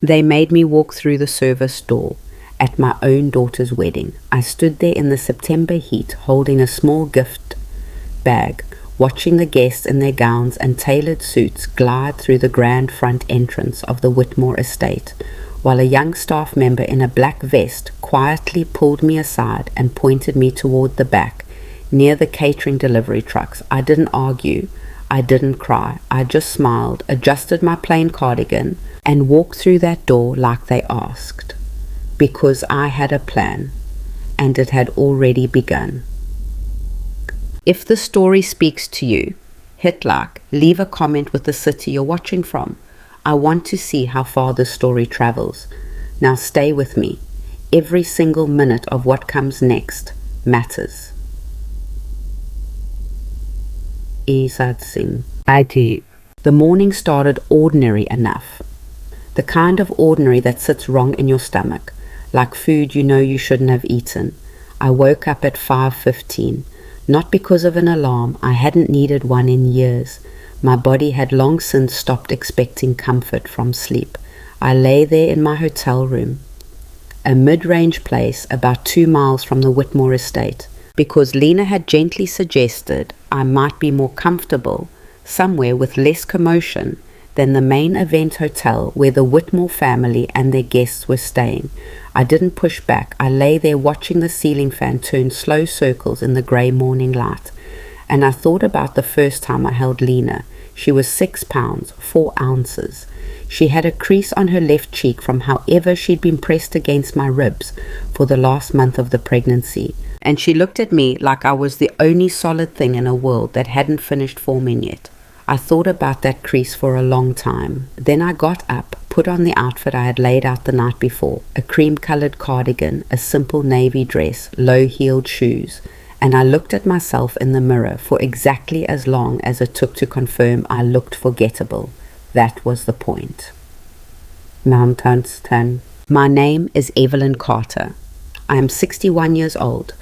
They made me walk through the service door at my own daughter's wedding. I stood there in the September heat, holding a small gift bag, watching the guests in their gowns and tailored suits glide through the grand front entrance of the Whitmore estate, while a young staff member in a black vest quietly pulled me aside and pointed me toward the back, near the catering delivery trucks. I didn't argue. I didn't cry. I just smiled, adjusted my plain cardigan, and walked through that door like they asked, because I had a plan, and it had already begun. If the story speaks to you, hit like, leave a comment with the city you're watching from. I want to see how far this story travels. Now stay with me. Every single minute of what comes next matters. Isad Singh. IT. The morning started ordinary enough. The kind of ordinary that sits wrong in your stomach, like food you know you shouldn't have eaten. I woke up at 5:15. Not because of an alarm. I hadn't needed one in years. My body had long since stopped expecting comfort from sleep. I lay there in my hotel room, a mid-range place about 2 miles from the Whitmore estate, because Lena had gently suggested I might be more comfortable somewhere with less commotion than the main event hotel where the Whitmore family and their guests were staying. I didn't push back. I lay there watching the ceiling fan turn slow circles in the grey morning light. And I thought about the first time I held Lena. She was 6 pounds, 4 ounces. She had a crease on her left cheek from however she'd been pressed against my ribs for the last month of the pregnancy. And she looked at me like I was the only solid thing in a world that hadn't finished forming yet. I thought about that crease for a long time. Then I got up, put on the outfit I had laid out the night before, a cream-colored cardigan, a simple navy dress, low-heeled shoes, and I looked at myself in the mirror for exactly as long as it took to confirm I looked forgettable. That was the point. Mountain. My name is Evelyn Carter. I am 61 years old.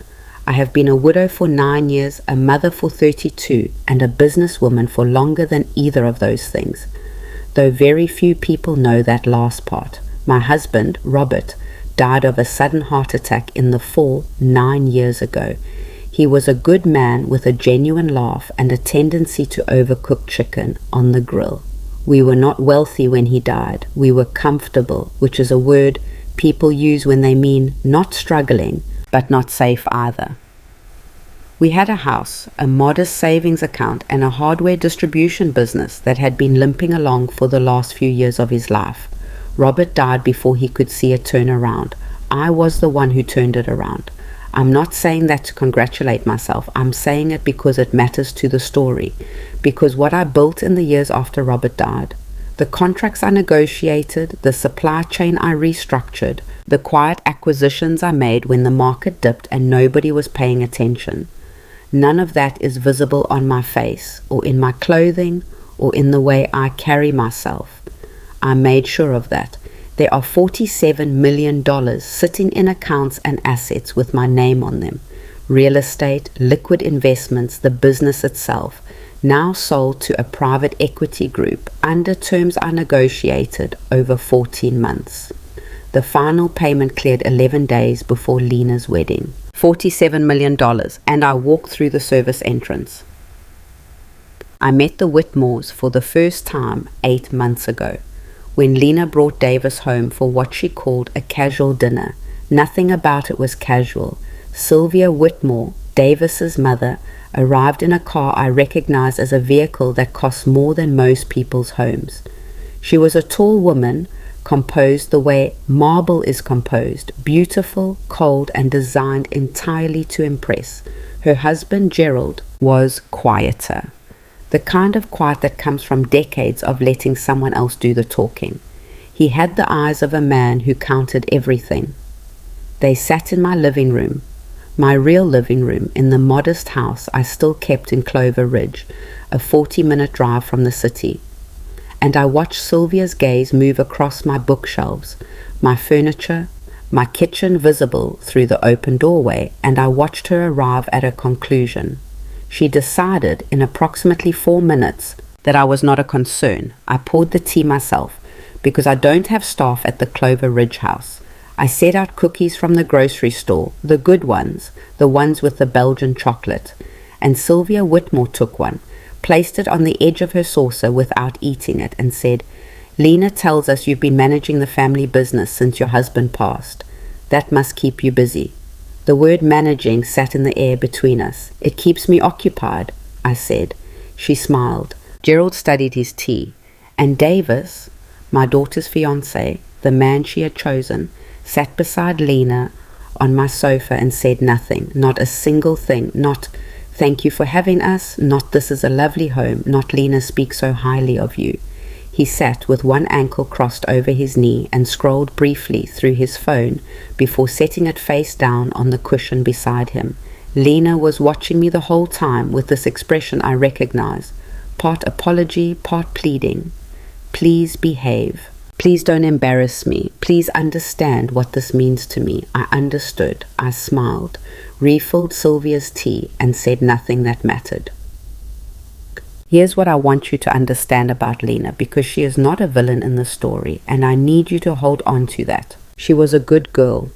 I have been a widow for 9 years, a mother for 32, and a businesswoman for longer than either of those things, though very few people know that last part. My husband, Robert, died of a sudden heart attack in the fall 9 years ago. He was a good man with a genuine laugh and a tendency to overcook chicken on the grill. We were not wealthy when he died. We were comfortable, which is a word people use when they mean not struggling, but not safe either. We had a house, a modest savings account, and a hardware distribution business that had been limping along for the last few years of his life. Robert died before he could see a turnaround. I was the one who turned it around. I'm not saying that to congratulate myself. I'm saying it because it matters to the story, because what I built in the years after Robert died, the contracts I negotiated, the supply chain I restructured, the quiet acquisitions I made when the market dipped and nobody was paying attention. None of that is visible on my face or in my clothing or in the way I carry myself. I made sure of that. There are $47 million sitting in accounts and assets with my name on them. Real estate, liquid investments, the business itself, now sold to a private equity group under terms I negotiated over 14 months. The final payment cleared 11 days before Lena's wedding. $47 million, and I walked through the service entrance. I met the Whitmores for the first time 8 months ago, when Lena brought Davis home for what she called a casual dinner. Nothing about it was casual. Sylvia Whitmore, Davis's mother, arrived in a car I recognized as a vehicle that costs more than most people's homes. She was a tall woman, composed the way marble is composed, beautiful, cold, and designed entirely to impress. Her husband, Gerald, was quieter. The kind of quiet that comes from decades of letting someone else do the talking. He had the eyes of a man who counted everything. They sat in my living room, my real living room, in the modest house I still kept in Clover Ridge, a 40-minute drive from the city. And I watched Sylvia's gaze move across my bookshelves, my furniture, my kitchen visible through the open doorway, and I watched her arrive at a conclusion. She decided in approximately 4 minutes that I was not a concern. I poured the tea myself because I don't have staff at the Clover Ridge house. I set out cookies from the grocery store, the good ones, the ones with the Belgian chocolate, and Sylvia Whitmore took one, placed it on the edge of her saucer without eating it, and said, "Lena tells us you've been managing the family business since your husband passed. That must keep you busy." The word managing sat in the air between us. "It keeps me occupied," I said. She smiled. Gerald studied his tea, and Davis, my daughter's fiancé, the man she had chosen, sat beside Lena on my sofa and said nothing, not a single thing, not "Thank you for having us," not "This is a lovely home," not "Lena speaks so highly of you." He sat with one ankle crossed over his knee and scrolled briefly through his phone before setting it face down on the cushion beside him. Lena was watching me the whole time with this expression I recognize, part apology, part pleading. "Please behave. Please don't embarrass me. Please understand what this means to me." I understood. I smiled, refilled Sylvia's tea, and said nothing that mattered. Here's what I want you to understand about Lena, because she is not a villain in the story, and I need you to hold on to that. She was a good girl,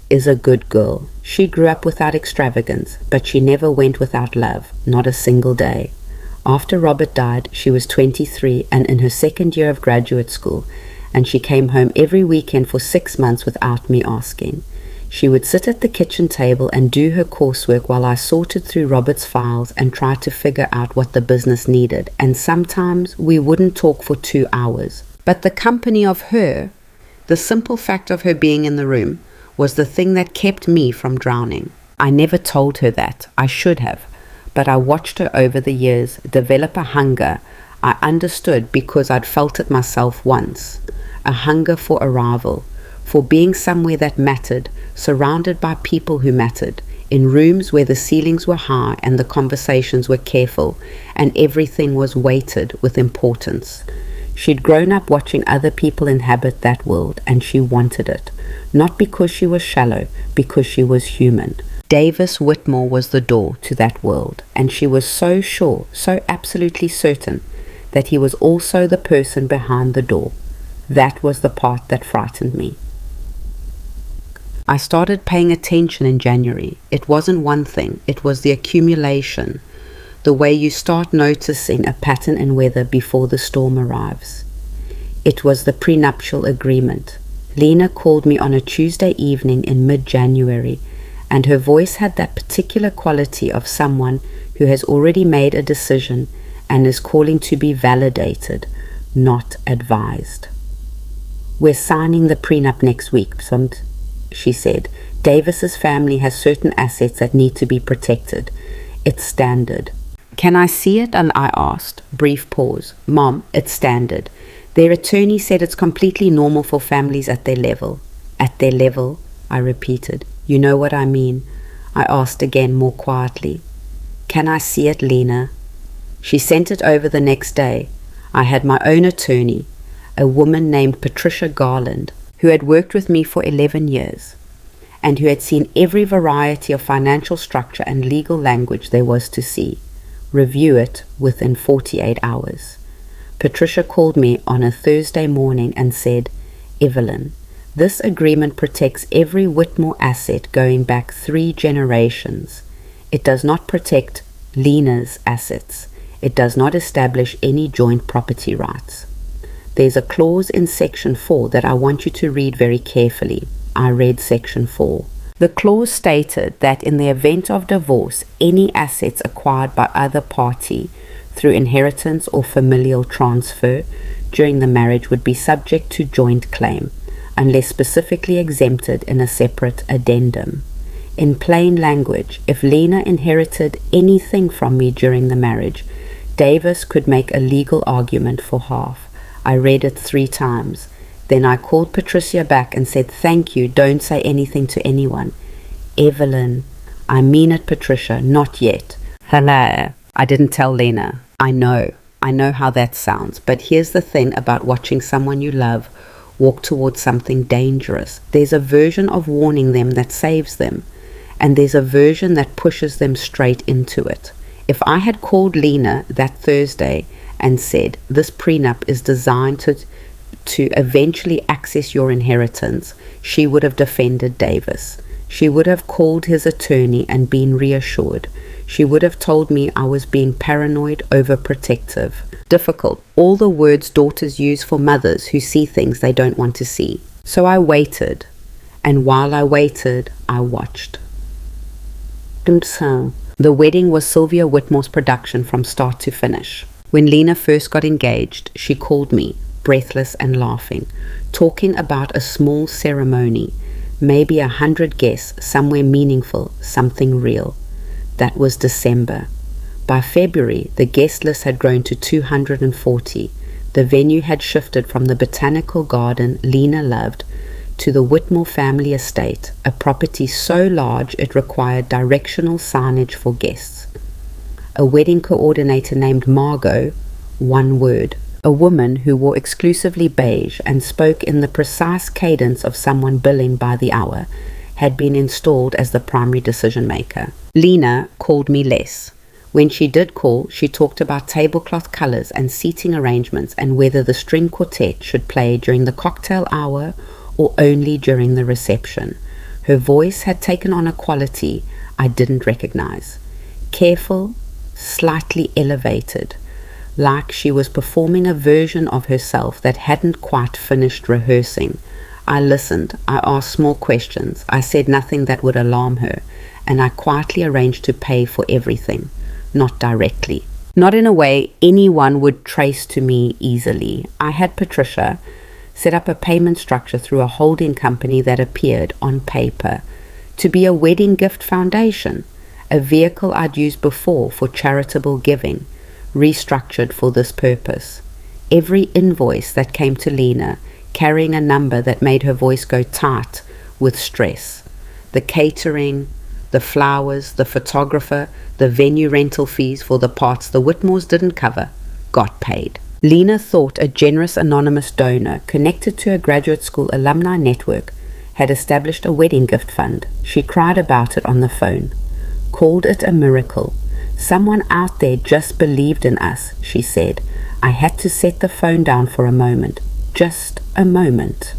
is a good girl. She grew up without extravagance, but she never went without love, not a single day. After Robert died, she was 23 and in her second year of graduate school, and she came home every weekend for 6 months without me asking. She would sit at the kitchen table and do her coursework while I sorted through Robert's files and tried to figure out what the business needed, and sometimes we wouldn't talk for 2 hours. But the company of her, the simple fact of her being in the room, was the thing that kept me from drowning. I never told her that. I should have. But I watched her over the years develop a hunger I understood because I'd felt it myself once. A hunger for arrival, for being somewhere that mattered, surrounded by people who mattered, in rooms where the ceilings were high and the conversations were careful, and everything was weighted with importance. She'd grown up watching other people inhabit that world, and she wanted it, not because she was shallow, because she was human. Davis Whitmore was the door to that world, and she was so sure, so absolutely certain, that he was also the person behind the door. That was the part that frightened me. I started paying attention in January. It wasn't one thing, it was the accumulation, the way you start noticing a pattern in weather before the storm arrives. It was the prenuptial agreement. Lena called me on a Tuesday evening in mid-January, and her voice had that particular quality of someone who has already made a decision and is calling to be validated, not advised. "We're signing the prenup next week," she said. "Davis's family has certain assets that need to be protected. It's standard." "Can I see it?" And I asked. Brief pause. "Mom, it's standard. Their attorney said it's completely normal for families at their level." "At their level?" I repeated. "You know what I mean?" I asked again more quietly. "Can I see it, Lena?" She sent it over the next day. I had my own attorney, a woman named Patricia Garland, who had worked with me for 11 years, and who had seen every variety of financial structure and legal language there was to see. Review it within 48 hours. Patricia called me on a Thursday morning and said, "Evelyn, this agreement protects every Whitmore asset going back 3 generations. It does not protect Lena's assets. It does not establish any joint property rights. There's a clause in Section 4 that I want you to read very carefully." I read Section 4. The clause stated that in the event of divorce, any assets acquired by either party through inheritance or familial transfer during the marriage would be subject to joint claim, unless specifically exempted in a separate addendum. In plain language, if Lena inherited anything from me during the marriage, Davis could make a legal argument for half. I read it 3 times. Then I called Patricia back and said, "Thank you, don't say anything to anyone." "Evelyn, I mean it, Patricia, not yet." "Hello." I didn't tell Lena. I know how that sounds, but here's the thing about watching someone you love walk towards something dangerous. There's a version of warning them that saves them, and there's a version that pushes them straight into it. If I had called Lena that Thursday and said, "This prenup is designed to to eventually access your inheritance, she would have defended Davis. She would have called his attorney and been reassured. She would have told me I was being paranoid, overprotective. Difficult, all the words daughters use for mothers who see things they don't want to see. So I waited, and while I waited, I watched. The wedding was Sylvia Whitmore's production from start to finish. When Lena first got engaged, she called me, breathless and laughing, talking about a small ceremony, maybe 100 guests, somewhere meaningful, something real. That was December. By February, the guest list had grown to 240. The venue had shifted from the botanical garden Lena loved to the Whitmore family estate, a property so large it required directional signage for guests. A wedding coordinator named Margot, one word, a woman who wore exclusively beige and spoke in the precise cadence of someone billing by the hour, had been installed as the primary decision maker. Lena called me less. When she did call, she talked about tablecloth colors and seating arrangements and whether the string quartet should play during the cocktail hour or only during the reception. Her voice had taken on a quality I didn't recognize. Careful, slightly elevated, like she was performing a version of herself that hadn't quite finished rehearsing. I listened, I asked small questions, I said nothing that would alarm her, and I quietly arranged to pay for everything, not directly. Not in a way anyone would trace to me easily. I had Patricia set up a payment structure through a holding company that appeared on paper to be a wedding gift foundation, a vehicle I'd used before for charitable giving, restructured for this purpose. Every invoice that came to Lena carrying a number that made her voice go tight with stress. The catering, the flowers, the photographer, the venue rental fees for the parts the Whitmores didn't cover, got paid. Lena thought a generous anonymous donor connected to a graduate school alumni network had established a wedding gift fund. She cried about it on the phone, called it a miracle. Someone out there just believed in us, she said. I had to set the phone down for a moment. Just a moment.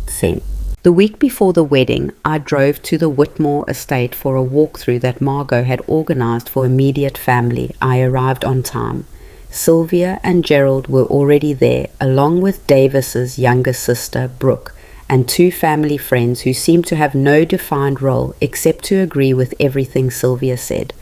Sent. The week before the wedding, I drove to the Whitmore estate for a walkthrough that Margot had organized for immediate family. I arrived on time. Sylvia and Gerald were already there, along with Davis's younger sister, Brooke, and two family friends who seemed to have no defined role except to agree with everything Sylvia said.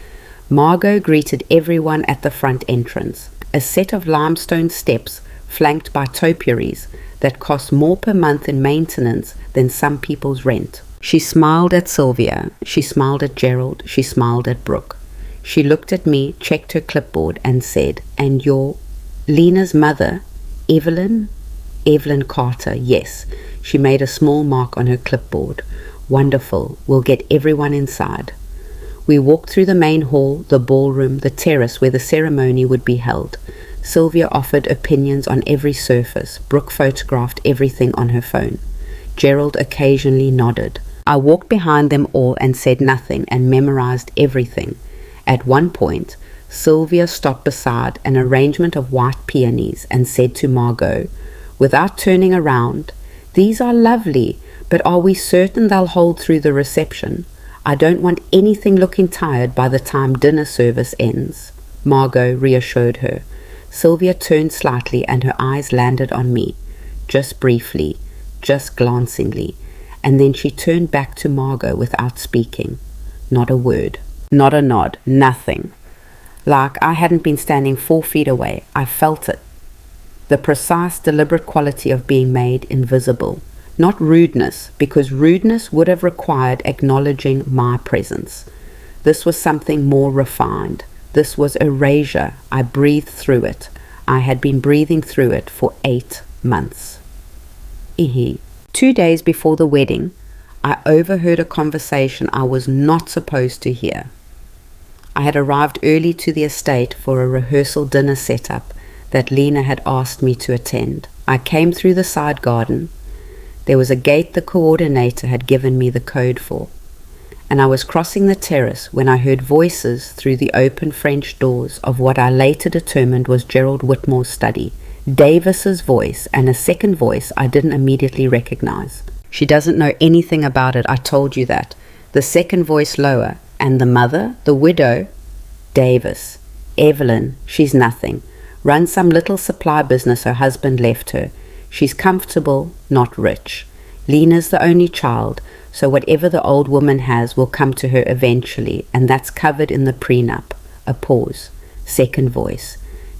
Margot greeted everyone at the front entrance, a set of limestone steps flanked by topiaries that cost more per month in maintenance than some people's rent. She smiled at Sylvia, she smiled at Gerald, she smiled at Brooke. She looked at me, checked her clipboard, and said, "And you're Lena's mother, Evelyn?" Evelyn Carter, yes. She made a small mark on her clipboard. Wonderful, we'll get everyone inside. We walked through the main hall, the ballroom, the terrace where the ceremony would be held. Sylvia offered opinions on every surface. Brooke photographed everything on her phone. Gerald occasionally nodded. I walked behind them all and said nothing and memorized everything. At one point, Sylvia stopped beside an arrangement of white peonies and said to Margot, without turning around, "These are lovely, but are we certain they'll hold through the reception? I don't want anything looking tired by the time dinner service ends." Margot reassured her. Sylvia turned slightly and her eyes landed on me, just briefly, just glancingly, and then she turned back to Margot without speaking. Not a word. Not a nod, nothing. Like I hadn't been standing 4 feet away, I felt it. The precise, deliberate quality of being made invisible. Not rudeness, because rudeness would have required acknowledging my presence. This was something more refined. This was erasure. I breathed through it. I had been breathing through it for 8 months. 2 days before the wedding, I overheard a conversation I was not supposed to hear. I had arrived early to the estate for a rehearsal dinner setup that Lena had asked me to attend. I came through the side garden. There was a gate the coordinator had given me the code for, and I was crossing the terrace when I heard voices through the open French doors of what I later determined was Gerald Whitmore's study, Davis's voice and a second voice I didn't immediately recognize. She doesn't know anything about it, I told you that. The second voice lower, and the mother, the widow, Davis. Evelyn, she's nothing. Runs some little supply business her husband left her. She's comfortable, not rich. Lena's the only child, so whatever the old woman has will come to her eventually, and that's covered in the prenup. A pause. Second voice.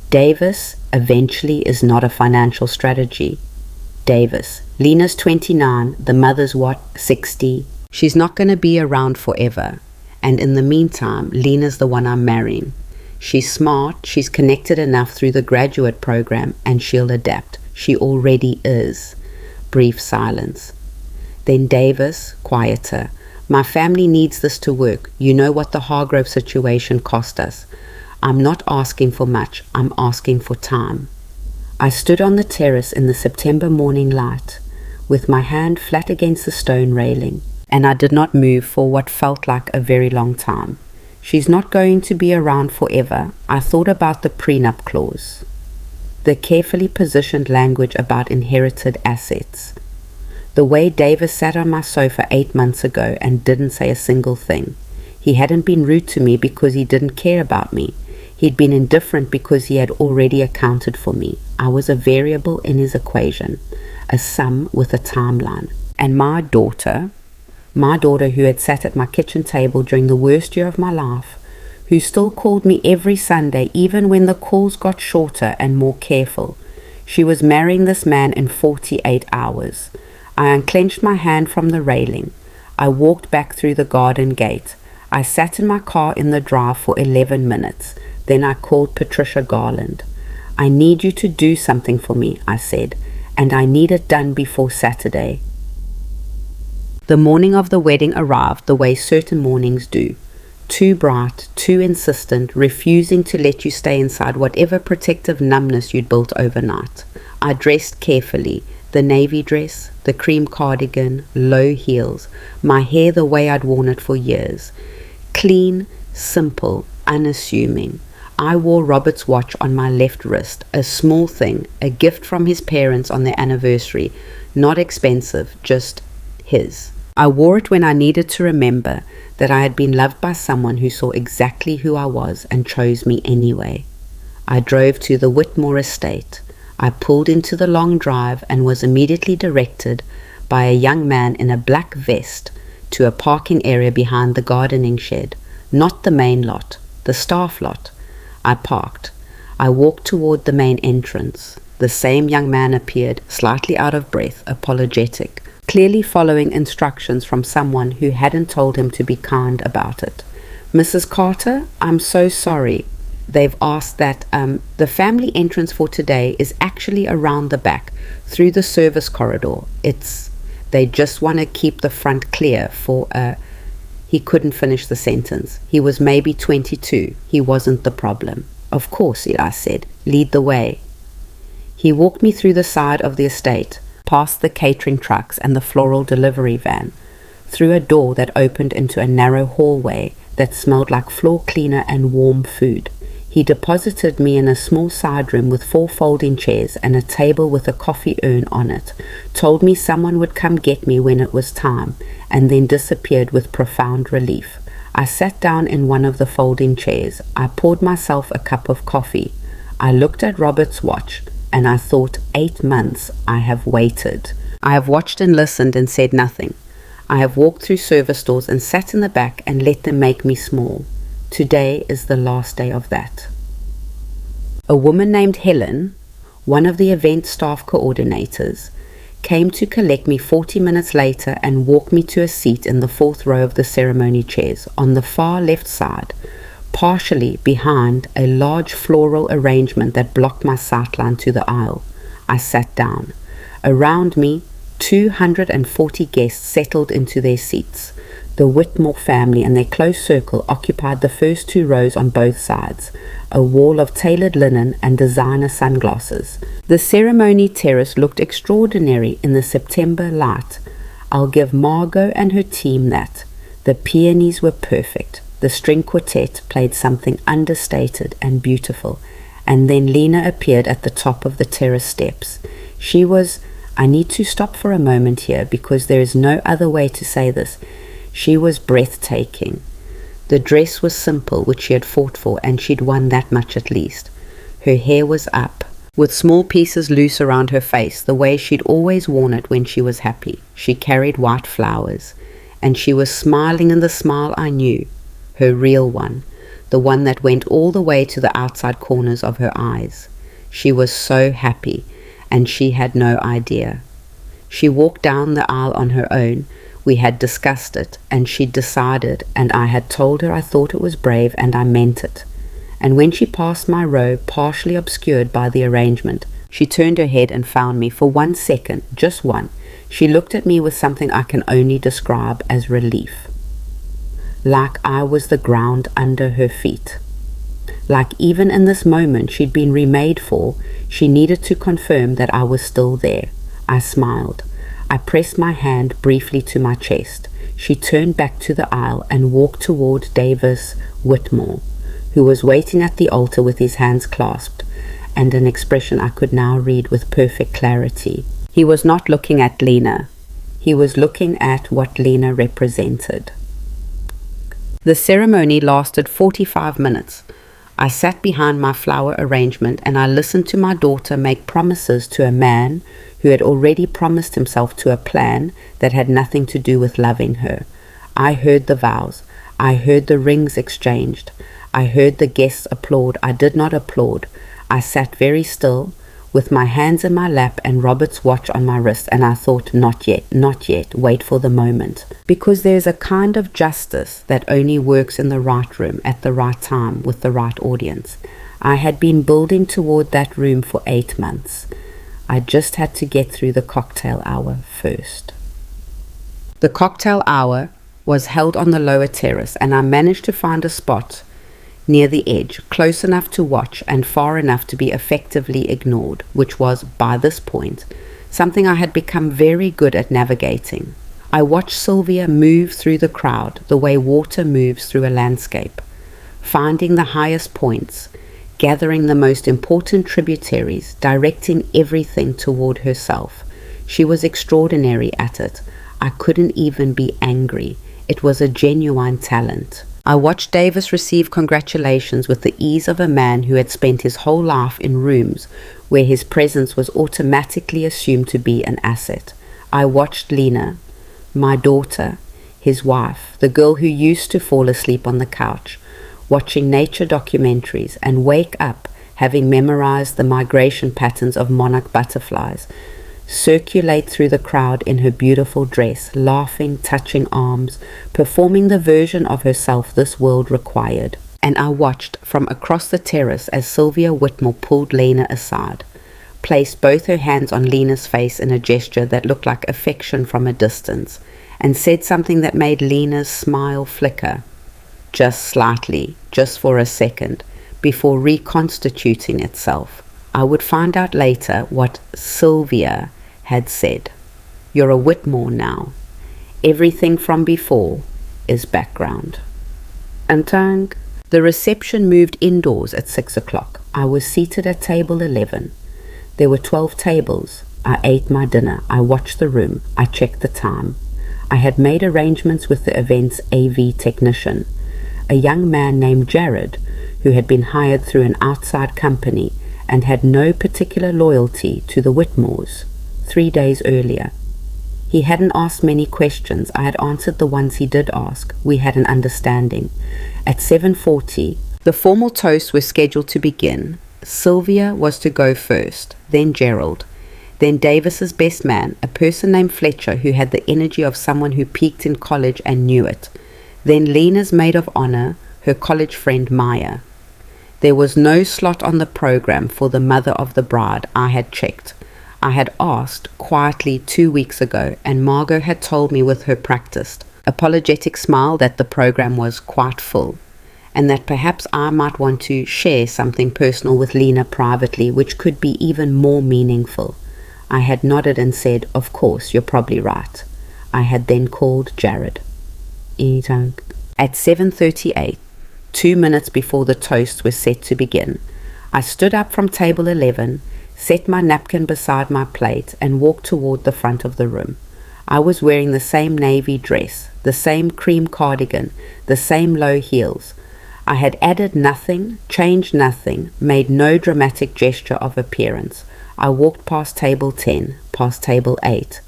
Davis, eventually is not a financial strategy. Davis. Lena's 29, the mother's what, 60? She's not going to be around forever. And in the meantime, Lena's the one I'm marrying. She's smart, she's connected enough through the graduate program, and she'll adapt. She already is. Brief silence. Then Davis, quieter. My family needs this to work. You know what the Hargrove situation cost us. I'm not asking for much, I'm asking for time. I stood on the terrace in the September morning light, with my hand flat against the stone railing, and I did not move for what felt like a very long time. She's not going to be around forever. I thought about the prenup clause, the carefully positioned language about inherited assets, the way Davis sat on my sofa 8 months ago and didn't say a single thing. He hadn't been rude to me because he didn't care about me. He'd been indifferent because he had already accounted for me. I was a variable in his equation, a sum with a timeline. And my daughter who had sat at my kitchen table during the worst year of my life, who still called me every Sunday even when the calls got shorter and more careful. She was marrying this man in 48 hours. I unclenched my hand from the railing. I walked back through the garden gate. I sat in my car in the drive for 11 minutes. Then I called Patricia Garland. I need you to do something for me, I said, and I need it done before Saturday. The morning of the wedding arrived the way certain mornings do. Too bright, too insistent, refusing to let you stay inside whatever protective numbness you'd built overnight. I dressed carefully, the navy dress, the cream cardigan, low heels, my hair the way I'd worn it for years. Clean, simple, unassuming. I wore Robert's watch on my left wrist, a small thing, a gift from his parents on their anniversary, not expensive, just his. I wore it when I needed to remember that I had been loved by someone who saw exactly who I was and chose me anyway. I drove to the Whitmore estate. I pulled into the long drive and was immediately directed by a young man in a black vest to a parking area behind the gardening shed, not the main lot, the staff lot. I parked. I walked toward the main entrance. The same young man appeared, slightly out of breath, apologetic, clearly following instructions from someone who hadn't told him to be kind about it. Mrs. Carter, I'm so sorry. They've asked that the family entrance for today is actually around the back, through the service corridor. They just want to keep the front clear for He couldn't finish the sentence. He was maybe 22. He wasn't the problem. Of course, I said. Lead the way. He walked me through the side of the estate, past the catering trucks and the floral delivery van, through a door that opened into a narrow hallway that smelled like floor cleaner and warm food. He deposited me in a small side room with 4 folding chairs and a table with a coffee urn on it, told me someone would come get me when it was time, and then disappeared with profound relief. I sat down in one of the folding chairs. I poured myself a cup of coffee. I looked at Robert's watch, and I thought, 8 months I have waited. I have watched and listened and said nothing. I have walked through service doors and sat in the back and let them make me small. Today is the last day of that. A woman named Helen, one of the event staff coordinators, came to collect me 40 minutes later and walk me to a seat in the 4th row of the ceremony chairs on the far left side, partially behind a large floral arrangement that blocked my sightline to the aisle. I sat down. Around me, 240 guests settled into their seats. The Whitmore family and their close circle occupied the first 2 rows on both sides, a wall of tailored linen and designer sunglasses. The ceremony terrace looked extraordinary in the September light. I'll give Margot and her team that. The peonies were perfect. The string quartet played something understated and beautiful, and then Lena appeared at the top of the terrace steps. She was, I need to stop for a moment here because there is no other way to say this, she was breathtaking. The dress was simple, which she had fought for, and she'd won that much at least. Her hair was up, with small pieces loose around her face, the way she'd always worn it when she was happy. She carried white flowers, and she was smiling in the smile I knew, her real one, the one that went all the way to the outside corners of her eyes. She was so happy, and she had no idea. She walked down the aisle on her own. We had discussed it, and she'd decided, and I had told her I thought it was brave, and I meant it. And when she passed my row, partially obscured by the arrangement, she turned her head and found me for 1 second, just one. She looked at me with something I can only describe as relief. Like I was the ground under her feet. Like even in this moment she'd been remade for, she needed to confirm that I was still there. I smiled. I pressed my hand briefly to my chest. She turned back to the aisle and walked toward Davis Whitmore, who was waiting at the altar with his hands clasped, and an expression I could now read with perfect clarity. He was not looking at Lena. He was looking at what Lena represented. The ceremony lasted 45 minutes. I sat behind my flower arrangement and I listened to my daughter make promises to a man who had already promised himself to a plan that had nothing to do with loving her. I heard the vows. I heard the rings exchanged. I heard the guests applaud. I did not applaud. I sat very still, with my hands in my lap and Robert's watch on my wrist, and I thought, not yet, not yet, wait for the moment. Because there's a kind of justice that only works in the right room, at the right time, with the right audience. I had been building toward that room for 8 months. I just had to get through the cocktail hour first. The cocktail hour was held on the lower terrace, and I managed to find a spot near the edge, close enough to watch and far enough to be effectively ignored, which was, by this point, something I had become very good at navigating. I watched Sylvia move through the crowd the way water moves through a landscape, finding the highest points, gathering the most important tributaries, directing everything toward herself. She was extraordinary at it. I couldn't even be angry. It was a genuine talent. I watched Davis receive congratulations with the ease of a man who had spent his whole life in rooms where his presence was automatically assumed to be an asset. I watched Lena, my daughter, his wife, the girl who used to fall asleep on the couch, watching nature documentaries and wake up having memorized the migration patterns of monarch butterflies, circulate through the crowd in her beautiful dress, laughing, touching arms, performing the version of herself this world required. And I watched from across the terrace as Sylvia Whitmore pulled Lena aside, placed both her hands on Lena's face in a gesture that looked like affection from a distance, and said something that made Lena's smile flicker, just slightly, just for a second, before reconstituting itself. I would find out later what Sylvia had said. You're a Whitmore now. Everything from before is background. Untang. The reception moved indoors at 6 o'clock. I was seated at table 11. There were 12 tables. I ate my dinner. I watched the room. I checked the time. I had made arrangements with the event's AV technician, a young man named Jared, who had been hired through an outside company and had no particular loyalty to the Whitmores 3 days earlier. He hadn't asked many questions. I had answered the ones he did ask. We had an understanding. At 7:40, the formal toasts were scheduled to begin. Sylvia was to go first, then Gerald, then Davis's best man, a person named Fletcher who had the energy of someone who peaked in college and knew it, then Lena's maid of honor, her college friend Maya. There was no slot on the program for the mother of the bride. I had checked. I had asked quietly 2 weeks ago, and Margot had told me with her practiced, apologetic smile that the program was quite full, and that perhaps I might want to share something personal with Lena privately, which could be even more meaningful. I had nodded and said, of course, you're probably right. I had then called Jared. At 7:38, 2 minutes before the toast was set to begin, I stood up from table 11, set my napkin beside my plate, and walked toward the front of the room. I was wearing the same navy dress, the same cream cardigan, the same low heels. I had added nothing, changed nothing, made no dramatic gesture of appearance. I walked past table 10, past table 8,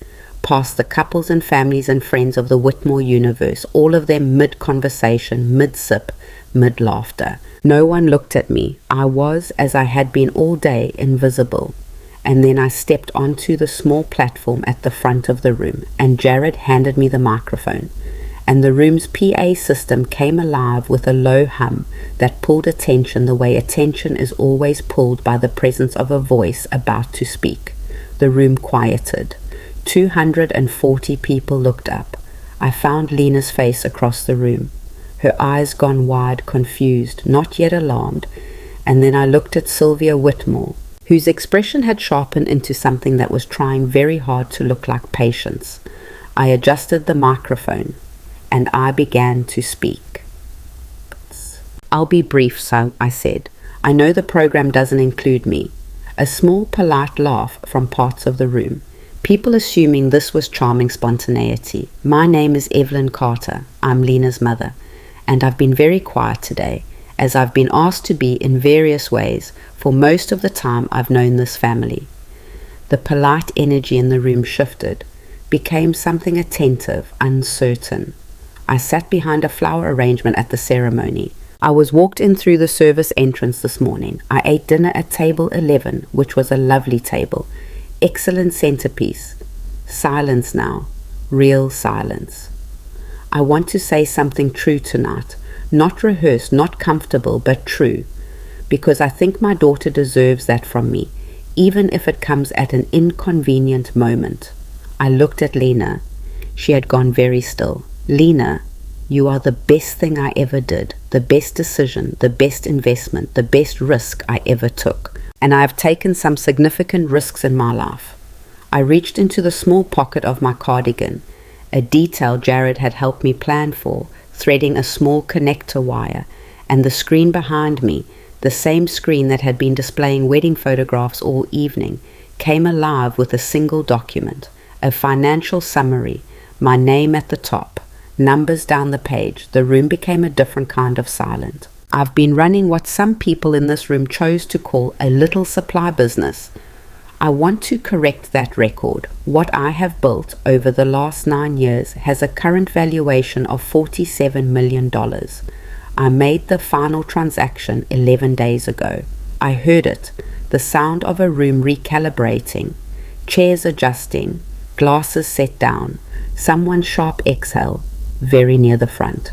past the couples and families and friends of the Whitmore universe, all of them mid-conversation, mid-sip, mid-laughter. No one looked at me. I was, as I had been all day, invisible. And then I stepped onto the small platform at the front of the room, and Jared handed me the microphone. And the room's PA system came alive with a low hum that pulled attention the way attention is always pulled by the presence of a voice about to speak. The room quieted. 240 people looked up. I found Lena's face across the room, her eyes gone wide, confused, not yet alarmed, and then I looked at Sylvia Whitmore, whose expression had sharpened into something that was trying very hard to look like patience. I adjusted the microphone, and I began to speak. "I'll be brief, so," I said. "I know the program doesn't include me." A small, polite laugh from parts of the room, people assuming this was charming spontaneity. "My name is Evelyn Carter. I'm Lena's mother, and I've been very quiet today, as I've been asked to be in various ways for most of the time I've known this family." The polite energy in the room shifted, became something attentive, uncertain. I sat behind a flower arrangement at the ceremony. I was walked in through the service entrance this morning. I ate dinner at table 11, which was a lovely table. Excellent centerpiece. Silence now. Real silence. I want to say something true tonight. Not rehearsed, not comfortable, but true. Because I think my daughter deserves that from me, even if it comes at an inconvenient moment. I looked at Lena. She had gone very still. "Lena, you are the best thing I ever did, the best decision, the best investment, the best risk I ever took. And I have taken some significant risks in my life." I reached into the small pocket of my cardigan, a detail Jared had helped me plan for, threading a small connector wire, and the screen behind me, the same screen that had been displaying wedding photographs all evening, came alive with a single document, a financial summary, my name at the top, numbers down the page. The room became a different kind of silent. I've been running what some people in this room chose to call a little supply business. I want to correct that record. What I have built over the last 9 years has a current valuation of $47 million. I made the final transaction 11 days ago. I heard it, the sound of a room recalibrating, chairs adjusting, glasses set down, someone's sharp exhale very near the front.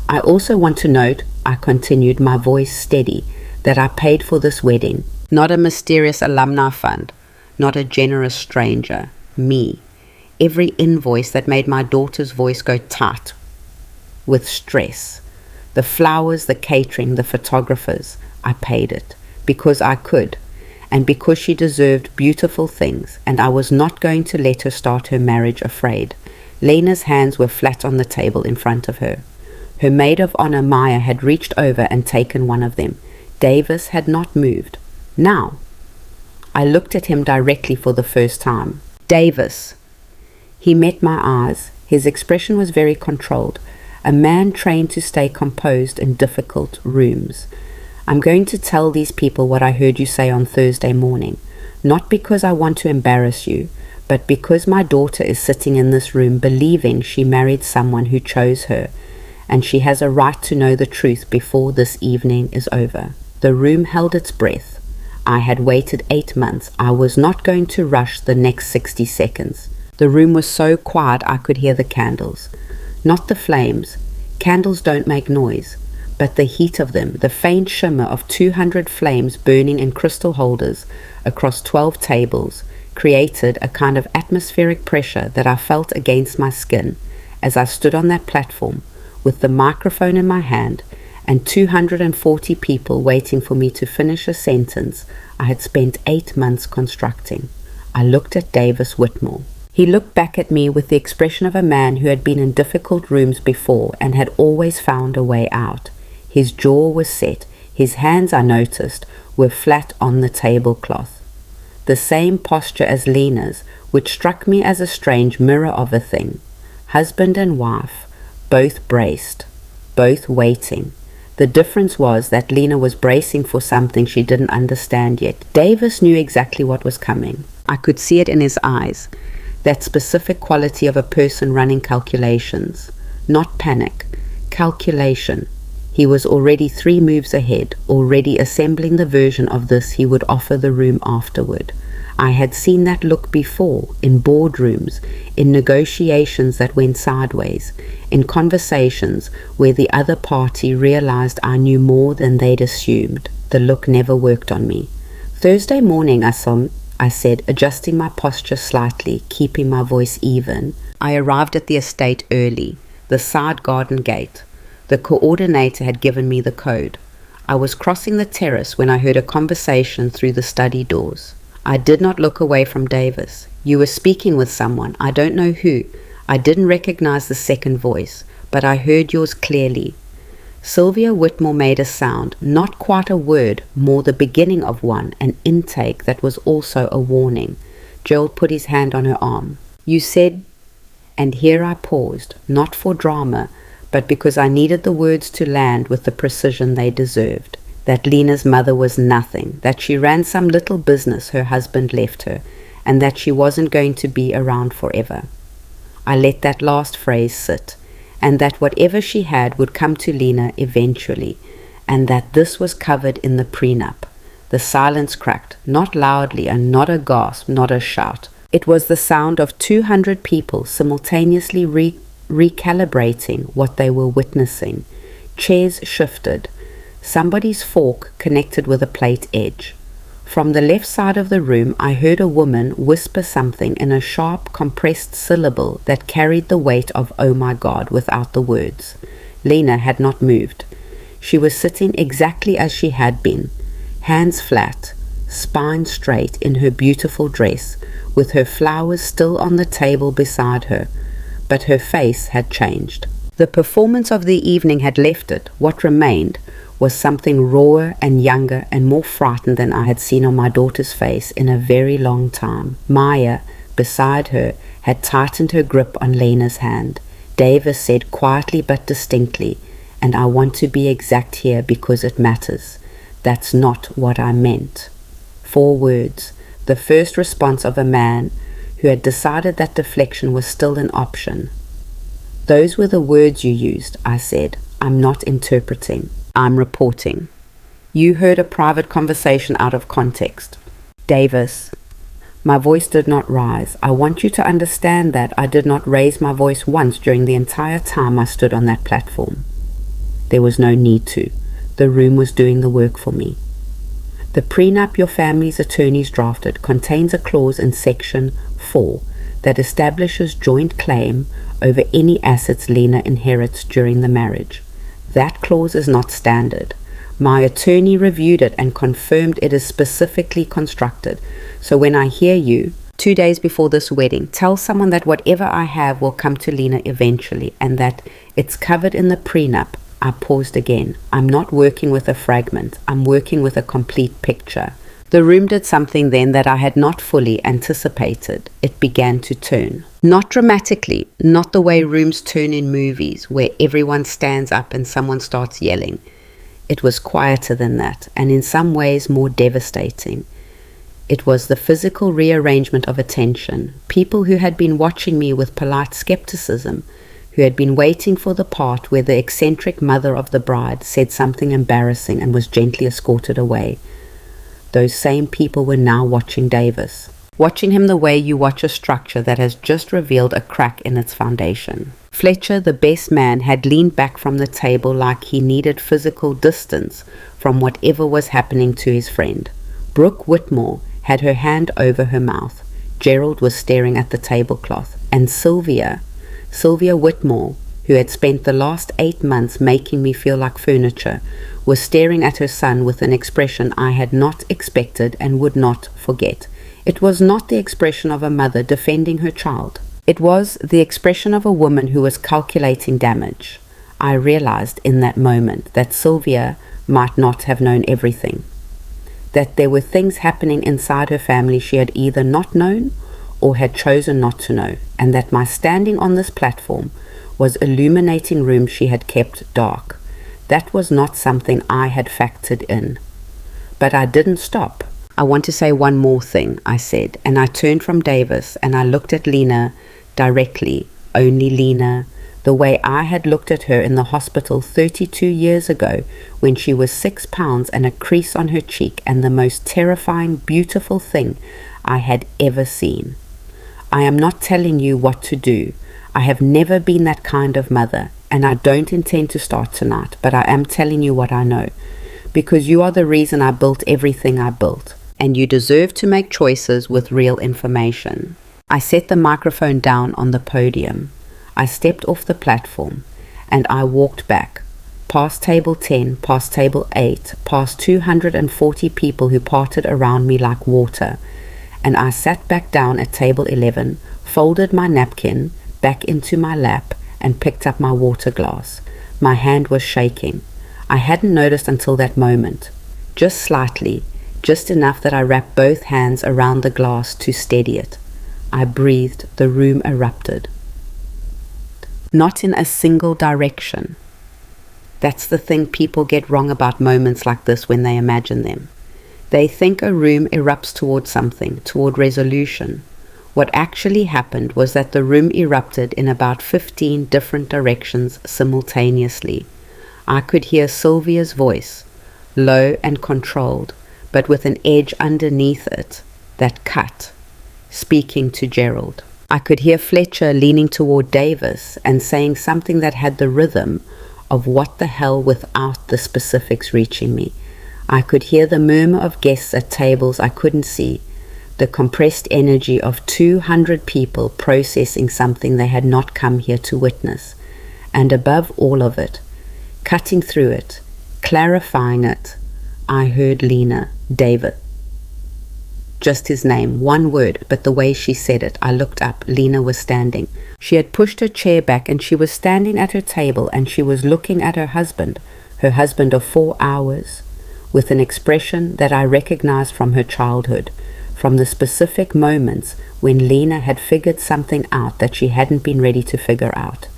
I also want to note, I continued, my voice steady, that I paid for this wedding. Not a mysterious alumni fund, not a generous stranger, me. Every invoice that made my daughter's voice go tight with stress. The flowers, the catering, the photographers, I paid it because I could, and because she deserved beautiful things, and I was not going to let her start her marriage afraid. Lena's hands were flat on the table in front of her. Her maid of honor, Maya, had reached over and taken one of them. Davis had not moved. Now, I looked at him directly for the first time. "Davis." He met my eyes. His expression was very controlled. A man trained to stay composed in difficult rooms. "I'm going to tell these people what I heard you say on Thursday morning. Not because I want to embarrass you, but because my daughter is sitting in this room believing she married someone who chose her, and she has a right to know the truth before this evening is over." The room held its breath. I had waited 8 months. I was not going to rush the next 60 seconds. The room was so quiet I could hear the candles. Not the flames. Candles don't make noise, but the heat of them, the faint shimmer of 200 flames burning in crystal holders across 12 tables, created a kind of atmospheric pressure that I felt against my skin as I stood on that platform with the microphone in my hand and 240 people waiting for me to finish a sentence I had spent 8 months constructing. I looked at Davis Whitmore. He looked back at me with the expression of a man who had been in difficult rooms before and had always found a way out. His jaw was set, His hands, I noticed, were flat on the tablecloth. The same posture as Lena's, which struck me as a strange mirror of a thing. Husband and wife, both braced, both waiting. The difference was that Lena was bracing for something she didn't understand yet. Davis knew exactly what was coming. I could see it in his eyes, that specific quality of a person running calculations. Not panic, calculation. He was already 3 moves ahead, already assembling the version of this he would offer the room afterward. I had seen that look before, in boardrooms, in negotiations that went sideways, in conversations where the other party realized I knew more than they'd assumed. The look never worked on me. Thursday morning, I said, adjusting my posture slightly, keeping my voice even. I arrived at the estate early, the side garden gate. The coordinator had given me the code. I was crossing the terrace when I heard a conversation through the study doors. I did not look away from Davis. You were speaking with someone, I don't know who. I didn't recognize the second voice, but I heard yours clearly. Sylvia Whitmore made a sound, not quite a word, more the beginning of one, an intake that was also a warning. Gerald put his hand on her arm. You said, and here I paused, not for drama, but because I needed the words to land with the precision they deserved. That Lena's mother was nothing, that she ran some little business her husband left her, and that she wasn't going to be around forever. I let that last phrase sit, and that whatever she had would come to Lena eventually, and that this was covered in the prenup. The silence cracked, not loudly and not a gasp, not a shout. It was the sound of 200 people simultaneously recalibrating what they were witnessing. Chairs shifted. Somebody's fork connected with a plate edge. From the left side of the room, I heard a woman whisper something in a sharp, compressed syllable that carried the weight of "oh my God" without the words. Lena had not moved. She was sitting exactly as she had been, hands flat, spine straight in her beautiful dress, with her flowers still on the table beside her, but her face had changed. The performance of the evening had left it. What remained was something rawer and younger and more frightened than I had seen on my daughter's face in a very long time. Maya, beside her, had tightened her grip on Lena's hand. Davis said quietly but distinctly, and I want to be exact here because it matters. That's not what I meant. 4 words, the first response of a man who had decided that deflection was still an option. Those were the words you used, I said. I'm not interpreting. I'm reporting. You heard a private conversation out of context. Davis. My voice did not rise. I want you to understand that I did not raise my voice once during the entire time I stood on that platform. There was no need to. The room was doing the work for me. The prenup your family's attorneys drafted contains a clause in Section 4 that establishes joint claim over any assets Lena inherits during the marriage. That clause is not standard. My attorney reviewed it and confirmed it is specifically constructed. So when I hear you, 2 days before this wedding, tell someone that whatever I have will come to Lena eventually and that it's covered in the prenup, I paused again. I'm not working with a fragment. I'm working with a complete picture. The room did something then that I had not fully anticipated. It began to turn. Not dramatically, not the way rooms turn in movies where everyone stands up and someone starts yelling. It was quieter than that, and in some ways more devastating. It was the physical rearrangement of attention. People who had been watching me with polite skepticism, who had been waiting for the part where the eccentric mother of the bride said something embarrassing and was gently escorted away. Those same people were now watching Davis, watching him the way you watch a structure that has just revealed a crack in its foundation. Fletcher, the best man, had leaned back from the table like he needed physical distance from whatever was happening to his friend. Brooke Whitmore had her hand over her mouth. Gerald was staring at the tablecloth. And Sylvia Whitmore, who had spent the last 8 months making me feel like furniture, was staring at her son with an expression I had not expected and would not forget. It was not the expression of a mother defending her child. It was the expression of a woman who was calculating damage. I realized in that moment that Sylvia might not have known everything. That there were things happening inside her family she had either not known or had chosen not to know, and that my standing on this platform was illuminating rooms she had kept dark. That was not something I had factored in. But I didn't stop. I want to say one more thing, I said, and I turned from Davis and I looked at Lena directly, only Lena, the way I had looked at her in the hospital 32 years ago when she was 6 pounds and a crease on her cheek and the most terrifying, beautiful thing I had ever seen. I am not telling you what to do. I have never been that kind of mother, and I don't intend to start tonight, but I am telling you what I know, because you are the reason I built everything I built, and you deserve to make choices with real information. I set the microphone down on the podium. I stepped off the platform, and I walked back, past table 10, past table 8, past 240 people who parted around me like water, and I sat back down at table 11, folded my napkin back into my lap, and picked up my water glass. My hand was shaking. I hadn't noticed until that moment. Just slightly, just enough that I wrapped both hands around the glass to steady it. I breathed. The room erupted. Not in a single direction. That's the thing people get wrong about moments like this when they imagine them. They think a room erupts toward something, toward resolution. What actually happened was that the room erupted in about 15 different directions simultaneously. I could hear Sylvia's voice, low and controlled, but with an edge underneath it that cut, speaking to Gerald. I could hear Fletcher leaning toward Davis and saying something that had the rhythm of what the hell without the specifics reaching me. I could hear the murmur of guests at tables I couldn't see, the compressed energy of 200 people processing something they had not come here to witness. And above all of it, cutting through it, clarifying it, I heard Lena, David. Just his name, one word, but the way she said it, I looked up. Lena was standing. She had pushed her chair back and she was standing at her table and she was looking at her husband of 4 hours, with an expression that I recognized from her childhood, from the specific moments when Lena had figured something out that she hadn't been ready to figure out.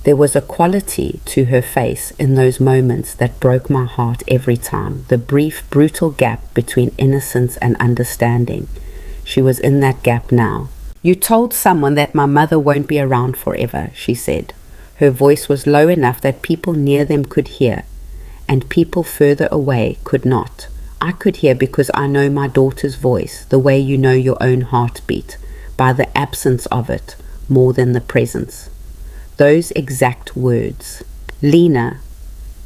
There was a quality to her face in those moments that broke my heart every time, the brief, brutal gap between innocence and understanding. She was in that gap now. "You told someone that my mother won't be around forever," she said. Her voice was low enough that people near them could hear, and people further away could not. I could hear because I know my daughter's voice, the way you know your own heartbeat, by the absence of it, more than the presence. Those exact words. "Lena."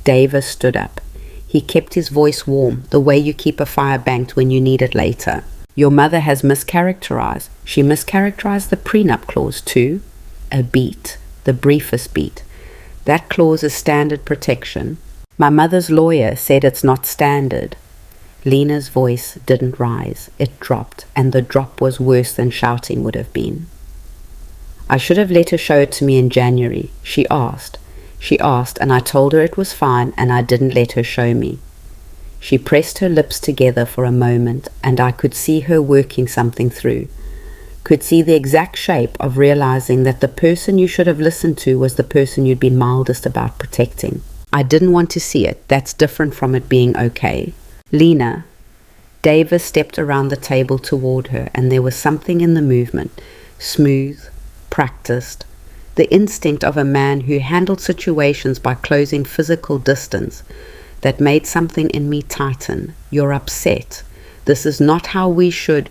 Davis stood up. He kept his voice warm, the way you keep a fire banked when you need it later. "Your mother has mischaracterized. She mischaracterized the prenup clause too. A beat, the briefest beat. That clause is standard protection. My mother's lawyer said it's not standard." Lena's voice didn't rise. It dropped, and the drop was worse than shouting would have been. "I should have let her show it to me in January. She asked, and I told her it was fine, and I didn't let her show me." She pressed her lips together for a moment, and I could see her working something through. Could see the exact shape of realizing that the person you should have listened to was the person you'd been mildest about protecting. I didn't want to see it. That's different from it being okay. "Lena." Davis stepped around the table toward her, and there was something in the movement, smooth, practiced, the instinct of a man who handled situations by closing physical distance, that made something in me tighten. "You're upset. This is not how we should.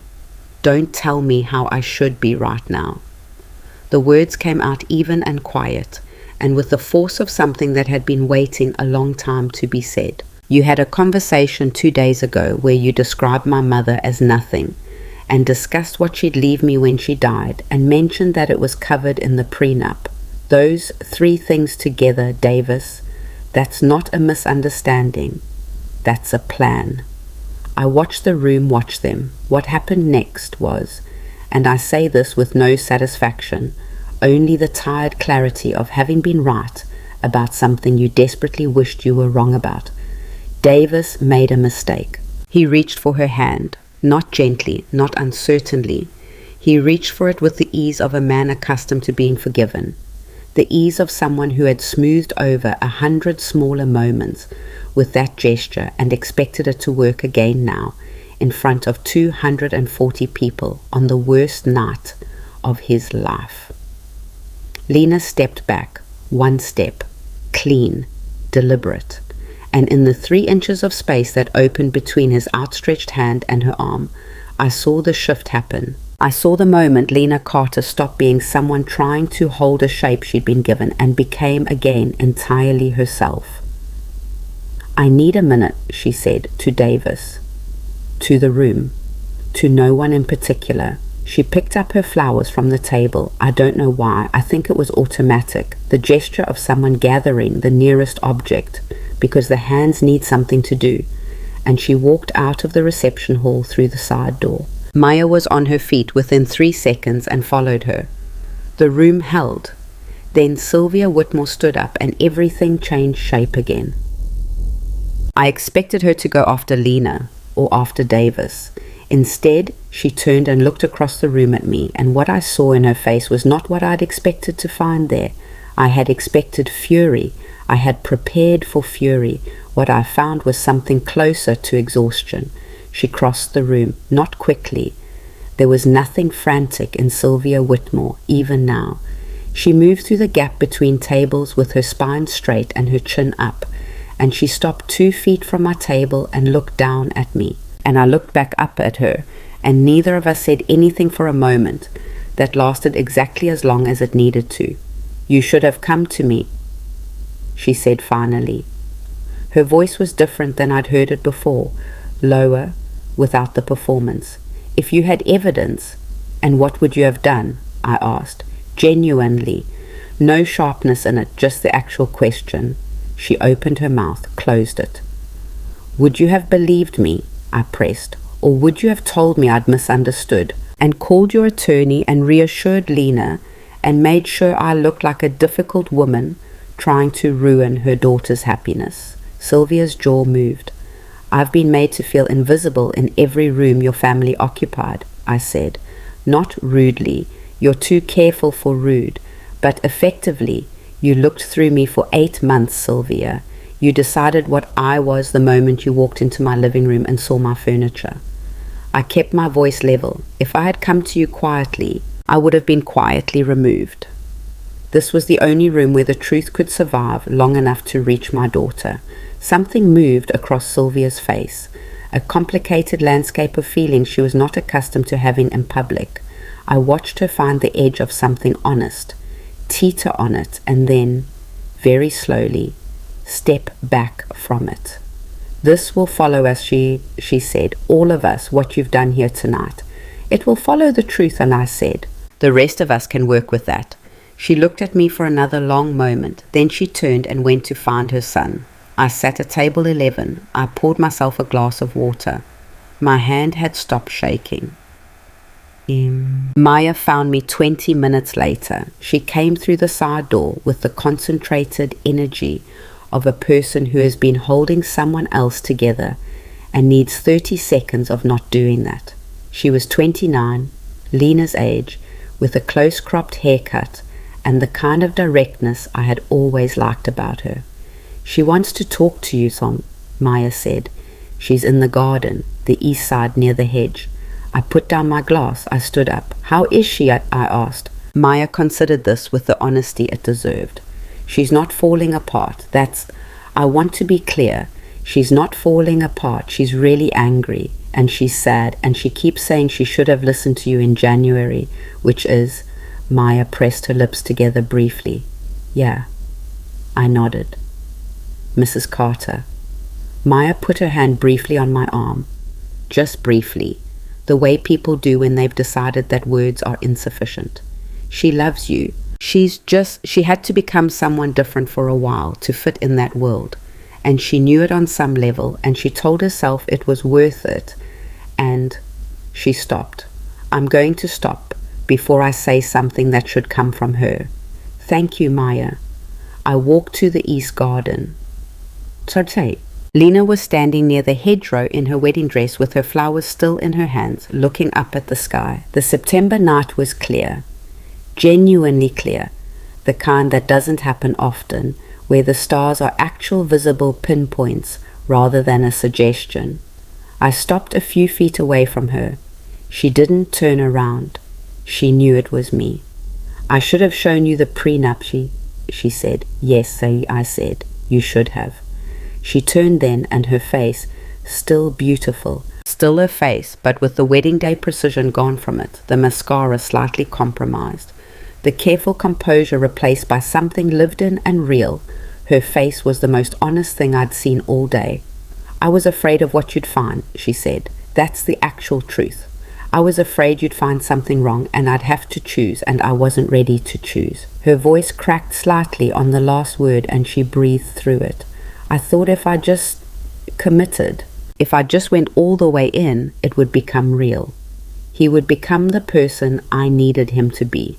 Don't tell me how I should be right now." The words came out even and quiet, and with the force of something that had been waiting a long time to be said. "You had a conversation 2 days ago where you described my mother as nothing, and discussed what she'd leave me when she died, and mentioned that it was covered in the prenup. Those 3 things together, Davis, that's not a misunderstanding. That's a plan." I watched the room watch them. What happened next was, and I say this with no satisfaction, only the tired clarity of having been right about something you desperately wished you were wrong about. Davis made a mistake. He reached for her hand, not gently, not uncertainly. He reached for it with the ease of a man accustomed to being forgiven, the ease of someone who had smoothed over 100 smaller moments with that gesture and expected it to work again now, in front of 240 people on the worst night of his life. Lena stepped back, one step, clean, deliberate, and in the 3 inches of space that opened between his outstretched hand and her arm, I saw the shift happen. I saw the moment Lena Carter stopped being someone trying to hold a shape she'd been given and became again entirely herself. "I need a minute," she said to Davis, to the room, to no one in particular. She picked up her flowers from the table. I don't know why. I think it was automatic, the gesture of someone gathering the nearest object, because the hands need something to do, and she walked out of the reception hall through the side door. Maya was on her feet within 3 seconds and followed her. The room held. Then Sylvia Whitmore stood up and everything changed shape again. I expected her to go after Lena or after Davis. Instead, she turned and looked across the room at me, and what I saw in her face was not what I'd expected to find there. I had expected fury. I had prepared for fury. What I found was something closer to exhaustion. She crossed the room, not quickly. There was nothing frantic in Sylvia Whitmore, even now. She moved through the gap between tables with her spine straight and her chin up, and she stopped 2 feet from my table and looked down at me. And I looked back up at her, and neither of us said anything for a moment that lasted exactly as long as it needed to. "You should have come to me," she said finally. Her voice was different than I'd heard it before, lower, without the performance. "If you had evidence, and what would you have done?" I asked, genuinely. No sharpness in it, just the actual question. She opened her mouth, closed it. "Would you have believed me?" I pressed. "Or would you have told me I'd misunderstood, and called your attorney and reassured Lena and made sure I looked like a difficult woman trying to ruin her daughter's happiness?" Sylvia's jaw moved. "I've been made to feel invisible in every room your family occupied," I said. Not rudely. You're too careful for rude. But effectively, you looked through me for 8 months, Sylvia. You decided what I was the moment you walked into my living room and saw my furniture. I kept my voice level. If I had come to you quietly, I would have been quietly removed. This was the only room where the truth could survive long enough to reach my daughter. Something moved across Sylvia's face, a complicated landscape of feelings she was not accustomed to having in public. I watched her find the edge of something honest, teeter on it, and then, very slowly, step back from it. "This will follow us," she said, "all of us, what you've done here tonight. It will follow the truth," and I said, "The rest of us can work with that." She looked at me for another long moment. Then she turned and went to find her son. I sat at table 11. I poured myself a glass of water. My hand had stopped shaking. Maya found me 20 minutes later. She came through the side door with the concentrated energy of a person who has been holding someone else together and needs 30 seconds of not doing that. She was 29, Lena's age, with a close-cropped haircut and the kind of directness I had always liked about her. "She wants to talk to you, Tom," Maya said. "She's in the garden, the east side near the hedge." I put down my glass. I stood up. "How is she?" I asked. Maya considered this with the honesty it deserved. "She's not falling apart. I want to be clear. She's not falling apart. She's really angry, and she's sad, and she keeps saying she should have listened to you in January, which is..." Maya pressed her lips together briefly. "Yeah." I nodded. "Mrs. Carter." Maya put her hand briefly on my arm. Just briefly. The way people do when they've decided that words are insufficient. "She loves you. She had to become someone different for a while to fit in that world. And she knew it on some level, and she told herself it was worth it. And..." She stopped. "I'm going to stop before I say something that should come from her. Thank you, Maya." I walked to the east garden. Sorry, Lena was standing near the hedgerow in her wedding dress with her flowers still in her hands, looking up at the sky. The September night was clear, genuinely clear, the kind that doesn't happen often, where the stars are actual visible pinpoints rather than a suggestion. I stopped a few feet away from her. She didn't turn around. She knew it was me. "I should have shown you the prenup," she said. "Yes," I said, "you should have." She turned then, and her face, still beautiful, still her face, but with the wedding day precision gone from it, the mascara slightly compromised, the careful composure replaced by something lived in and real. Her face was the most honest thing I'd seen all day. "I was afraid of what you'd find," she said. "That's the actual truth. I was afraid you'd find something wrong and I'd have to choose, and I wasn't ready to choose." Her voice cracked slightly on the last word and she breathed through it. "I thought if I just committed, if I just went all the way in, it would become real. He would become the person I needed him to be."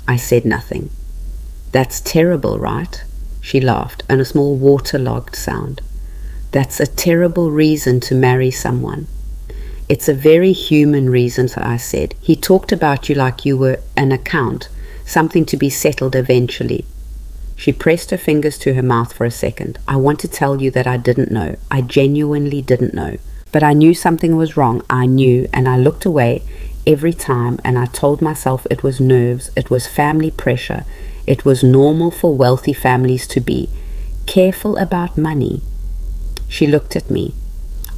I said nothing. "That's terrible, right?" She laughed, and a small waterlogged sound. "That's a terrible reason to marry someone." "It's a very human reason," I said. "He talked about you like you were an account, something to be settled eventually." She pressed her fingers to her mouth for a second. "I want to tell you that I didn't know. I genuinely didn't know. But I knew something was wrong. I knew, and I looked away every time, and I told myself it was nerves, it was family pressure, it was normal for wealthy families to be careful about money." She looked at me.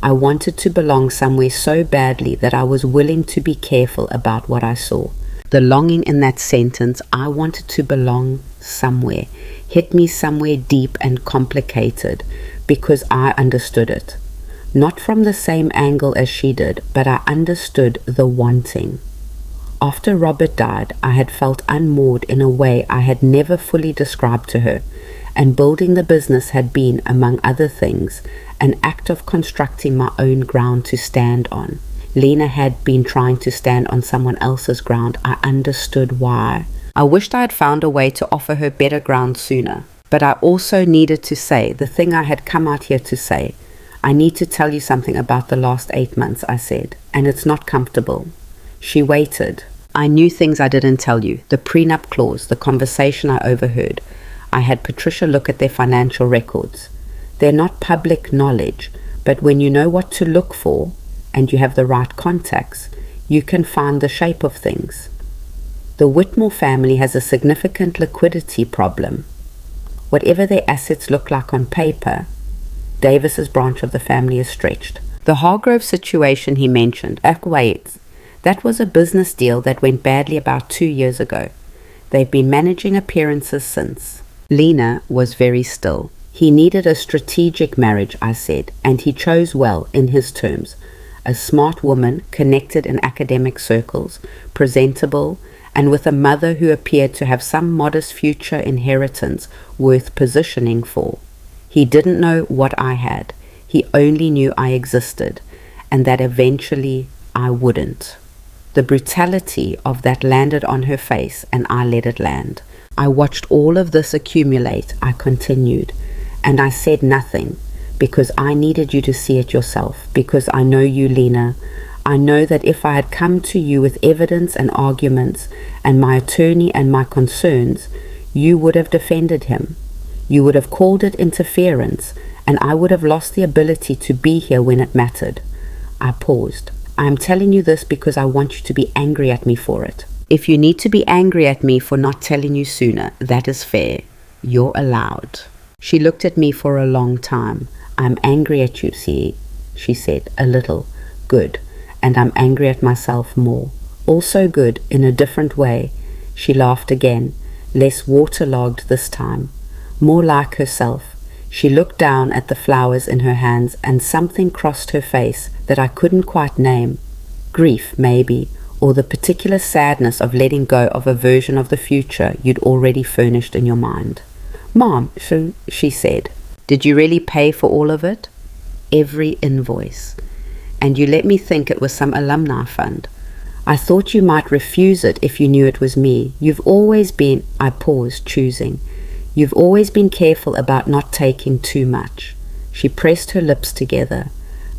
I wanted to belong somewhere so badly that I was willing to be careful about what I saw. The longing in that sentence, "I wanted to belong somewhere," hit me somewhere deep and complicated because I understood it. Not from the same angle as she did, but I understood the wanting. After Robert died, I had felt unmoored in a way I had never fully described to her, and building the business had been, among other things, an act of constructing my own ground to stand on. Lena had been trying to stand on someone else's ground. I understood why. I wished I had found a way to offer her better ground sooner. But I also needed to say the thing I had come out here to say. "I need to tell you something about the last 8 months," I said, "and it's not comfortable." She waited. "I knew things I didn't tell you. The prenup clause, the conversation I overheard. I had Patricia look at their financial records. They're not public knowledge, but when you know what to look for, and you have the right contacts, you can find the shape of things. The Whitmore family has a significant liquidity problem. Whatever their assets look like on paper, Davis's branch of the family is stretched. The Hargrove situation he mentioned, wait, that was a business deal that went badly about 2 years ago. They've been managing appearances since." Lena was very still. "He needed a strategic marriage," I said, "and he chose well in his terms. A smart woman, connected in academic circles, presentable, and with a mother who appeared to have some modest future inheritance worth positioning for. He didn't know what I had. He only knew I existed, and that eventually I wouldn't." The brutality of that landed on her face, and I let it land. "I watched all of this accumulate," I continued, "and I said nothing, because I needed you to see it yourself, because I know you, Lena. I know that if I had come to you with evidence and arguments and my attorney and my concerns, you would have defended him. You would have called it interference, and I would have lost the ability to be here when it mattered." I paused. "I am telling you this because I want you to be angry at me for it. If you need to be angry at me for not telling you sooner, that is fair. You're allowed." She looked at me for a long time. "I'm angry at you, see," she said, "a little. Good. And I'm angry at myself more. Also good, in a different way." She laughed again, less waterlogged this time, more like herself. She looked down at the flowers in her hands, and something crossed her face that I couldn't quite name. Grief, maybe, or the particular sadness of letting go of a version of the future you'd already furnished in your mind. "Mom," she said, "did you really pay for all of it?" "Every invoice. And you let me think it was some alumni fund. I thought you might refuse it if you knew it was me. You've always been," I paused, choosing, "you've always been careful about not taking too much." She pressed her lips together,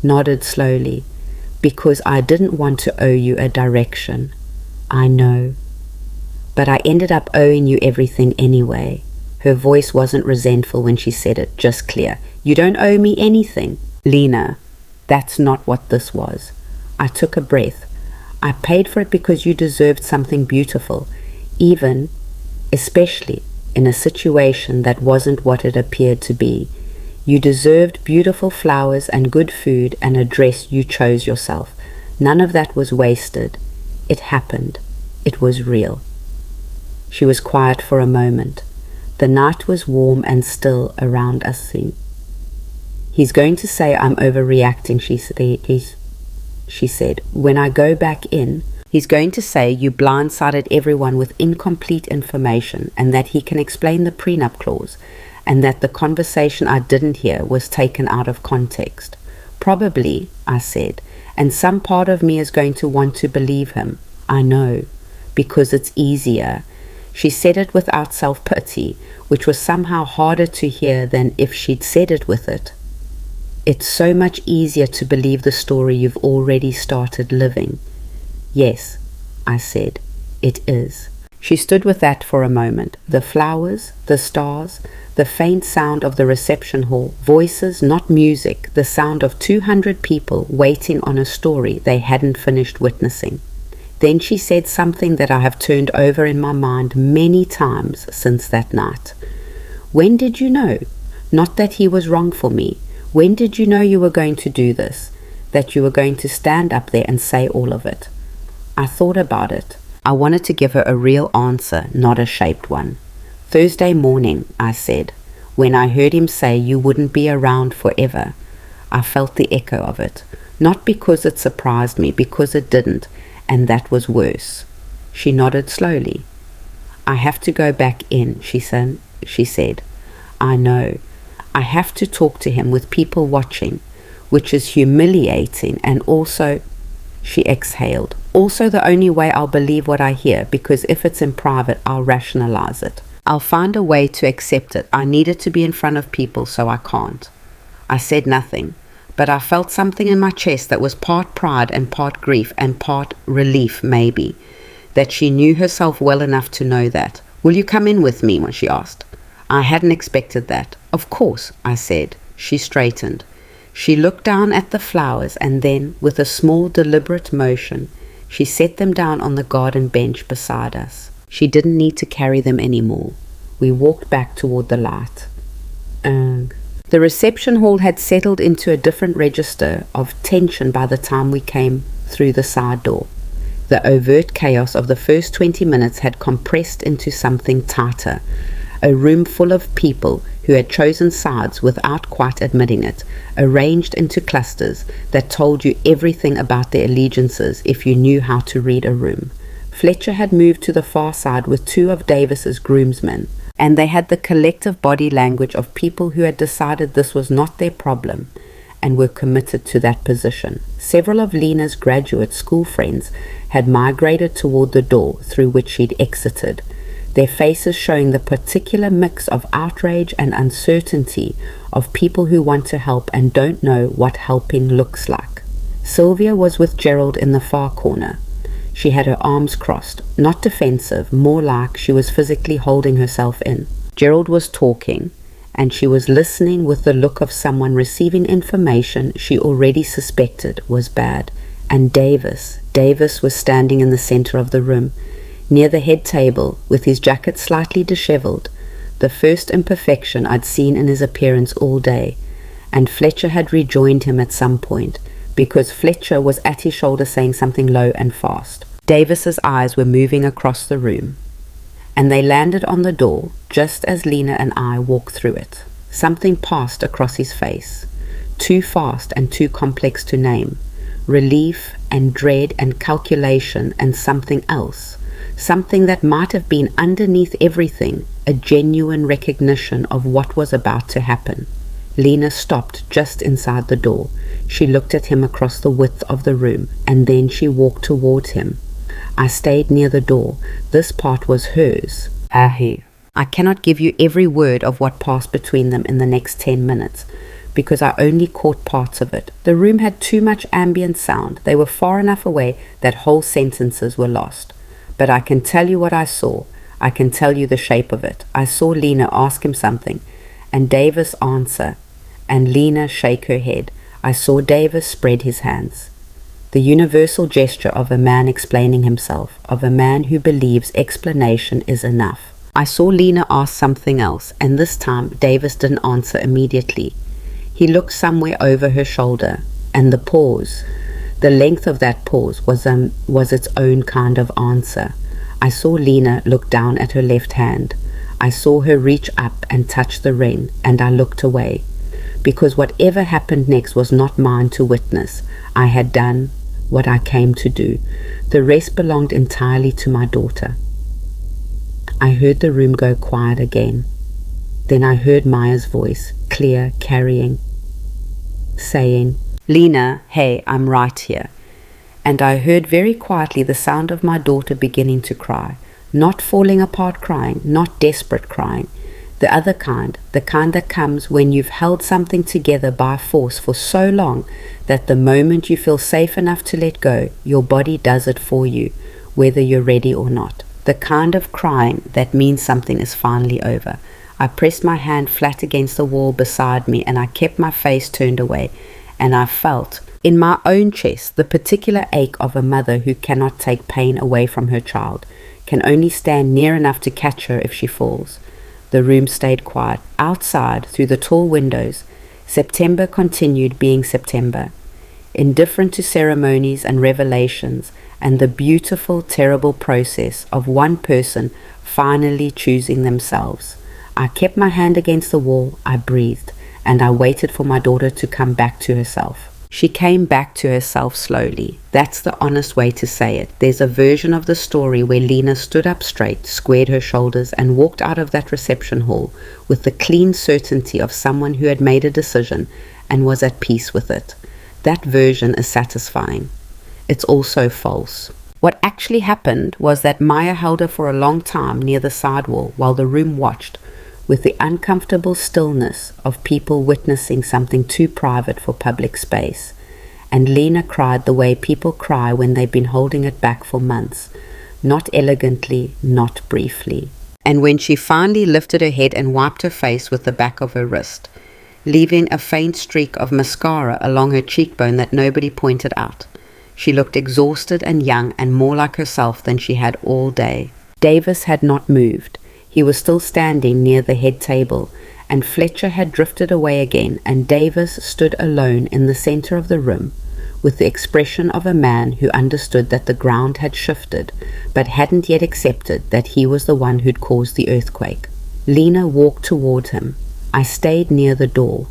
nodded slowly. Because I didn't want to owe you a direction. I know. But I ended up owing you everything anyway. Her voice wasn't resentful when she said it, just clear. You don't owe me anything. Lena, that's not what this was. I took a breath. I paid for it because you deserved something beautiful, especially in a situation that wasn't what it appeared to be. You deserved beautiful flowers and good food and a dress you chose yourself. None of that was wasted. It happened. It was real. She was quiet for a moment. The night was warm and still around us. He's going to say I'm overreacting, she said. When I go back in, he's going to say you blindsided everyone with incomplete information and that he can explain the prenup clause and that the conversation I didn't hear was taken out of context. Probably, I said, and some part of me is going to want to believe him. I know, because it's easier. She said it without self-pity, which was somehow harder to hear than if she'd said it with it. It's so much easier to believe the story you've already started living. Yes, I said, it is. She stood with that for a moment. The flowers, the stars, the faint sound of the reception hall, voices, not music, the sound of 200 people waiting on a story they hadn't finished witnessing. Then she said something that I have turned over in my mind many times since that night. When did you know? Not that he was wrong for me. When did you know you were going to do this? That you were going to stand up there and say all of it? I thought about it. I wanted to give her a real answer, not a shaped one. Thursday morning, I said, when I heard him say you wouldn't be around forever. I felt the echo of it. Not because it surprised me, because it didn't, and that was worse. She nodded slowly. I have to go back in, she said. I know. I have to talk to him with people watching, which is humiliating and also, she exhaled, also the only way I'll believe what I hear, because if it's in private, I'll rationalize it. I'll find a way to accept it. I needed to be in front of people, so I can't. I said nothing, but I felt something in my chest that was part pride and part grief and part relief, maybe, that she knew herself well enough to know that. Will you come in with me? When she asked. I hadn't expected that. Of course, I said. She straightened. She looked down at the flowers and then, with a small deliberate motion, she set them down on the garden bench beside us. She didn't need to carry them anymore. We walked back toward the light. The reception hall had settled into a different register of tension by the time we came through the side door. The overt chaos of the first 20 minutes had compressed into something tighter. A room full of people who had chosen sides without quite admitting it, arranged into clusters that told you everything about their allegiances if you knew how to read a room. Fletcher had moved to the far side with two of Davis's groomsmen, and they had the collective body language of people who had decided this was not their problem and were committed to that position. Several of Lena's graduate school friends had migrated toward the door through which she'd exited, their faces showing the particular mix of outrage and uncertainty of people who want to help and don't know what helping looks like. Sylvia was with Gerald in the far corner. She had her arms crossed, not defensive, more like she was physically holding herself in. Gerald was talking, and she was listening with the look of someone receiving information she already suspected was bad. And Davis was standing in the center of the room, near the head table, with his jacket slightly disheveled, the first imperfection I'd seen in his appearance all day, and Fletcher had rejoined him at some point, because Fletcher was at his shoulder saying something low and fast. Davis's eyes were moving across the room, and they landed on the door just as Lena and I walked through it. Something passed across his face, too fast and too complex to name. Relief and dread and calculation and something else. Something that might have been underneath everything, a genuine recognition of what was about to happen. Lena stopped just inside the door. She looked at him across the width of the room, and then she walked towards him. I stayed near the door. This part was hers. I cannot give you every word of what passed between them in the next 10 minutes, because I only caught parts of it. The room had too much ambient sound. They were far enough away that whole sentences were lost. But I can tell you what I saw. I can tell you the shape of it. I saw Lena ask him something, and Davis answer, and Lena shake her head. I saw Davis spread his hands. The universal gesture of a man explaining himself, of a man who believes explanation is enough. I saw Lena ask something else, and this time Davis didn't answer immediately. He looked somewhere over her shoulder, and the pause, the length of that pause was its own kind of answer. I saw Lena look down at her left hand. I saw her reach up and touch the ring, and I looked away, because whatever happened next was not mine to witness. I had done what I came to do. The rest belonged entirely to my daughter. I heard the room go quiet again. Then I heard Maya's voice, clear, carrying, saying, "Lena, hey, I'm right here." And I heard very quietly the sound of my daughter beginning to cry, not falling apart crying, not desperate crying, the other kind, the kind that comes when you've held something together by force for so long that the moment you feel safe enough to let go, your body does it for you, whether you're ready or not. The kind of crying that means something is finally over. I pressed my hand flat against the wall beside me, and I kept my face turned away, and I felt in my own chest the particular ache of a mother who cannot take pain away from her child, can only stand near enough to catch her if she falls. The room stayed quiet. Outside, through the tall windows, September continued being September, indifferent to ceremonies and revelations and the beautiful, terrible process of one person finally choosing themselves. I kept my hand against the wall, I breathed, and I waited for my daughter to come back to herself. She came back to herself slowly. That's the honest way to say it. There's a version of the story where Lena stood up straight, squared her shoulders, and walked out of that reception hall with the clean certainty of someone who had made a decision and was at peace with it. That version is satisfying. It's also false. What actually happened was that Maya held her for a long time near the side wall while the room watched, with the uncomfortable stillness of people witnessing something too private for public space. And Lena cried the way people cry when they've been holding it back for months, not elegantly, not briefly. And when she finally lifted her head and wiped her face with the back of her wrist, leaving a faint streak of mascara along her cheekbone that nobody pointed out, she looked exhausted and young and more like herself than she had all day. Davis had not moved. He was still standing near the head table, and Fletcher had drifted away again, and Davis stood alone in the center of the room, with the expression of a man who understood that the ground had shifted, but hadn't yet accepted that he was the one who'd caused the earthquake. Lena walked toward him. I stayed near the door.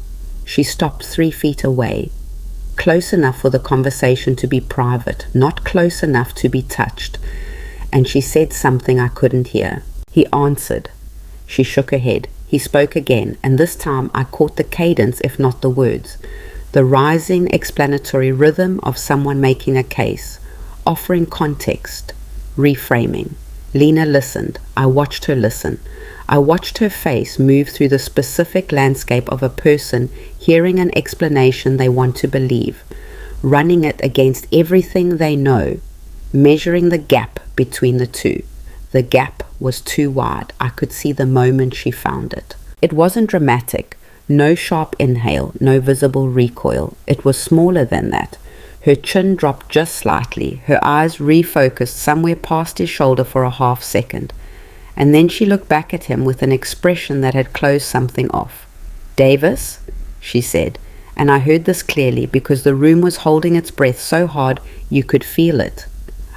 She stopped 3 feet away, close enough for the conversation to be private, not close enough to be touched, and she said something I couldn't hear. He answered. She shook her head. He spoke again, and this time I caught the cadence, if not the words, the rising explanatory rhythm of someone making a case, offering context, reframing. Lena listened. I watched her listen. I watched her face move through the specific landscape of a person hearing an explanation they want to believe, running it against everything they know, measuring the gap between the two. The gap was too wide. I could see the moment she found it. It wasn't dramatic. No sharp inhale, no visible recoil. It was smaller than that. Her chin dropped just slightly. Her eyes refocused somewhere past his shoulder for a half second. And then she looked back at him with an expression that had closed something off. "Davis," she said, and I heard this clearly because the room was holding its breath so hard you could feel it.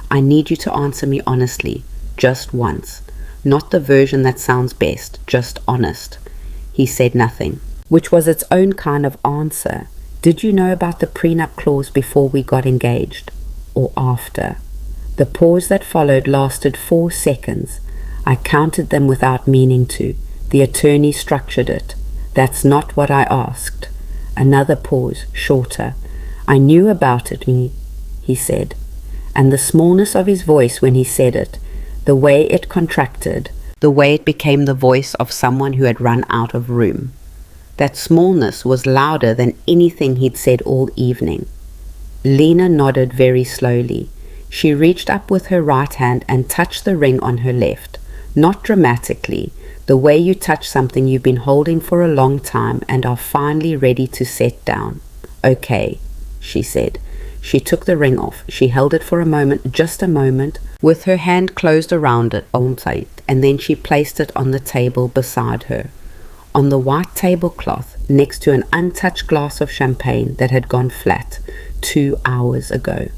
"I need you to answer me honestly. Just once. Not the version that sounds best, just honest." He said nothing, which was its own kind of answer. "Did you know about the prenup clause before we got engaged? Or after?" The pause that followed lasted 4 seconds. I counted them without meaning to. The attorney structured it. "That's not what I asked." Another pause, shorter. "I knew about it," he said. And the smallness of his voice when he said it, the way it contracted, the way it became the voice of someone who had run out of room. That smallness was louder than anything he'd said all evening. Lena nodded very slowly. She reached up with her right hand and touched the ring on her left, not dramatically, the way you touch something you've been holding for a long time and are finally ready to set down. "Okay," she said. She took the ring off. She held it for a moment, just a moment, with her hand closed around it, all tight, and then she placed it on the table beside her, on the white tablecloth next to an untouched glass of champagne that had gone flat 2 hours ago.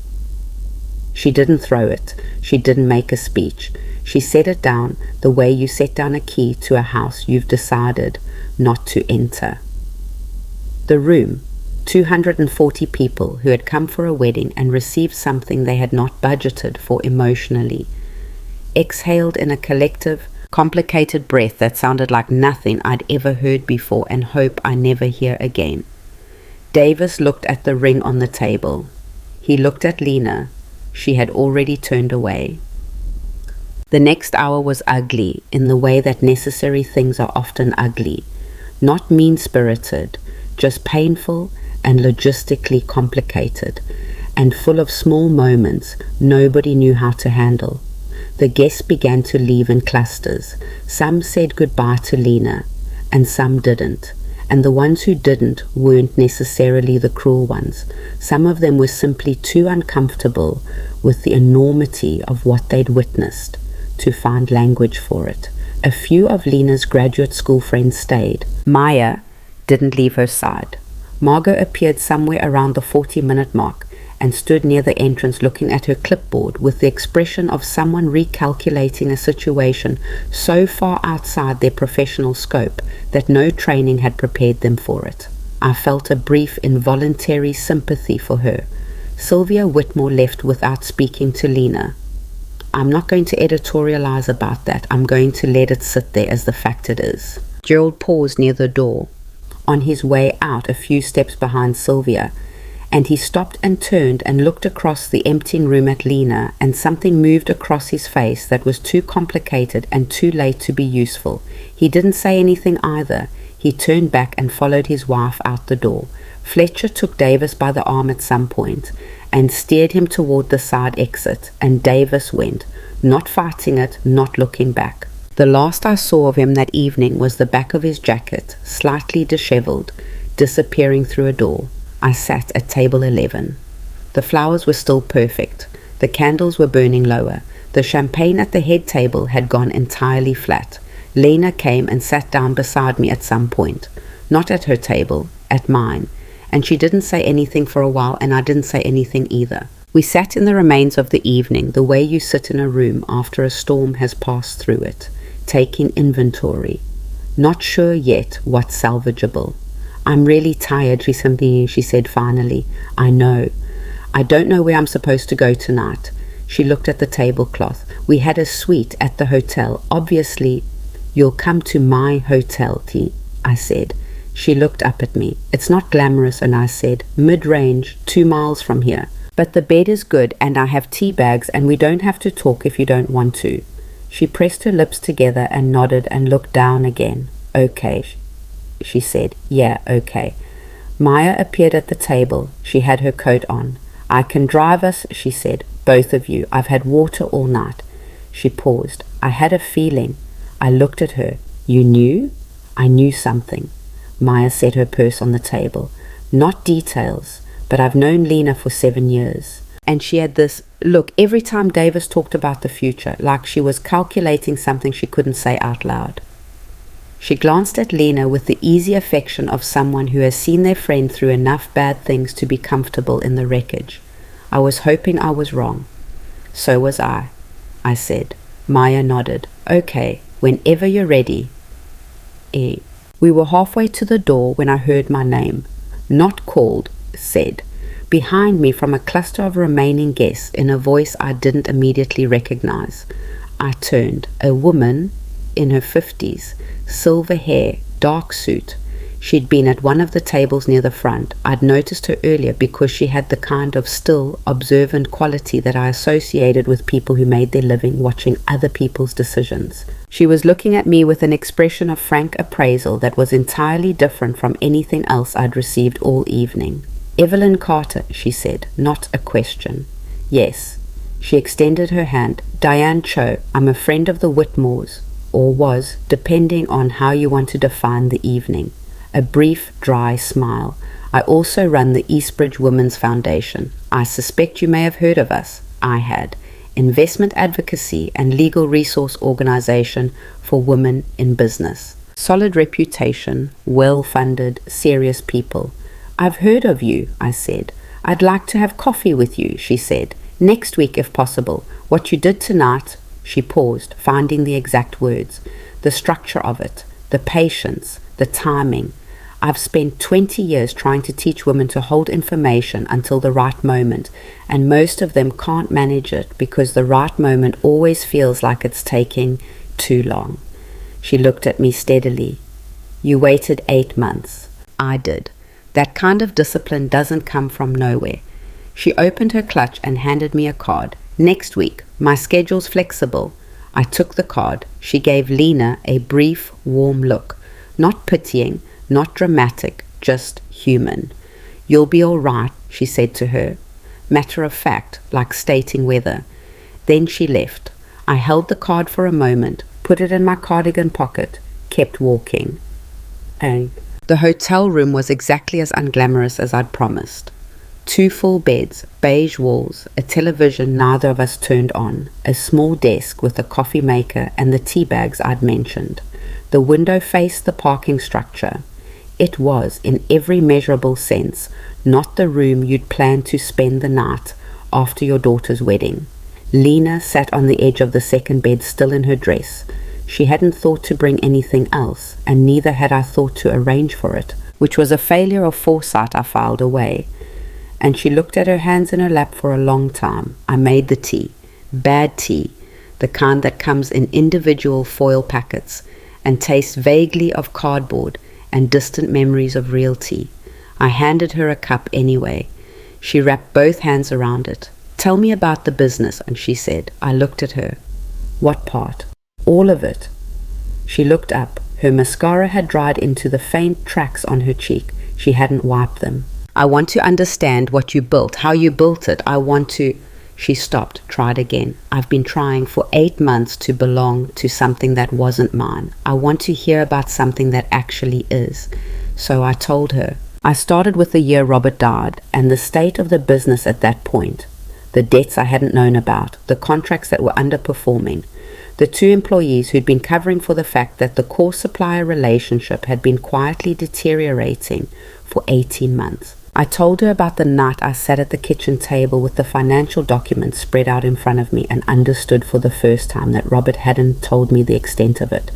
She didn't throw it. She didn't make a speech. She set it down the way you set down a key to a house you've decided not to enter. The room, 240 people who had come for a wedding and received something they had not budgeted for emotionally, exhaled in a collective, complicated breath that sounded like nothing I'd ever heard before and hope I never hear again. Davis looked at the ring on the table. He looked at Lena. She had already turned away. The next hour was ugly in the way that necessary things are often ugly, not mean-spirited, just painful and logistically complicated, and full of small moments nobody knew how to handle. The guests began to leave in clusters. Some said goodbye to Lena, and some didn't. And the ones who didn't weren't necessarily the cruel ones. Some of them were simply too uncomfortable with the enormity of what they'd witnessed to find language for it. A few of Lena's graduate school friends stayed. Maya didn't leave her side. Margot appeared somewhere around the 40-minute mark and stood near the entrance looking at her clipboard with the expression of someone recalculating a situation so far outside their professional scope that no training had prepared them for it. I felt a brief involuntary sympathy for her. Sylvia Whitmore left without speaking to Lena. I'm not going to editorialize about that. I'm going to let it sit there as the fact it is. Gerald paused near the door, on his way out a few steps behind Sylvia, and he stopped and turned and looked across the emptying room at Lena, and something moved across his face that was too complicated and too late to be useful. He didn't say anything either. He turned back and followed his wife out the door. Fletcher took Davis by the arm at some point and steered him toward the side exit, and Davis went, not fighting it, not looking back. The last I saw of him that evening was the back of his jacket, slightly disheveled, disappearing through a door. I sat at table 11. The flowers were still perfect. The candles were burning lower. The champagne at the head table had gone entirely flat. Lena came and sat down beside me at some point. Not at her table, at mine. And she didn't say anything for a while, and I didn't say anything either. We sat in the remains of the evening, the way you sit in a room after a storm has passed through it, taking inventory. Not sure yet what's salvageable. I'm really tired, she said finally. I know. I don't know where I'm supposed to go tonight. She looked at the tablecloth. We had a suite at the hotel. Obviously, you'll come to my hotel, T, I said. She looked up at me. It's not glamorous, and I said, mid-range, 2 miles from here. But the bed is good, and I have tea bags, and we don't have to talk if you don't want to. She pressed her lips together and nodded and looked down again. Okay, she said. Yeah, okay. Maya appeared at the table. She had her coat on. I can drive us, she said. Both of you. I've had water all night. She paused. I had a feeling. I looked at her. You knew? I knew something. Maya set her purse on the table. Not details, but I've known Lena for 7 years. And she had this look every time Davis talked about the future, like she was calculating something she couldn't say out loud. She glanced at Lena with the easy affection of someone who has seen their friend through enough bad things to be comfortable in the wreckage. I was hoping I was wrong. So was I said. Maya nodded. Okay, whenever you're ready. We were halfway to the door when I heard my name. Not called, said. Behind me from a cluster of remaining guests in a voice I didn't immediately recognize. I turned. A woman in her 50s, silver hair, dark suit. She'd been at one of the tables near the front. I'd noticed her earlier because she had the kind of still, observant quality that I associated with people who made their living watching other people's decisions. She was looking at me with an expression of frank appraisal that was entirely different from anything else I'd received all evening. "Evelyn Carter," she said, not a question. "Yes." She extended her hand. "Diane Cho, I'm a friend of the Whitmores, or was, depending on how you want to define the evening." A brief, dry smile. "I also run the Eastbridge Women's Foundation. I suspect you may have heard of us." I had. Investment advocacy and legal resource organization for women in business. Solid reputation, well-funded, serious people. "I've heard of you," I said. "I'd like to have coffee with you," she said. "Next week, if possible. What you did tonight," she paused, finding the exact words. "The structure of it, the patience, the timing. I've spent 20 years trying to teach women to hold information until the right moment, and most of them can't manage it because the right moment always feels like it's taking too long." She looked at me steadily. "You waited 8 months." I did. That kind of discipline doesn't come from nowhere. She opened her clutch and handed me a card. "Next week. My schedule's flexible." I took the card. She gave Lena a brief, warm look. Not pitying, not dramatic, just human. "You'll be all right," she said to her. Matter of fact, like stating weather. Then she left. I held the card for a moment, put it in my cardigan pocket, kept walking. The hotel room was exactly as unglamorous as I'd promised. 2 full beds, beige walls, a television neither of us turned on, a small desk with a coffee maker and the tea bags I'd mentioned. The window faced the parking structure. It was, in every measurable sense, not the room you'd planned to spend the night after your daughter's wedding. Lena sat on the edge of the second bed, still in her dress. She hadn't thought to bring anything else, and neither had I thought to arrange for it, which was a failure of foresight I filed away. And she looked at her hands in her lap for a long time. I made the tea. Bad tea, the kind that comes in individual foil packets and tastes vaguely of cardboard and distant memories of real tea. I handed her a cup anyway. She wrapped both hands around it. "Tell me about the business," and she said. I looked at her. "What part?" "All of it." She looked up. Her mascara had dried into the faint tracks on her cheek. She hadn't wiped them. "I want to understand what you built, how you built it. I want to..." She stopped, tried again. "I've been trying for 8 months to belong to something that wasn't mine. I want to hear about something that actually is." So I told her. I started with the year Robert died and the state of the business at that point. The debts I hadn't known about, the contracts that were underperforming, the 2 employees who'd been covering for the fact that the core supplier relationship had been quietly deteriorating for 18 months. I told her about the night I sat at the kitchen table with the financial documents spread out in front of me and understood for the first time that Robert hadn't told me the extent of it.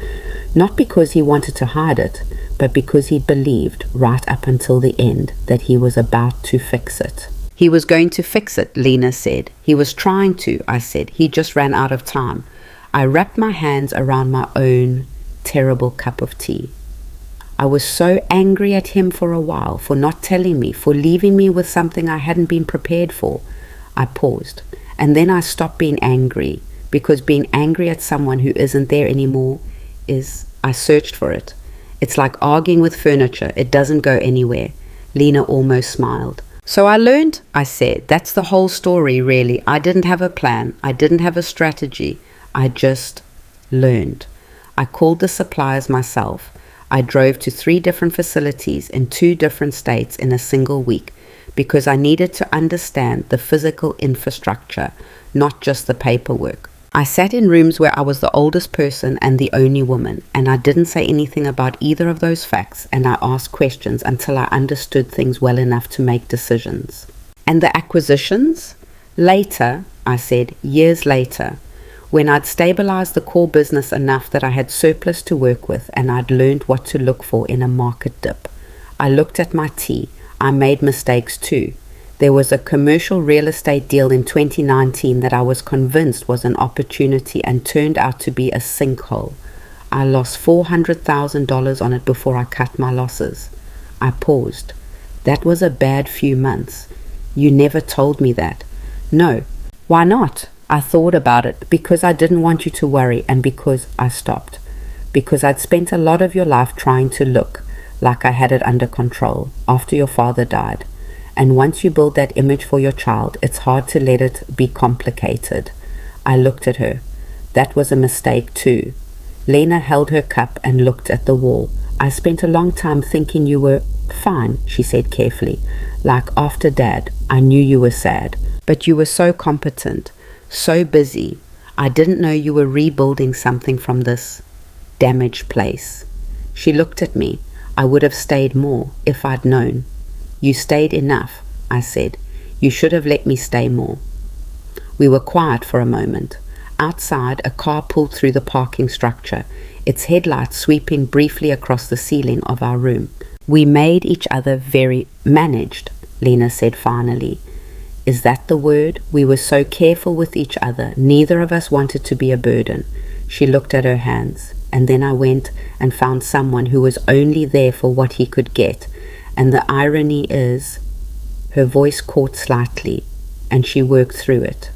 Not because he wanted to hide it, but because he believed, right up until the end, that he was about to fix it. "He was going to fix it," Lena said. "He was trying to," I said. "He just ran out of time." I wrapped my hands around my own terrible cup of tea. I was so angry at him for a while, for not telling me, for leaving me with something I hadn't been prepared for. I paused, and then I stopped being angry, because being angry at someone who isn't there anymore is... I searched for it. It's like arguing with furniture. It doesn't go anywhere. Lena almost smiled. "So I learned," I said. "That's the whole story, really. I didn't have a plan. I didn't have a strategy. I just learned. I called the suppliers myself. I drove to 3 different facilities in 2 different states in a single week because I needed to understand the physical infrastructure, not just the paperwork. I sat in rooms where I was the oldest person and the only woman, and I didn't say anything about either of those facts, and I asked questions until I understood things well enough to make decisions. "And the acquisitions?" "Later," I said, "years later. When I'd stabilized the core business enough that I had surplus to work with and I'd learned what to look for in a market dip. I looked at my tea. I made mistakes too. There was a commercial real estate deal in 2019 that I was convinced was an opportunity and turned out to be a sinkhole. I lost $400,000 on it before I cut my losses. I paused. That was a bad few months. You never told me that. No. Why not? I thought about it because I didn't want you to worry and because I stopped. Because I'd spent a lot of your life trying to look like I had it under control after your father died. And once you build that image for your child, it's hard to let it be complicated. I looked at her. That was a mistake too. Lena held her cup and looked at the wall. I spent a long time thinking you were fine, she said carefully. Like after Dad, I knew you were sad. But you were so competent, so busy. I didn't know you were rebuilding something from this damaged place. She looked at me. I would have stayed more if I'd known. You stayed enough, I said. You should have let me stay more. We were quiet for a moment. Outside, a car pulled through the parking structure, its headlights sweeping briefly across the ceiling of our room. We made each other very managed, Lena said finally. Is that the word? We were so careful with each other. Neither of us wanted to be a burden. She looked at her hands. And then I went and found someone who was only there for what he could get. And the irony is, her voice caught slightly, and she worked through it.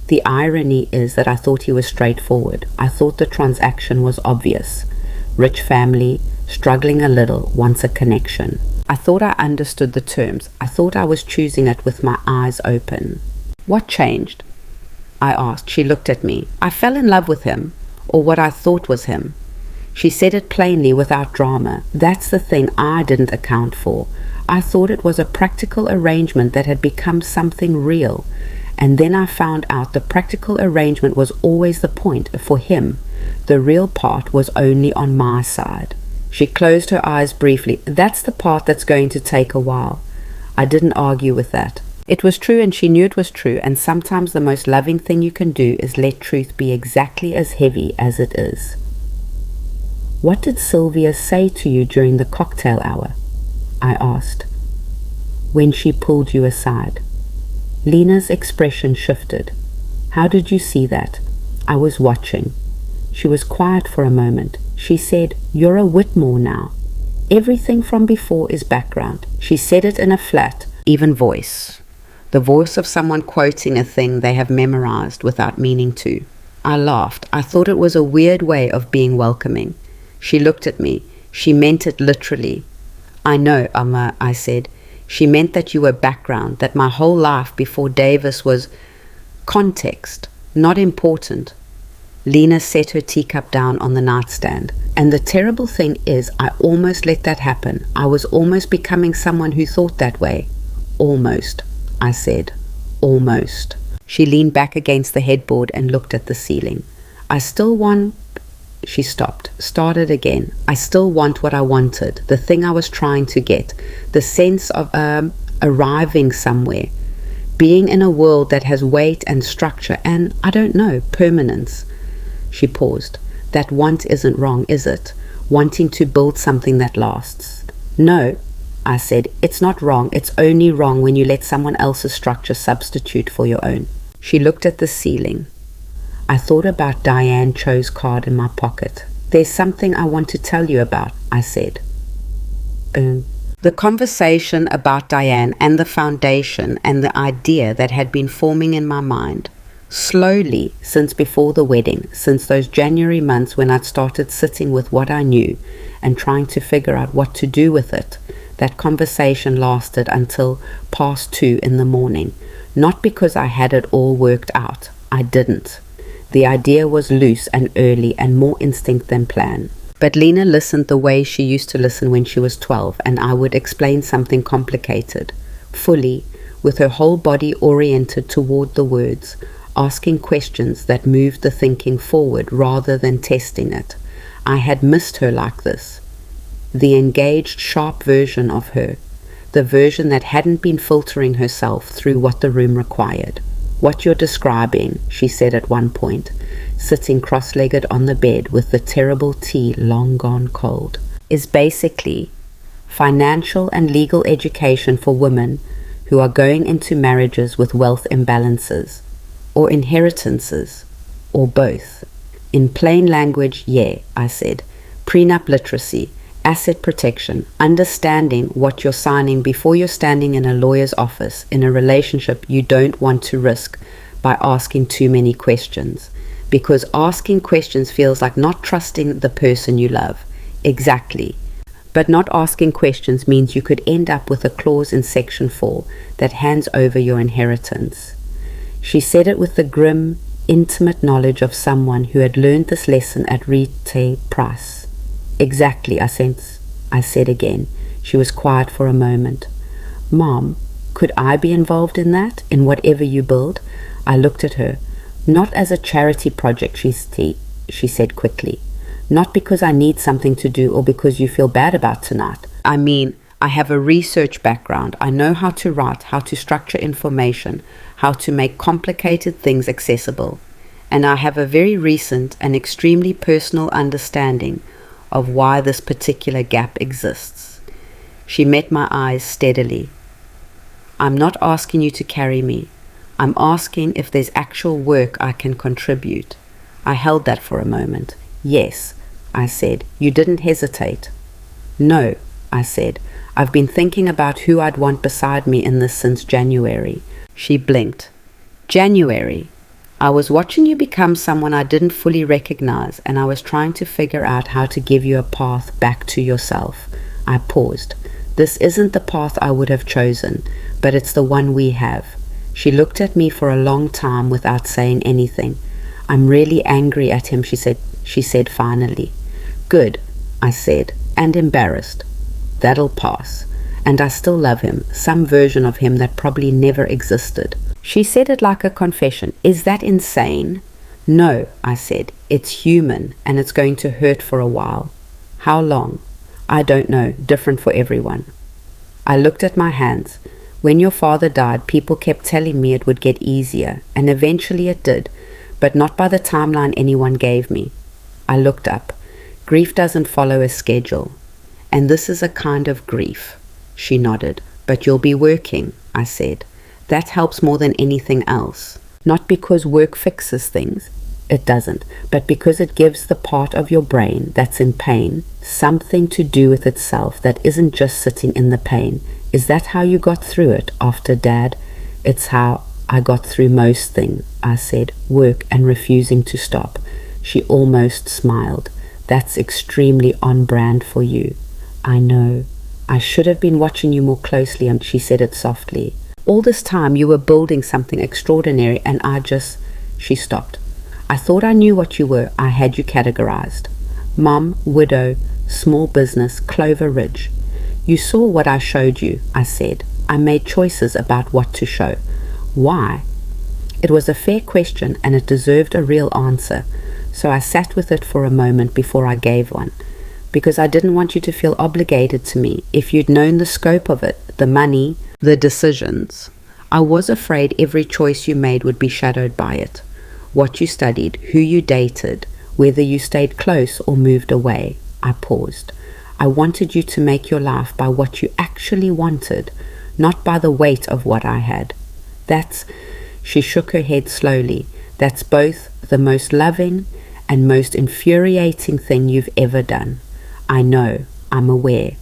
The irony is that I thought he was straightforward. I thought the transaction was obvious. Rich family, struggling a little, wants a connection. I thought I understood the terms. I thought I was choosing it with my eyes open. What changed? I asked. She looked at me. I fell in love with him, or what I thought was him. She said it plainly without drama. That's the thing I didn't account for. I thought it was a practical arrangement that had become something real. And then I found out the practical arrangement was always the point for him. The real part was only on my side. She closed her eyes briefly. That's the part that's going to take a while. I didn't argue with that. It was true and she knew it was true, and sometimes the most loving thing you can do is let truth be exactly as heavy as it is. What did Sylvia say to you during the cocktail hour? I asked. When she pulled you aside. Lena's expression shifted. How did you see that? I was watching. She was quiet for a moment. She said, You're a Whitmore now. Everything from before is background. She said it in a flat, even voice. The voice of someone quoting a thing they have memorized without meaning to. I laughed. I thought it was a weird way of being welcoming. She looked at me. She meant it literally. I know, Amma, I said. She meant that you were background, that my whole life before Davis was context, not important. Lena set her teacup down on the nightstand. And the terrible thing is, I almost let that happen. I was almost becoming someone who thought that way. Almost, I said. Almost. She leaned back against the headboard and looked at the ceiling. I still want... She stopped, started again. I still want what I wanted, the thing I was trying to get, the sense of arriving somewhere, being in a world that has weight and structure and, I don't know, permanence. She paused. That want isn't wrong, is it? Wanting to build something that lasts. No, I said, it's not wrong. It's only wrong when you let someone else's structure substitute for your own. She looked at the ceiling. I thought about Diane Cho's card in my pocket. There's something I want to tell you about, I said. The conversation about Diane and the foundation and the idea that had been forming in my mind, slowly since before the wedding, since those January months when I'd started sitting with what I knew and trying to figure out what to do with it, that conversation lasted until past 2 in the morning. Not because I had it all worked out. I didn't. The idea was loose and early and more instinct than plan. But Lena listened the way she used to listen when she was 12, and I would explain something complicated, fully, with her whole body oriented toward the words, asking questions that moved the thinking forward rather than testing it. I had missed her like this. The engaged, sharp version of her, the version that hadn't been filtering herself through what the room required. What you're describing, she said at one point, sitting cross-legged on the bed with the terrible tea long gone cold, is basically financial and legal education for women who are going into marriages with wealth imbalances, or inheritances, or both. In plain language, yeah, I said, prenup literacy, Asset protection, understanding what you're signing before you're standing in a lawyer's office in a relationship you don't want to risk by asking too many questions. Because asking questions feels like not trusting the person you love. Exactly. But not asking questions means you could end up with a clause in Section 4 that hands over your inheritance. She said it with the grim, intimate knowledge of someone who had learned this lesson at retail price. Exactly, I said again. She was quiet for a moment. Mom, could I be involved in that, in whatever you build? I looked at her. Not as a charity project, she said quickly. Not because I need something to do or because you feel bad about tonight. I mean, I have a research background. I know how to write, how to structure information, how to make complicated things accessible. And I have a very recent and extremely personal understanding of why this particular gap exists. She met my eyes steadily. I'm not asking you to carry me. I'm asking if there's actual work I can contribute. I held that for a moment. Yes, I said. You didn't hesitate. No, I said. I've been thinking about who I'd want beside me in this since January. She blinked. January. I was watching you become someone I didn't fully recognize, and I was trying to figure out how to give you a path back to yourself. I paused. This isn't the path I would have chosen, but it's the one we have. She looked at me for a long time without saying anything. I'm really angry at him, she said finally. Good, I said, and embarrassed. That'll pass. And I still love him, some version of him that probably never existed. She said it like a confession. Is that insane? No, I said. It's human, and it's going to hurt for a while. How long? I don't know. Different for everyone. I looked at my hands. When your father died, people kept telling me it would get easier, and eventually it did, but not by the timeline anyone gave me. I looked up. Grief doesn't follow a schedule. And this is a kind of grief. She nodded. But you'll be working, I said. That helps more than anything else. Not because work fixes things. It doesn't. But because it gives the part of your brain that's in pain something to do with itself that isn't just sitting in the pain. Is that how you got through it after Dad? It's how I got through most things, I said. Work and refusing to stop. She almost smiled. That's extremely on brand for you. I know. I should have been watching you more closely, and she said it softly. All this time you were building something extraordinary, and She stopped. I thought I knew what you were. I had you categorized. Mom, widow, small business, Clover Ridge. You saw what I showed you, I said. I made choices about what to show. Why? It was a fair question, and it deserved a real answer, so I sat with it for a moment before I gave one. Because I didn't want you to feel obligated to me. If you'd known the scope of it, the money, the decisions, I was afraid every choice you made would be shadowed by it. What you studied, who you dated, whether you stayed close or moved away. I paused. I wanted you to make your life by what you actually wanted, not by the weight of what I had. She shook her head slowly. That's both the most loving and most infuriating thing you've ever done. I know, I'm aware.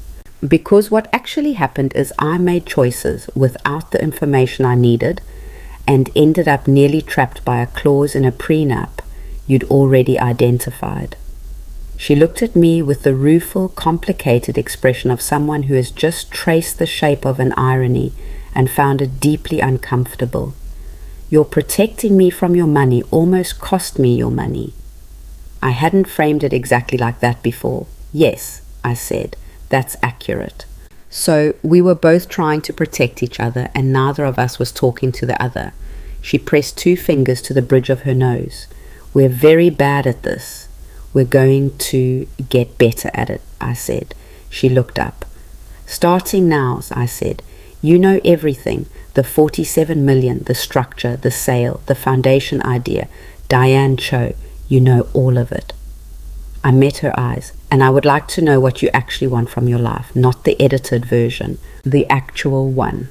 Because what actually happened is I made choices without the information I needed and ended up nearly trapped by a clause in a prenup you'd already identified. She looked at me with the rueful, complicated expression of someone who has just traced the shape of an irony and found it deeply uncomfortable. Your protecting me from your money almost cost me your money. I hadn't framed it exactly like that before. Yes, I said, that's accurate. So we were both trying to protect each other, and neither of us was talking to the other. She pressed 2 fingers to the bridge of her nose. We're very bad at this. We're going to get better at it, I said. She looked up. Starting now, I said. You know everything. The 47 million, the structure, the sale, the foundation idea. Diane Cho, you know all of it. I met her eyes, and I would like to know what you actually want from your life, not the edited version, the actual one.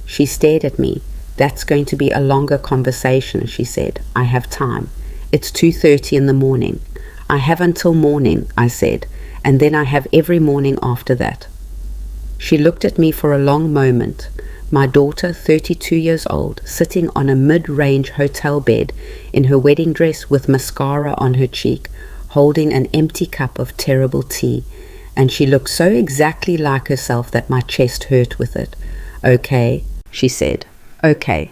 She stared at me. That's going to be a longer conversation, she said. I have time. It's 2:30 in the morning. I have until morning, I said, and then I have every morning after that." She looked at me for a long moment, my daughter, 32 years old, sitting on a mid-range hotel bed in her wedding dress with mascara on her cheek, holding an empty cup of terrible tea, and she looked so exactly like herself that my chest hurt with it. "Okay," she said. "Okay."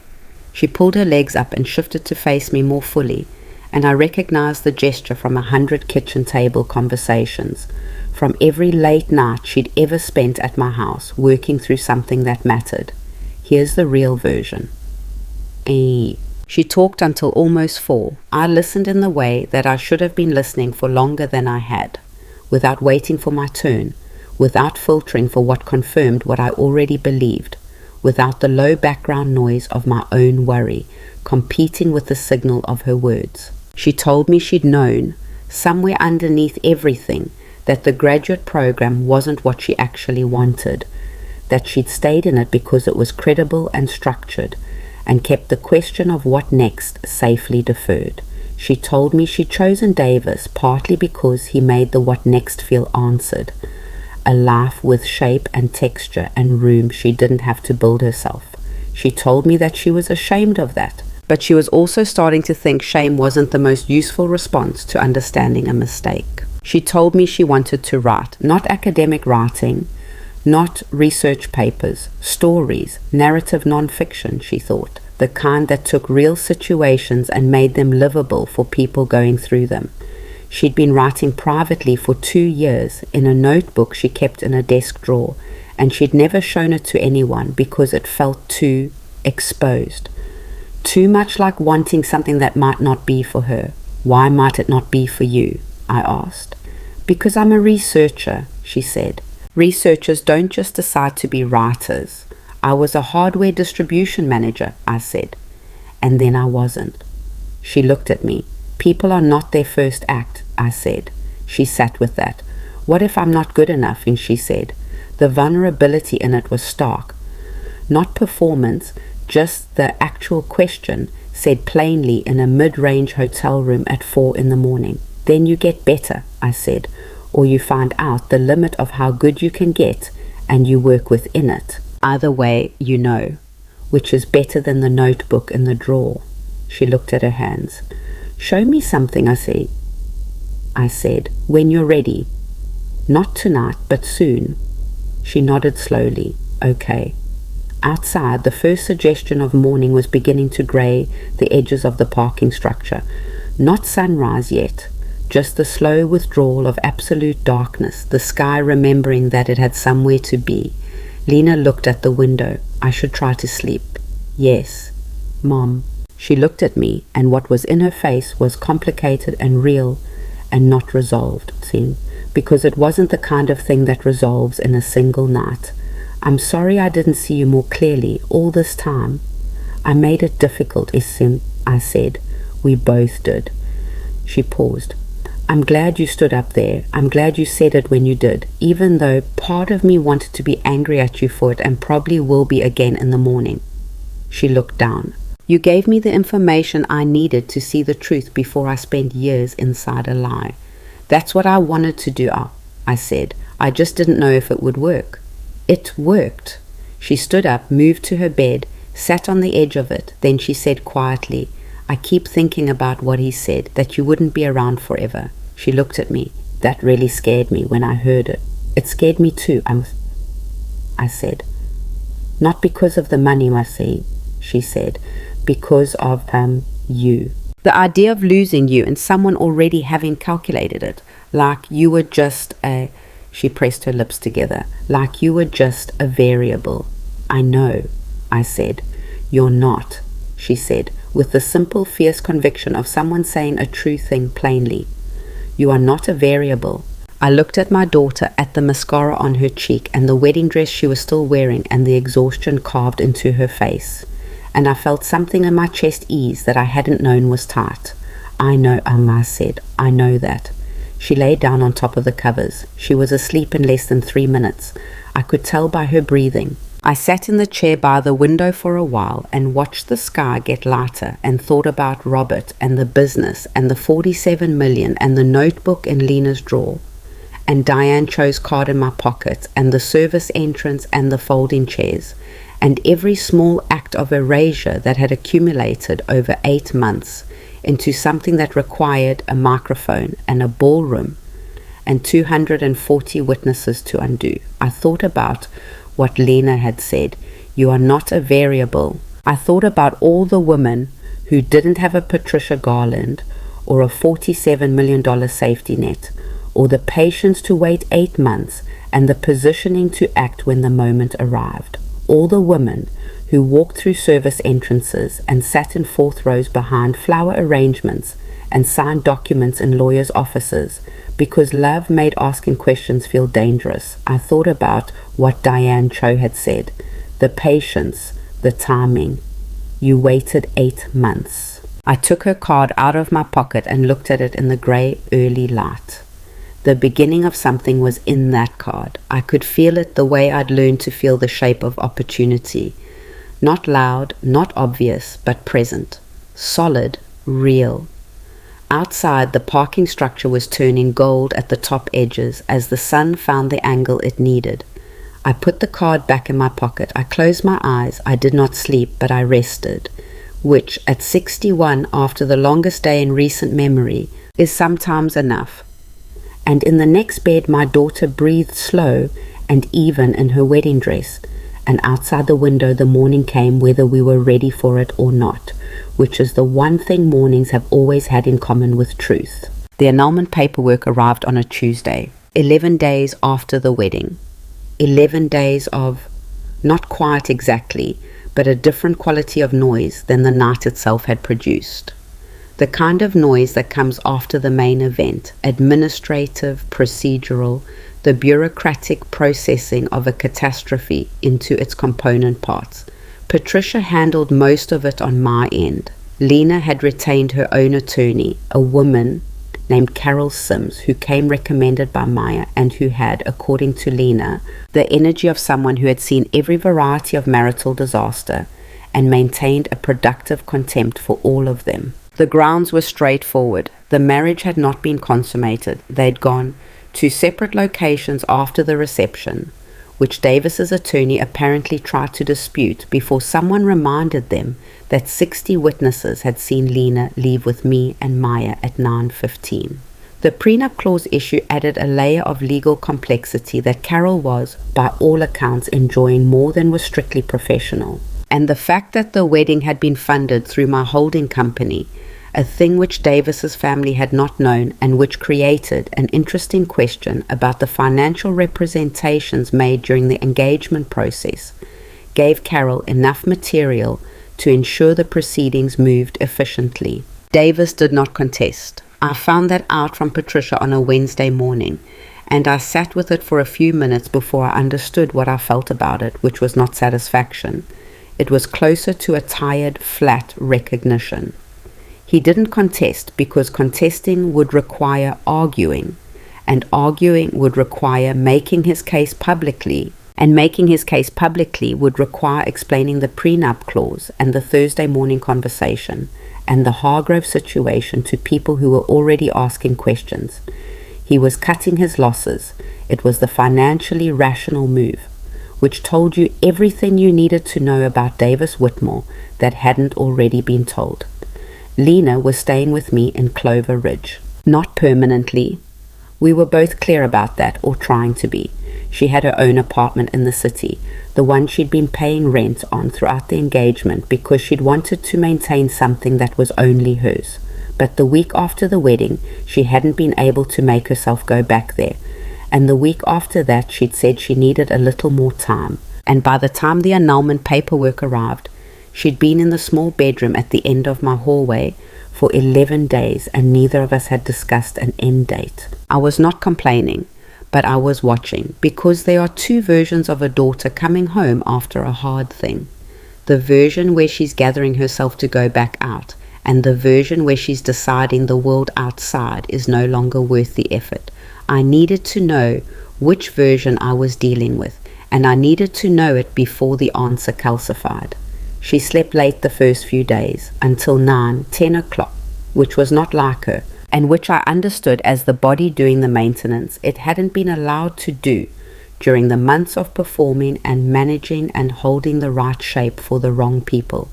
She pulled her legs up and shifted to face me more fully, and I recognized the gesture from 100 kitchen table conversations, from every late night she'd ever spent at my house working through something that mattered. Here's the real version. She talked until almost 4. I listened in the way that I should have been listening for longer than I had, without waiting for my turn, without filtering for what confirmed what I already believed, without the low background noise of my own worry, competing with the signal of her words. She told me she'd known, somewhere underneath everything, that the graduate program wasn't what she actually wanted, that she'd stayed in it because it was credible and structured, and kept the question of what next safely deferred. She told me she'd chosen Davis partly because he made the what next feel answered, a life with shape and texture and room she didn't have to build herself. She told me that she was ashamed of that, but she was also starting to think shame wasn't the most useful response to understanding a mistake. She told me she wanted to write, not academic writing, not research papers, stories, narrative non-fiction, she thought, the kind that took real situations and made them livable for people going through them. She'd been writing privately for 2 years in a notebook she kept in a desk drawer, and she'd never shown it to anyone because it felt too exposed. Too much like wanting something that might not be for her. "Why might it not be for you?" I asked. "Because I'm a researcher," she said. "Researchers don't just decide to be writers. I was a hardware distribution manager," I said. And then I wasn't. She looked at me. "People are not their first act," I said. She sat with that. "What if I'm not good enough?" And she said. The vulnerability in it was stark. Not performance, just the actual question, said plainly in a mid-range hotel room at 4 in the morning. "Then you get better," I said, "or you find out the limit of how good you can get and you work within it. Either way, you know, which is better than the notebook in the drawer." She looked at her hands. "Show me something," I said, "when you're ready. Not tonight, but soon." She nodded slowly. "Okay." Outside, the first suggestion of morning was beginning to grey the edges of the parking structure. Not sunrise yet, just the slow withdrawal of absolute darkness, the sky remembering that it had somewhere to be. Lena looked at the window. "I should try to sleep." "Yes, Mom." She looked at me, and what was in her face was complicated and real and not resolved, because it wasn't the kind of thing that resolves in a single night. "I'm sorry I didn't see you more clearly all this time. I made it difficult, I said. "We both did." She paused. "I'm glad you stood up there. I'm glad you said it when you did, even though part of me wanted to be angry at you for it and probably will be again in the morning." She looked down. "You gave me the information I needed to see the truth before I spent years inside a lie. That's what I wanted to do," I said. "I just didn't know if it would work." "It worked." She stood up, moved to her bed, sat on the edge of it. Then she said quietly, "I keep thinking about what he said, that you wouldn't be around forever." She looked at me. "That really scared me when I heard it." "It scared me too," I said. "Not because of the money, Marcy," she said. "Because of you. The idea of losing you and someone already having calculated it, like you were just a..." She pressed her lips together. "Like you were just a variable." "I know," I said. "You're not," she said, with the simple, fierce conviction of someone saying a true thing plainly. "You are not a variable." I looked at my daughter, at the mascara on her cheek and the wedding dress she was still wearing and the exhaustion carved into her face, and I felt something in my chest ease that I hadn't known was tight. "I know," I said. "I know that." She lay down on top of the covers. She was asleep in less than 3 minutes. I could tell by her breathing. I sat in the chair by the window for a while and watched the sky get lighter and thought about Robert and the business and the 47 million and the notebook in Lena's drawer. and Diane Cho's card in my pocket, and the service entrance and the folding chairs, and every small act of erasure that had accumulated over 8 months into something that required a microphone and a ballroom and 240 witnesses to undo. I thought about what Lena had said, "You are not a variable." I thought about all the women who didn't have a Patricia Garland or a $47 million safety net, or the patience to wait 8 months and the positioning to act when the moment arrived. All the women who walked through service entrances and sat in 4th rows behind flower arrangements and signed documents in lawyers' offices because love made asking questions feel dangerous. I thought about what Diane Cho had said, the patience, the timing. You waited 8 months. I took her card out of my pocket and looked at it in the grey early light. The beginning of something was in that card. I could feel it the way I'd learned to feel the shape of opportunity. Not loud, not obvious, but present. Solid, real. Outside, the parking structure was turning gold at the top edges as the sun found the angle it needed. I put the card back in my pocket. I closed my eyes. I did not sleep, but I rested, which, at 61, after the longest day in recent memory, is sometimes enough. And in the next bed, my daughter breathed slow and even in her wedding dress, and outside the window the morning came whether we were ready for it or not, which is the one thing mornings have always had in common with truth. The annulment paperwork arrived on a Tuesday, 11 days after the wedding. 11 days of, not quite exactly, but a different quality of noise than the night itself had produced. The kind of noise that comes after the main event, administrative, procedural, the bureaucratic processing of a catastrophe into its component parts. Patricia handled most of it on my end. Lena had retained her own attorney, a woman named Carol Sims, who came recommended by Maya and who had, according to Lena, the energy of someone who had seen every variety of marital disaster and maintained a productive contempt for all of them. The grounds were straightforward. The marriage had not been consummated. They'd gone to separate locations after the reception, which Davis's attorney apparently tried to dispute before someone reminded them that 60 witnesses had seen Lena leave with me and Maya at 9:15. The prenup clause issue added a layer of legal complexity that Carol was, by all accounts, enjoying more than was strictly professional. And the fact that the wedding had been funded through my holding company, a thing which Davis's family had not known and which created an interesting question about the financial representations made during the engagement process, gave Carol enough material to ensure the proceedings moved efficiently. Davis did not contest. I found that out from Patricia on a Wednesday morning, and I sat with it for a few minutes before I understood what I felt about it, which was not satisfaction. It was closer to a tired, flat recognition. He didn't contest because contesting would require arguing, and arguing would require making his case publicly, and making his case publicly would require explaining the prenup clause and the Thursday morning conversation and the Hargrove situation to people who were already asking questions. He was cutting his losses. It was the financially rational move, which told you everything you needed to know about Davis Whitmore that hadn't already been told. Lena was staying with me in Clover Ridge. Not permanently. We were both clear about that, or trying to be. She had her own apartment in the city, the one she'd been paying rent on throughout the engagement because she'd wanted to maintain something that was only hers. But the week after the wedding, she hadn't been able to make herself go back there. And the week after that, she'd said she needed a little more time. And by the time the annulment paperwork arrived, she'd been in the small bedroom at the end of my hallway for 11 days, and neither of us had discussed an end date. I was not complaining, but I was watching, because there are two versions of a daughter coming home after a hard thing. The version where she's gathering herself to go back out, and the version where she's deciding the world outside is no longer worth the effort. I needed to know which version I was dealing with, and I needed to know it before the answer calcified. She slept late the first few days, until 9, 10 o'clock, which was not like her, and which I understood as the body doing the maintenance it hadn't been allowed to do during the months of performing and managing and holding the right shape for the wrong people.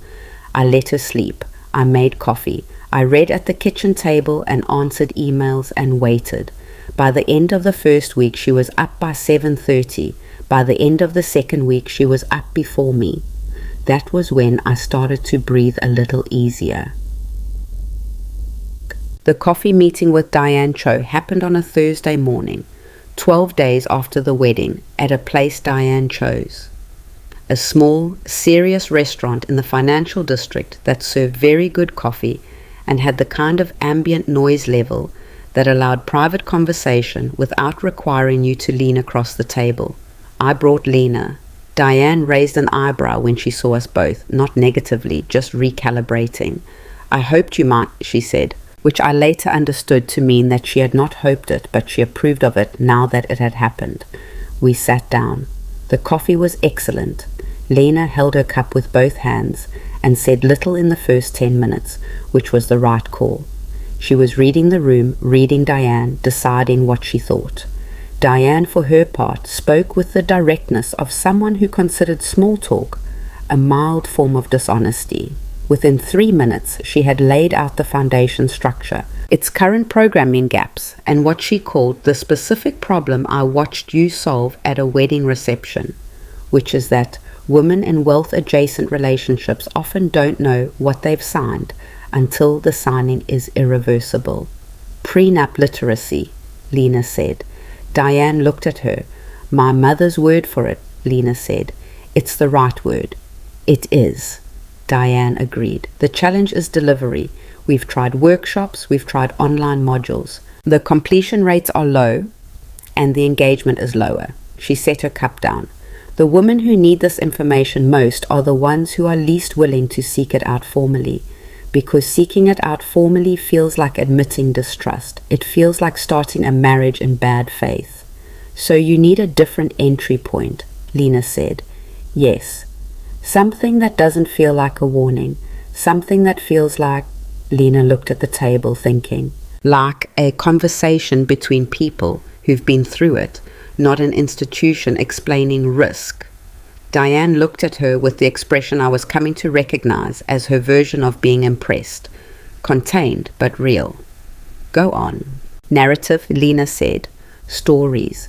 I let her sleep. I made coffee. I read at the kitchen table and answered emails and waited. By the end of the first week, she was up by 7:30. By the end of the second week, she was up before me. That was when I started to breathe a little easier. The coffee meeting with Diane Cho happened on a Thursday morning, 12 days after the wedding, at a place Diane chose. A small, serious restaurant in the financial district that served very good coffee and had the kind of ambient noise level that allowed private conversation without requiring you to lean across the table. I brought Lena. Diane raised an eyebrow when she saw us both, not negatively, just recalibrating. "I hoped you might," she said, which I later understood to mean that she had not hoped it, but she approved of it now that it had happened. We sat down. The coffee was excellent. Lena held her cup with both hands and said little in the first 10 minutes, which was the right call. She was reading the room, reading Diane, deciding what she thought. Diane, for her part, spoke with the directness of someone who considered small talk a mild form of dishonesty. Within 3 minutes, she had laid out the foundation structure, its current programming gaps, and what she called the specific problem I watched you solve at a wedding reception, which is that women in wealth-adjacent relationships often don't know what they've signed until the signing is irreversible. "Prenup literacy," Lena said. Diane looked at her. "My mother's word for it," Lena said. "It's the right word." "It is," Diane agreed. "The challenge is delivery. We've tried workshops, we've tried online modules. The completion rates are low and the engagement is lower." She set her cup down. "The women who need this information most are the ones who are least willing to seek it out formally, because seeking it out formally feels like admitting distrust. It feels like starting a marriage in bad faith. So you need a different entry point," Lena said. "Yes. Something that doesn't feel like a warning. Something that feels like," Lena looked at the table thinking, "like a conversation between people who've been through it, not an institution explaining risk." Diane looked at her with the expression I was coming to recognize as her version of being impressed. Contained, but real. "Go on." "Narrative," Lena said. "Stories.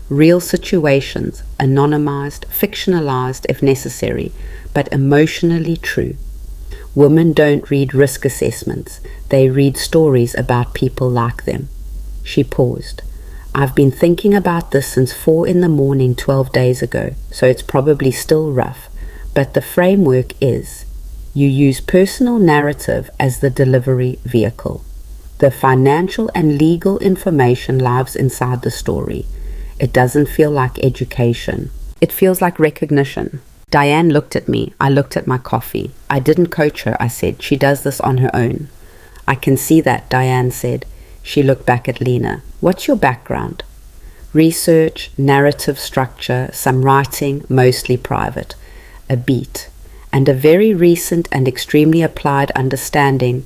Real situations, anonymized, fictionalized if necessary, but emotionally true. Women don't read risk assessments. They read stories about people like them." She paused. "I've been thinking about this since 4 a.m, 12 days ago, so it's probably still rough. But the framework is, you use personal narrative as the delivery vehicle. The financial and legal information lives inside the story. It doesn't feel like education. It feels like recognition." Diane looked at me. I looked at my coffee. "I didn't coach her," I said. "She does this on her own." "I can see that," Diane said. She looked back at Lena. "What's your background?" "Research, narrative structure, some writing, mostly private, a beat, and a very recent and extremely applied understanding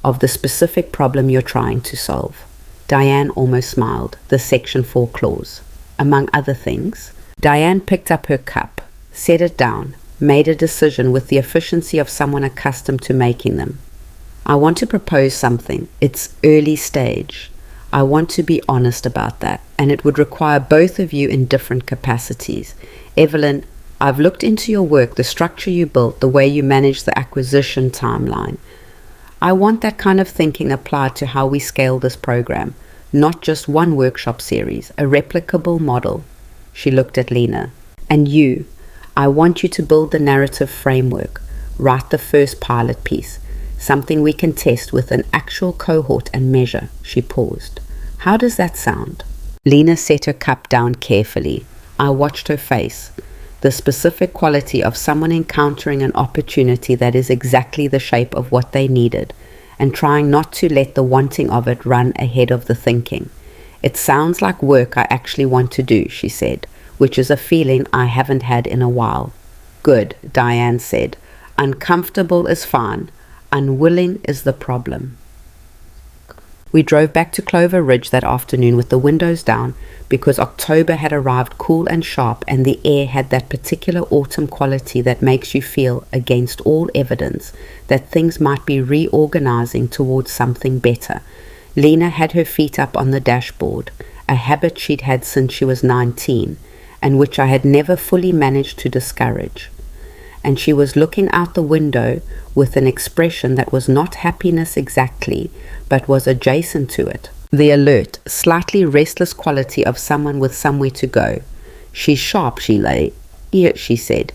of the specific problem you're trying to solve." Diane almost smiled. "The Section 4 clause. Among other things." Diane picked up her cup, set it down, made a decision with the efficiency of someone accustomed to making them. "I want to propose something. It's early stage. I want to be honest about that, and it would require both of you in different capacities. Evelyn, I've looked into your work, the structure you built, the way you manage the acquisition timeline. I want that kind of thinking applied to how we scale this program, not just one workshop series, a replicable model." She looked at Lena. "And you, I want you to build the narrative framework, write the first pilot piece, something we can test with an actual cohort and measure." She paused. "How does that sound?" Lena set her cup down carefully. I watched her face, the specific quality of someone encountering an opportunity that is exactly the shape of what they needed, and trying not to let the wanting of it run ahead of the thinking. "It sounds like work I actually want to do," she said, which is a feeling I haven't had in a while. "Good," Diane said. "Uncomfortable is fine. Unwilling is the problem." We drove back to Clover Ridge that afternoon with the windows down because October had arrived cool and sharp, and the air had that particular autumn quality that makes you feel, against all evidence, that things might be reorganizing towards something better. Lena had her feet up on the dashboard, a habit she'd had since she was 19, and which I had never fully managed to discourage. And she was looking out the window with an expression that was not happiness exactly, but was adjacent to it. The alert, slightly restless quality of someone with somewhere to go. "She's sharp, she lay," she said.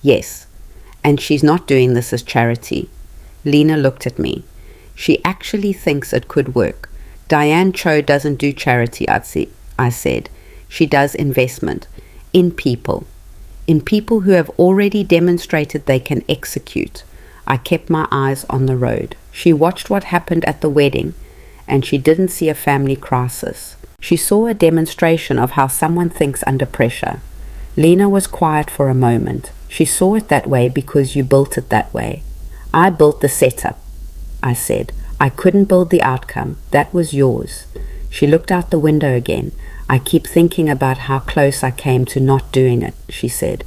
"Yes, and she's not doing this as charity." Lena looked at me. "She actually thinks it could work. Diane Cho doesn't do charity," I said. "She does investment. In people. In people who have already demonstrated they can execute." I kept my eyes on the road. She watched what happened at the wedding, and she didn't see a family crisis. She saw a demonstration of how someone thinks under pressure. Lena was quiet for a moment. "She saw it that way because you built it that way." "I built the setup," I said. "I couldn't build the outcome. That was yours." She looked out the window again. "I keep thinking about how close I came to not doing it," she said.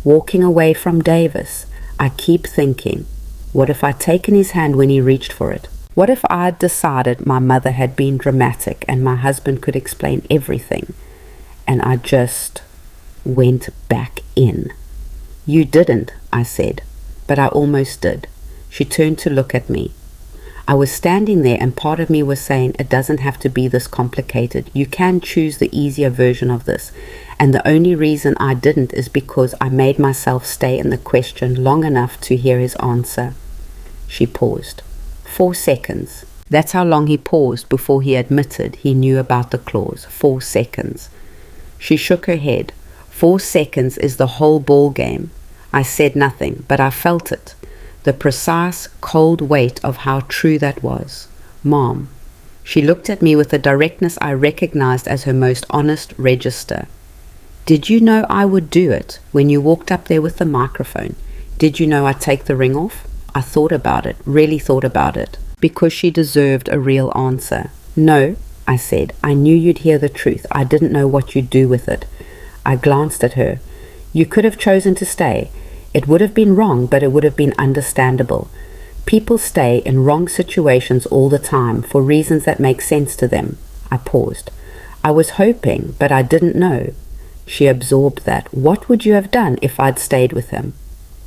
"Walking away from Davis. I keep thinking, what if I'd taken his hand when he reached for it? What if I'd decided my mother had been dramatic and my husband could explain everything, and I just went back in?" "You didn't," I said, "but I almost did." She turned to look at me. I was standing there, and part of me was saying, it doesn't have to be this complicated. You can choose the easier version of this. And the only reason I didn't is because I made myself stay in the question long enough to hear his answer. She paused. 4 seconds. That's how long he paused before he admitted he knew about the clause. 4 seconds. She shook her head. 4 seconds is the whole ball game. I said nothing, but I felt it. The precise, cold weight of how true that was. "Mom." She looked at me with a directness I recognized as her most honest register. "Did you know I would do it when you walked up there with the microphone? Did you know I'd take the ring off?" I thought about it, really thought about it, because she deserved a real answer. "No," I said. "I knew you'd hear the truth. I didn't know what you'd do with it." I glanced at her. "You could have chosen to stay. It would have been wrong, but it would have been understandable. People stay in wrong situations all the time for reasons that make sense to them." I paused. "I was hoping, but I didn't know." She absorbed that. "What would you have done if I'd stayed with him?"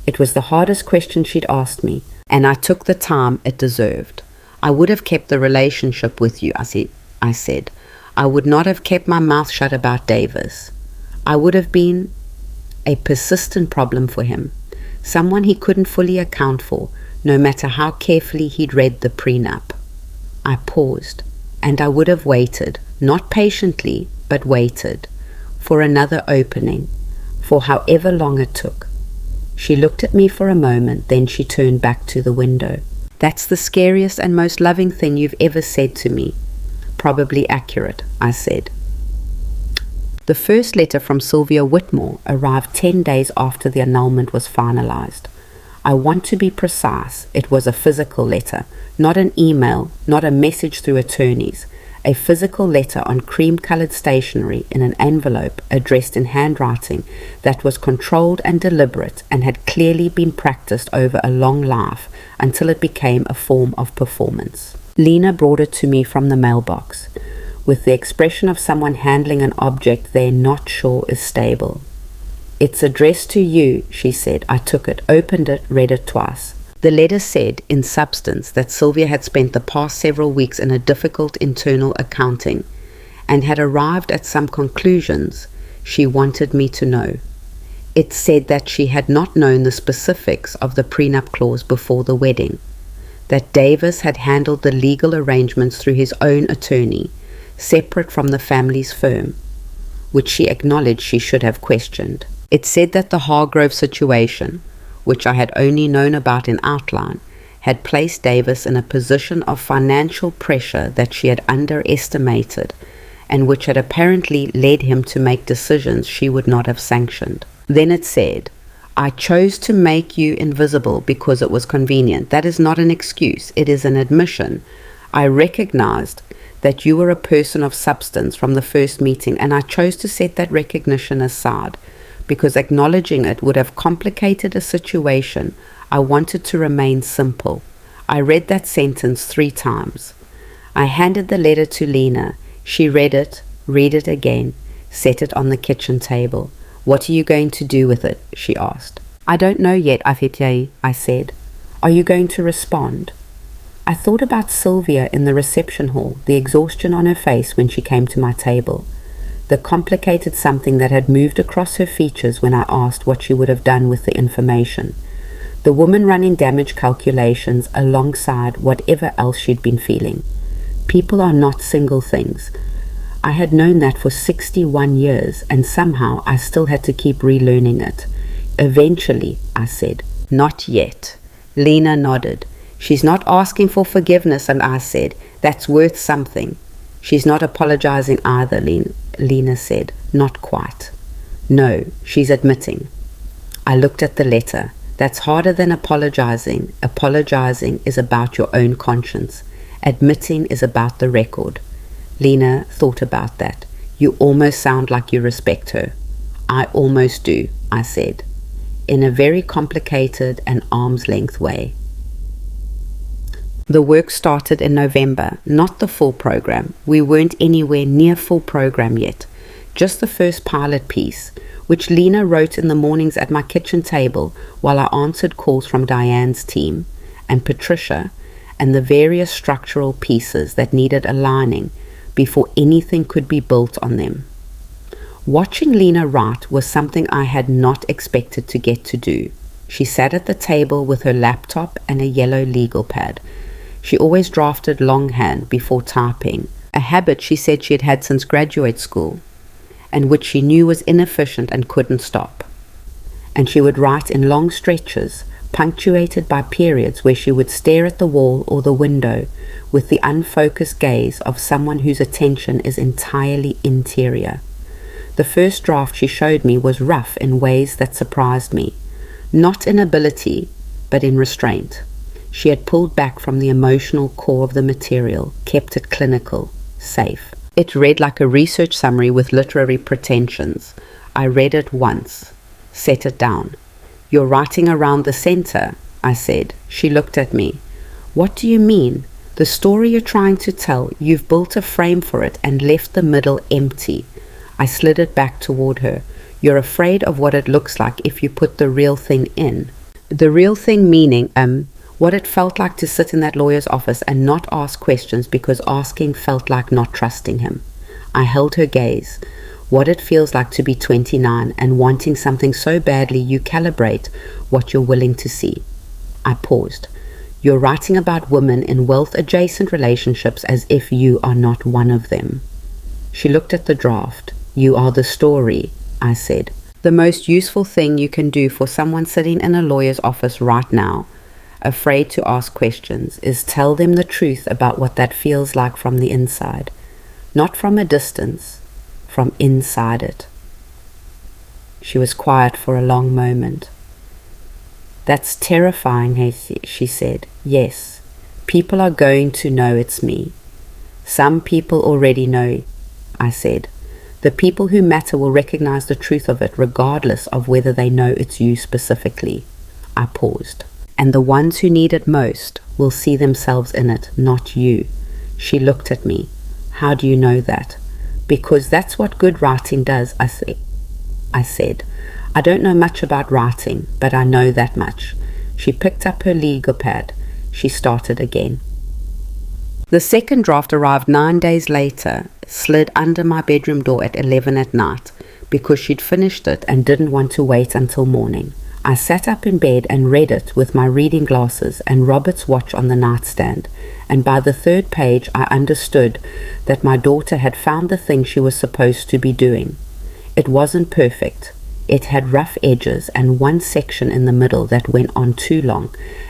It was the hardest question she'd asked me, and I took the time it deserved. "I would have kept the relationship with you," I said. "I would not have kept my mouth shut about Davis. I would have been a persistent problem for him, someone he couldn't fully account for, no matter how carefully he'd read the prenup." I paused, and I would have waited, not patiently, but waited, for another opening, for however long it took. She looked at me for a moment, then she turned back to the window. "That's the scariest and most loving thing you've ever said to me." "Probably accurate," I said. The first letter from Sylvia Whitmore arrived 10 days after the annulment was finalized. I want to be precise. It was a physical letter, not an email, not a message through attorneys. A physical letter on cream-colored stationery in an envelope addressed in handwriting that was controlled and deliberate and had clearly been practiced over a long life until it became a form of performance. Lena brought it to me from the mailbox, with the expression of someone handling an object they're not sure is stable. "It's addressed to you," she said. I took it, opened it, read it twice. The letter said, in substance, that Sylvia had spent the past several weeks in a difficult internal accounting and had arrived at some conclusions she wanted me to know. It said that she had not known the specifics of the prenup clause before the wedding, that Davis had handled the legal arrangements through his own attorney, separate from the family's firm, which she acknowledged she should have questioned. It said that the Hargrove situation, which I had only known about in outline, had placed Davis in a position of financial pressure that she had underestimated, and which had apparently led him to make decisions she would not have sanctioned. Then it said, "I chose to make you invisible because it was convenient. That is not an excuse. It is an admission. I recognized that you were a person of substance from the first meeting, and I chose to set that recognition aside because acknowledging it would have complicated a situation I wanted to remain simple. I read that sentence 3 times. I handed the letter to Lena. She read it again, set it on the kitchen table. "What are you going to do with it?" she asked. "I don't know yet, Afetie," I said. "Are you going to respond?" I thought about Sylvia in the reception hall, the exhaustion on her face when she came to my table, the complicated something that had moved across her features when I asked what she would have done with the information, the woman running damage calculations alongside whatever else she'd been feeling. People are not single things. I had known that for 61 years, and somehow I still had to keep relearning it. "Eventually," I said. "Not yet." Lena nodded. "She's not asking for forgiveness," and I said, "That's worth something." "She's not apologizing either," Lena said. "Not quite." "No, she's admitting." I looked at the letter. "That's harder than apologizing. Apologizing is about your own conscience. Admitting is about the record." Lena thought about that. "You almost sound like you respect her." "I almost do," I said, in a very complicated and arm's length way. The work started in November, not the full program. We weren't anywhere near full program yet. Just the first pilot piece, which Lena wrote in the mornings at my kitchen table while I answered calls from Diane's team and Patricia, and the various structural pieces that needed aligning before anything could be built on them. Watching Lena write was something I had not expected to get to do. She sat at the table with her laptop and a yellow legal pad. She always drafted longhand before typing, a habit she said she had had since graduate school, and which she knew was inefficient and couldn't stop. And she would write in long stretches, punctuated by periods where she would stare at the wall or the window with the unfocused gaze of someone whose attention is entirely interior. The first draft she showed me was rough in ways that surprised me, not in ability, but in restraint. She had pulled back from the emotional core of the material, kept it clinical, safe. It read like a research summary with literary pretensions. I read it once, set it down. "You're writing around the center," I said. She looked at me. "What do you mean? The story you're trying to tell, you've built a frame for it and left the middle empty." I slid it back toward her. "You're afraid of what it looks like if you put the real thing in." The real thing meaning, what it felt like to sit in that lawyer's office and not ask questions because asking felt like not trusting him. I held her gaze. What it feels like to be 29 and wanting something so badly you calibrate what you're willing to see. I paused. "You're writing about women in wealth-adjacent relationships as if you are not one of them." She looked at the draft. "You are the story," I said. "The most useful thing you can do for someone sitting in a lawyer's office right now, afraid to ask questions, is tell them the truth about what that feels like from the inside. Not from a distance, from inside it." She was quiet for a long moment. "That's terrifying," she said. "Yes, people are going to know it's me." "Some people already know," I said. "The people who matter will recognize the truth of it regardless of whether they know it's you specifically." I paused. "And the ones who need it most will see themselves in it, not you." She looked at me. "How do you know that?" "Because that's what good writing does," I said. "I don't know much about writing, but I know that much." She picked up her legal pad. She started again. The second draft arrived 9 days later, slid under my bedroom door at 11 at night, because she'd finished it and didn't want to wait until morning. I sat up in bed and read it with my reading glasses and Robert's watch on the nightstand, and by the 3rd page I understood that my daughter had found the thing she was supposed to be doing. It wasn't perfect. It had rough edges and one section in the middle that went on too long,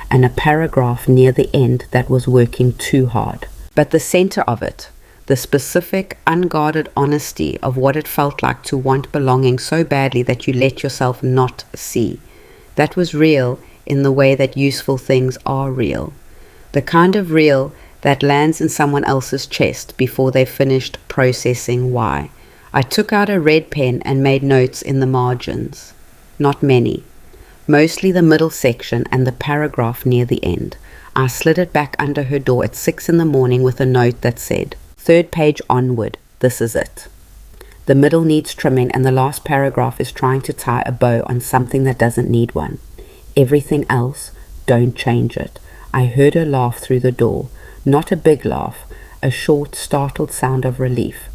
and a paragraph near the end that was working too hard. But the center of it, the specific, unguarded honesty of what it felt like to want belonging so badly that you let yourself not see, that was real in the way that useful things are real. The kind of real that lands in someone else's chest before they finished processing why. I took out a red pen and made notes in the margins. Not many. Mostly the middle section and the paragraph near the end. I slid it back under her door at 6 in the morning with a note that said, "Third page onward, this is it." The middle needs trimming and the last paragraph is trying to tie a bow on something that doesn't need one. Everything else, don't change it. I heard her laugh through the door. Not a big laugh, a short, startled sound of relief.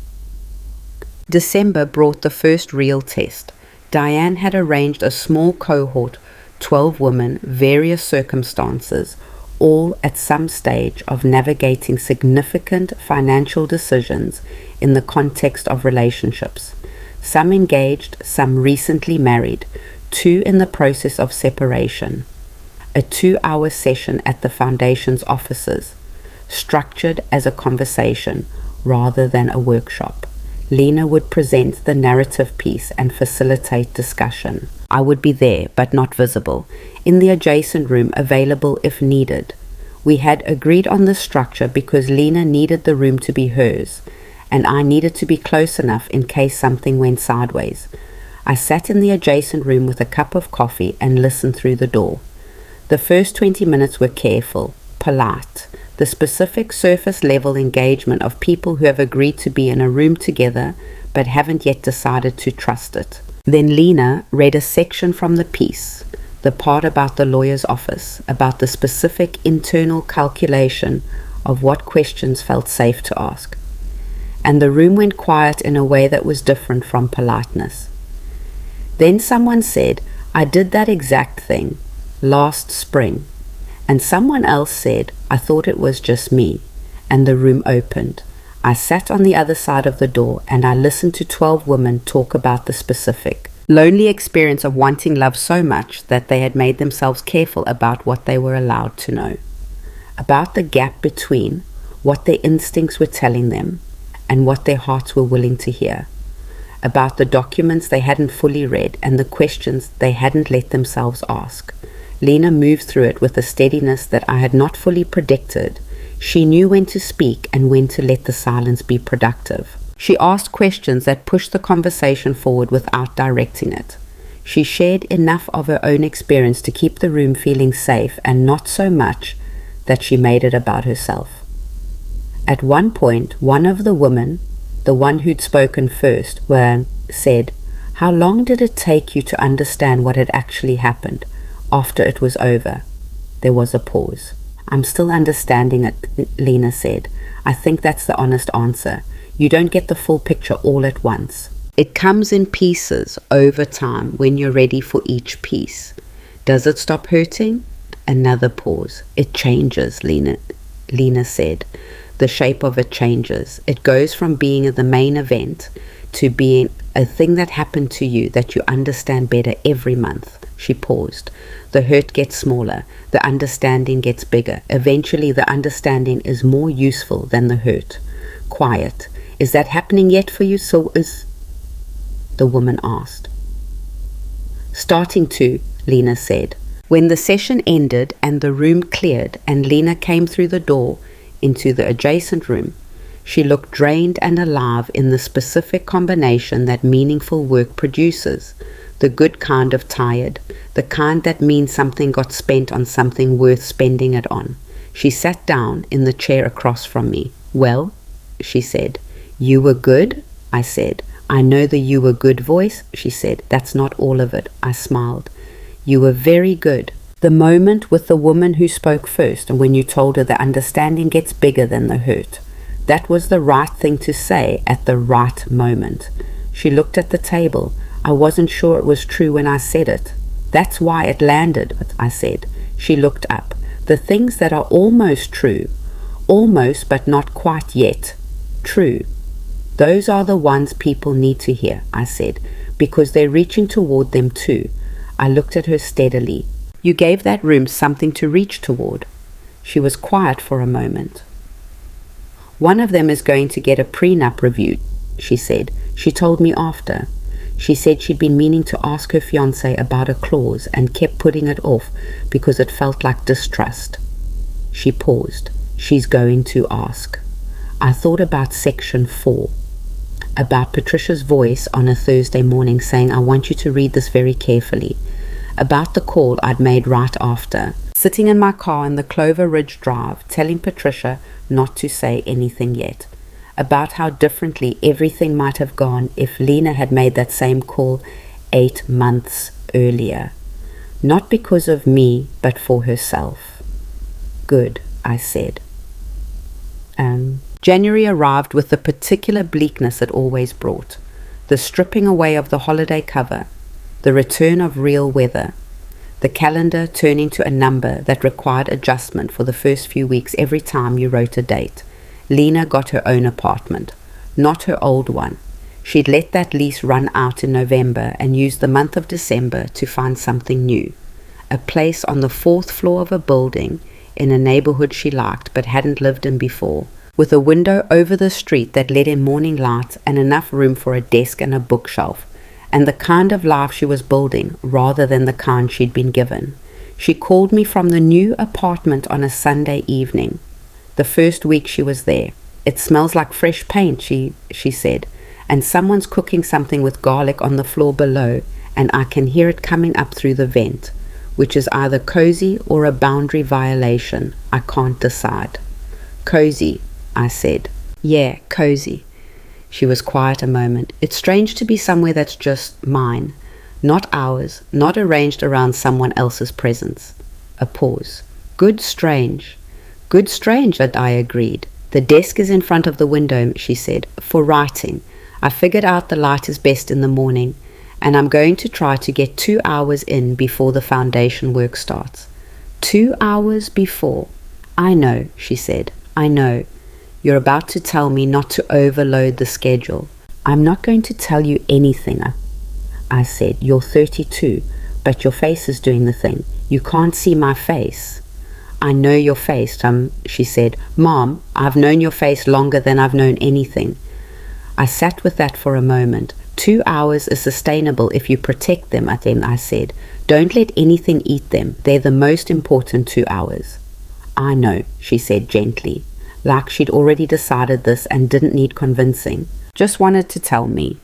December brought the first real test. Diane had arranged a small cohort, 12 women, various circumstances, all at some stage of navigating significant financial decisions in the context of relationships. Some engaged, some recently married, 2 in the process of separation. A 2-hour session at the foundation's offices, structured as a conversation rather than a workshop. Lena would present the narrative piece and facilitate discussion. I would be there, but not visible, in the adjacent room, available if needed. We had agreed on this structure because Lena needed the room to be hers, and I needed to be close enough in case something went sideways. I sat in the adjacent room with a cup of coffee and listened through the door. The first 20 minutes were careful, polite, the specific surface-level engagement of people who have agreed to be in a room together but haven't yet decided to trust it. Then Lena read a section from the piece, the part about the lawyer's office, about the specific internal calculation of what questions felt safe to ask. And the room went quiet in a way that was different from politeness. Then someone said, "I did that exact thing last spring." And someone else said, "I thought it was just me." And the room opened. I sat on the other side of the door and I listened to 12 women talk about the specific, lonely experience of wanting love so much that they had made themselves careful about what they were allowed to know. About the gap between what their instincts were telling them and what their hearts were willing to hear. About the documents they hadn't fully read and the questions they hadn't let themselves ask. Lena moved through it with a steadiness that I had not fully predicted. She knew when to speak and when to let the silence be productive. She asked questions that pushed the conversation forward without directing it. She shared enough of her own experience to keep the room feeling safe and not so much that she made it about herself. At one point, one of the women, the one who'd spoken first, said, "How long did it take you to understand what had actually happened after it was over?" There was a pause. "I'm still understanding it," Lena said. "I think that's the honest answer. You don't get the full picture all at once. It comes in pieces over time when you're ready for each piece." "Does it stop hurting?" Another pause. "It changes," Lena said. "The shape of it changes. It goes from being the main event to being a thing that happened to you that you understand better every month." She paused. "The hurt gets smaller. The understanding gets bigger. Eventually the understanding is more useful than the hurt." Quiet. "Is that happening yet for you?" The woman asked. "Starting to," Lena said. When the session ended and the room cleared and Lena came through the door into the adjacent room, she looked drained and alive in the specific combination that meaningful work produces. The good kind of tired, the kind that means something got spent on something worth spending it on. She sat down in the chair across from me. "Well," she said. "You were good?" I said. "I know the you were good voice," she said. "That's not all of it." I smiled. "You were very good." The moment with the woman who spoke first, and when you told her the understanding gets bigger than the hurt. That was the right thing to say at the right moment. She looked at the table. I wasn't sure it was true when I said it. "That's why it landed," I said. She looked up. "The things that are almost true, almost but not quite yet true, those are the ones people need to hear," I said, "because they're reaching toward them too." I looked at her steadily. "You gave that room something to reach toward." She was quiet for a moment. "One of them is going to get a prenup reviewed," she said. "She told me after. She said she'd been meaning to ask her fiancé about a clause and kept putting it off because it felt like distrust." She paused. She's going to ask. I thought about section 4, about Patricia's voice on a Thursday morning saying, I want you to read this very carefully, about the call I'd made right after, sitting in my car in the Clover Ridge Drive, telling Patricia not to say anything yet, about how differently everything might have gone if Lena had made that same call 8 months earlier. Not because of me, but for herself. Good, I said. January arrived with the particular bleakness it always brought. The stripping away of the holiday cover, the return of real weather, the calendar turning to a number that required adjustment for the first few weeks every time you wrote a date. Lena got her own apartment, not her old one. She'd let that lease run out in November and used the month of December to find something new. A place on the 4th floor of a building in a neighborhood she liked but hadn't lived in before, with a window over the street that let in morning light and enough room for a desk and a bookshelf, and the kind of life she was building rather than the kind she'd been given. She called me from the new apartment on a Sunday evening, the first week she was there. It smells like fresh paint, she said, and someone's cooking something with garlic on the floor below, and I can hear it coming up through the vent, which is either cozy or a boundary violation. I can't decide. Cozy, I said. Yeah, cozy. She was quiet a moment. It's strange to be somewhere that's just mine, not ours, not arranged around someone else's presence. A pause. Good strange. Good strange, that I agreed. The desk is in front of the window, she said, for writing. I figured out the light is best in the morning, and I'm going to try to get 2 hours in before the foundation work starts. 2 hours before. I know, she said. I know. You're about to tell me not to overload the schedule. I'm not going to tell you anything, I said. You're 32, but your face is doing the thing. You can't see my face. I know your face, she said. Mom, I've known your face longer than I've known anything. I sat with that for a moment. 2 hours is sustainable if you protect them, I said. Don't let anything eat them. They're the most important 2 hours. I know, she said gently, like she'd already decided this and didn't need convincing. Just wanted to tell me.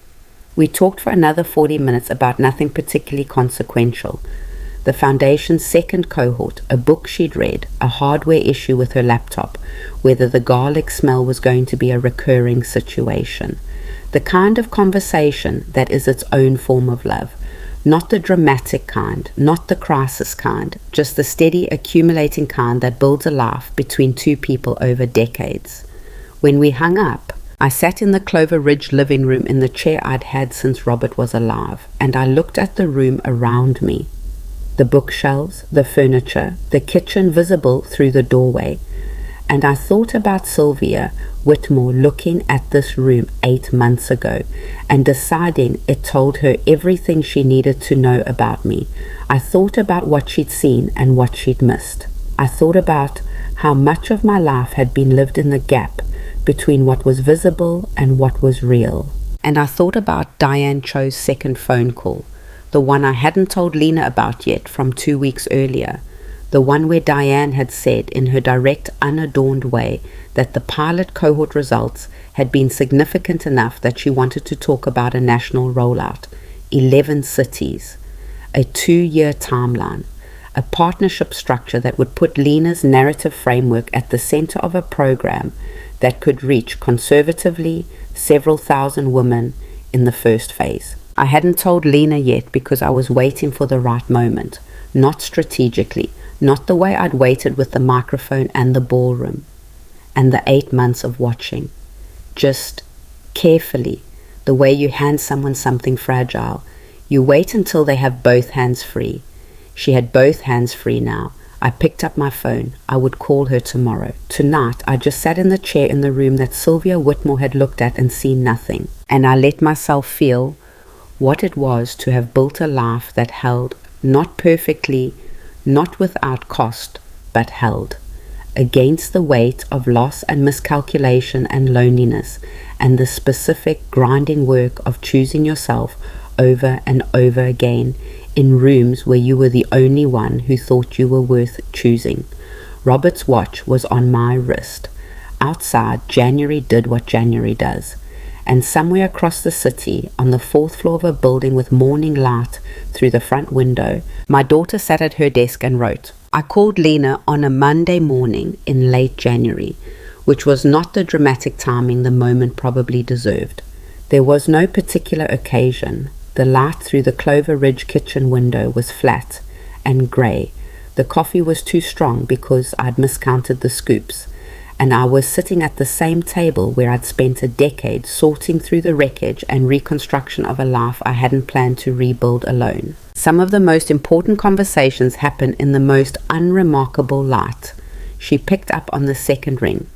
We talked for another 40 minutes about nothing particularly consequential. The Foundation's second cohort, a book she'd read, a hardware issue with her laptop, whether the garlic smell was going to be a recurring situation. The kind of conversation that is its own form of love. Not the dramatic kind, not the crisis kind, just the steady accumulating kind that builds a life between two people over decades. When we hung up, I sat in the Clover Ridge living room in the chair I'd had since Robert was alive, and I looked at the room around me. The bookshelves, the furniture, the kitchen visible through the doorway, and I thought about Sylvia Whitmore looking at this room 8 months ago and deciding it told her everything she needed to know about me. I thought about what she'd seen and what she'd missed. I thought about how much of my life had been lived in the gap between what was visible and what was real. And I thought about Diane Cho's second phone call, the one I hadn't told Lena about yet from 2 weeks earlier. The one where Diane had said in her direct, unadorned way that the pilot cohort results had been significant enough that she wanted to talk about a national rollout, 11 cities, a 2-year timeline, a partnership structure that would put Lena's narrative framework at the center of a program that could reach conservatively several thousand women in the first phase. I hadn't told Lena yet because I was waiting for the right moment, not strategically, not the way I'd waited with the microphone and the ballroom, and the 8 months of watching. Just carefully, the way you hand someone something fragile. You wait until they have both hands free. She had both hands free now. I picked up my phone. I would call her tomorrow. Tonight, I just sat in the chair in the room that Sylvia Whitmore had looked at and seen nothing, and I let myself feel what it was to have built a life that held, not perfectly, not without cost, but held, against the weight of loss and miscalculation and loneliness, and the specific grinding work of choosing yourself over and over again in rooms where you were the only one who thought you were worth choosing. Robert's watch was on my wrist. Outside, January did what January does. And somewhere across the city, on the fourth floor of a building with morning light through the front window, my daughter sat at her desk and wrote. I called Lena on a Monday morning in late January, which was not the dramatic timing the moment probably deserved. There was no particular occasion. The light through the Clover Ridge kitchen window was flat and grey. The coffee was too strong because I'd miscounted the scoops, and I was sitting at the same table where I'd spent a decade sorting through the wreckage and reconstruction of a life I hadn't planned to rebuild alone. Some of the most important conversations happened in the most unremarkable light. She picked up on the second ring.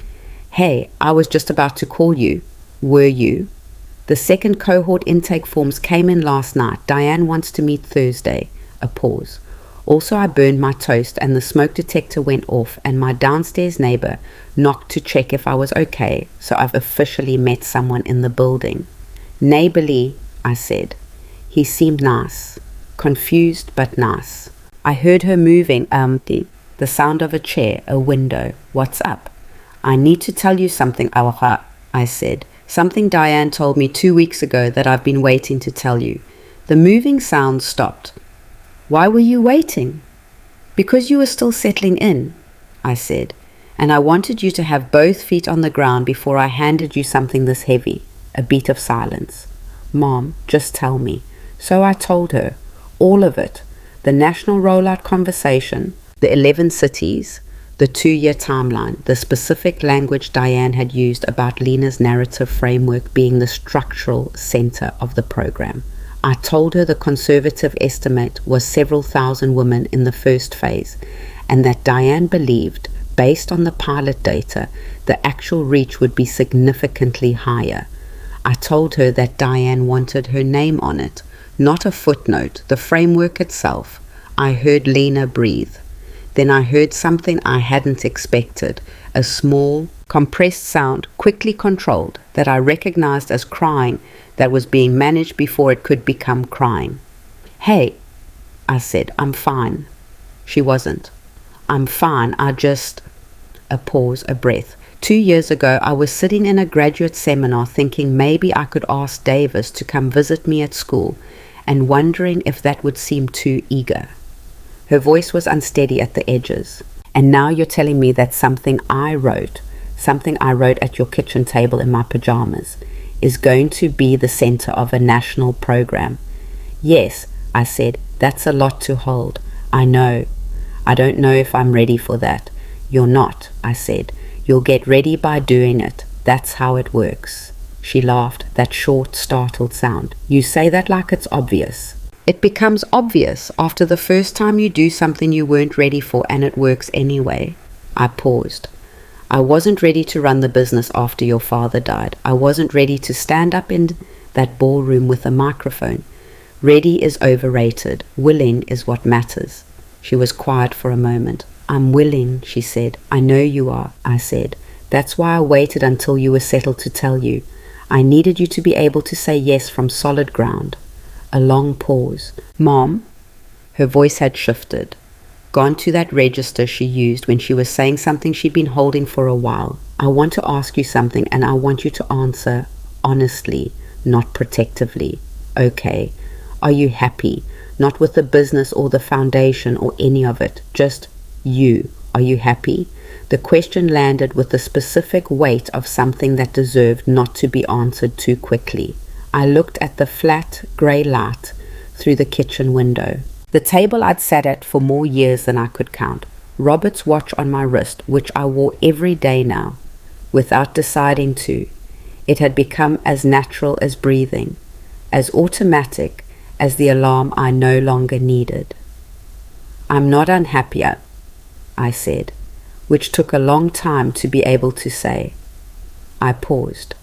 Hey, I was just about to call you. Were you? The second cohort intake forms came in last night. Diane wants to meet Thursday. A pause. Also, I burned my toast and the smoke detector went off, and my downstairs neighbor knocked to check if I was okay, so I've officially met someone in the building. Neighborly, I said. He seemed nice. Confused but nice. I heard her moving, the sound of a chair, a window. What's up? I need to tell you something, I said. Something Diane told me 2 weeks ago that I've been waiting to tell you. The moving sound stopped. Why were you waiting? Because you were still settling in, I said, and I wanted you to have both feet on the ground before I handed you something this heavy. A beat of silence. Mom, just tell me. So I told her. All of it. The national rollout conversation, the 11 cities, the 2-year timeline, the specific language Diane had used about Lena's narrative framework being the structural center of the program. I told her the conservative estimate was several thousand women in the first phase, and that Diane believed, based on the pilot data, the actual reach would be significantly higher. I told her that Diane wanted her name on it, not a footnote, the framework itself. I heard Lena breathe. Then I heard something I hadn't expected, a small, compressed sound, quickly controlled, that I recognized as crying, that was being managed before it could become crying. Hey, I said, I'm fine. She wasn't. I'm fine, I just... A pause, a breath. 2 years ago, I was sitting in a graduate seminar thinking maybe I could ask Davis to come visit me at school, and wondering if that would seem too eager. Her voice was unsteady at the edges. And now you're telling me that something I wrote at your kitchen table in my pajamas, is going to be the center of a national program. Yes, I said, that's a lot to hold. I know. I don't know if I'm ready for that. You're not, I said. You'll get ready by doing it. That's how it works. She laughed, that short, startled sound. You say that like it's obvious. It becomes obvious after the first time you do something you weren't ready for and it works anyway. I paused. I wasn't ready to run the business after your father died. I wasn't ready to stand up in that ballroom with a microphone. Ready is overrated. Willing is what matters. She was quiet for a moment. I'm willing, she said. I know you are, I said. That's why I waited until you were settled to tell you. I needed you to be able to say yes from solid ground. A long pause. Mom? Her voice had shifted. Gone to that register she used when she was saying something she'd been holding for a while. I want to ask you something, and I want you to answer honestly, not protectively. Okay. Are you happy? Not with the business or the foundation or any of it. Just you. Are you happy? The question landed with the specific weight of something that deserved not to be answered too quickly. I looked at the flat, grey light through the kitchen window. The table I'd sat at for more years than I could count. Robert's watch on my wrist, which I wore every day now, without deciding to. It had become as natural as breathing, as automatic as the alarm I no longer needed. I'm not unhappy, I said, which took a long time to be able to say. I paused.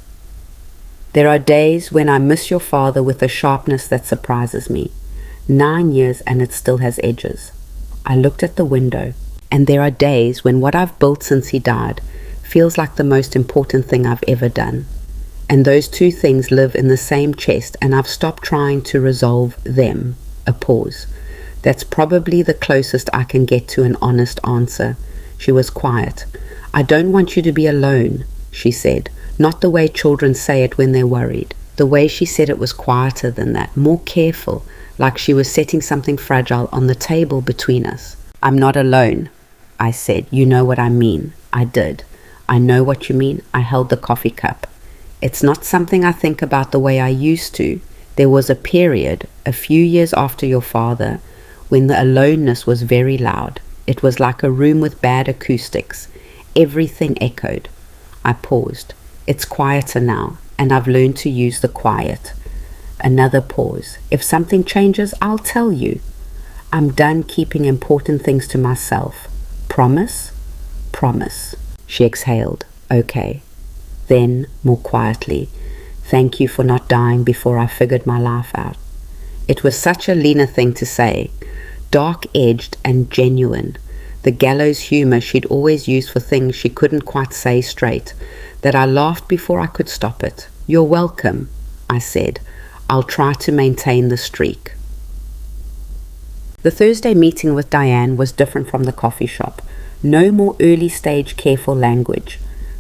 There are days when I miss your father with a sharpness that surprises me. 9 years and it still has edges. I looked at the window, and there are days when what I've built since he died feels like the most important thing I've ever done. And those two things live in the same chest, and I've stopped trying to resolve them. A pause. That's probably the closest I can get to an honest answer. She was quiet. "I don't want you to be alone," she said, not the way children say it when they're worried. The way she said it was quieter than that, more careful, like she was setting something fragile on the table between us. "I'm not alone," I said. "You know what I mean." I did. "I know what you mean." I held the coffee cup. "It's not something I think about the way I used to. There was a period, a few years after your father, when the aloneness was very loud. It was like a room with bad acoustics. Everything echoed." I paused. "It's quieter now, and I've learned to use the quiet." Another pause. "If something changes, I'll tell you. I'm done keeping important things to myself. Promise?" "Promise." She exhaled. "Okay." Then, more quietly, "Thank you for not dying before I figured my life out." It was such a Lena thing to say, dark-edged and genuine, the gallows humor she'd always used for things she couldn't quite say straight, that I laughed before I could stop it. "You're welcome," I said. "I'll try to maintain the streak." The Thursday meeting with Diane was different from the coffee shop. No more early-stage careful language.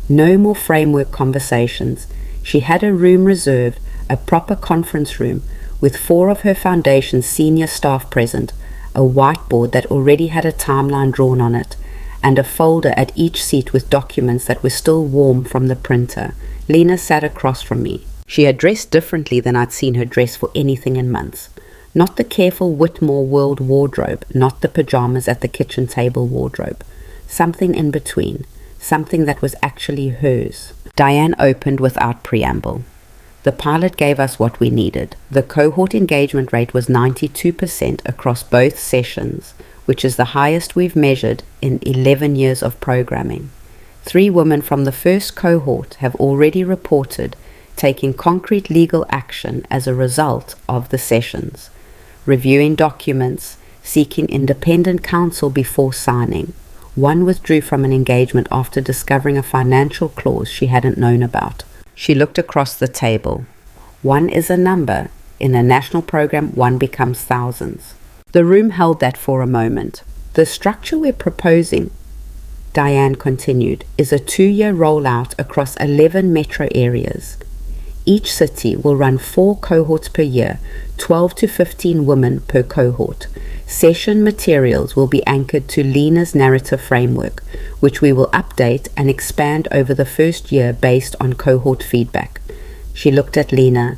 No more framework conversations. She had a room reserved, a proper conference room, with 4 of her foundation's senior staff present, a whiteboard that already had a timeline drawn on it, and a folder at each seat with documents that were still warm from the printer. Lena sat across from me. She had dressed differently than I'd seen her dress for anything in months. Not the careful Whitmore World wardrobe, not the pajamas at the kitchen table wardrobe. Something in between, something that was actually hers. Diane opened without preamble. The pilot gave us what we needed. The cohort engagement rate was 92% across both sessions, which is the highest we've measured in 11 years of programming. 3 women from the first cohort have already reported taking concrete legal action as a result of the sessions, reviewing documents, seeking independent counsel before signing. One withdrew from an engagement after discovering a financial clause she hadn't known about. She looked across the table. 1 is a number. In a national program, 1 becomes thousands. The room held that for a moment. "The structure we're proposing," Diane continued, "is a 2-year rollout across 11 metro areas. Each city will run 4 cohorts per year, 12 to 15 women per cohort. Session materials will be anchored to Lena's narrative framework, which we will update and expand over the first year based on cohort feedback." She looked at Lena.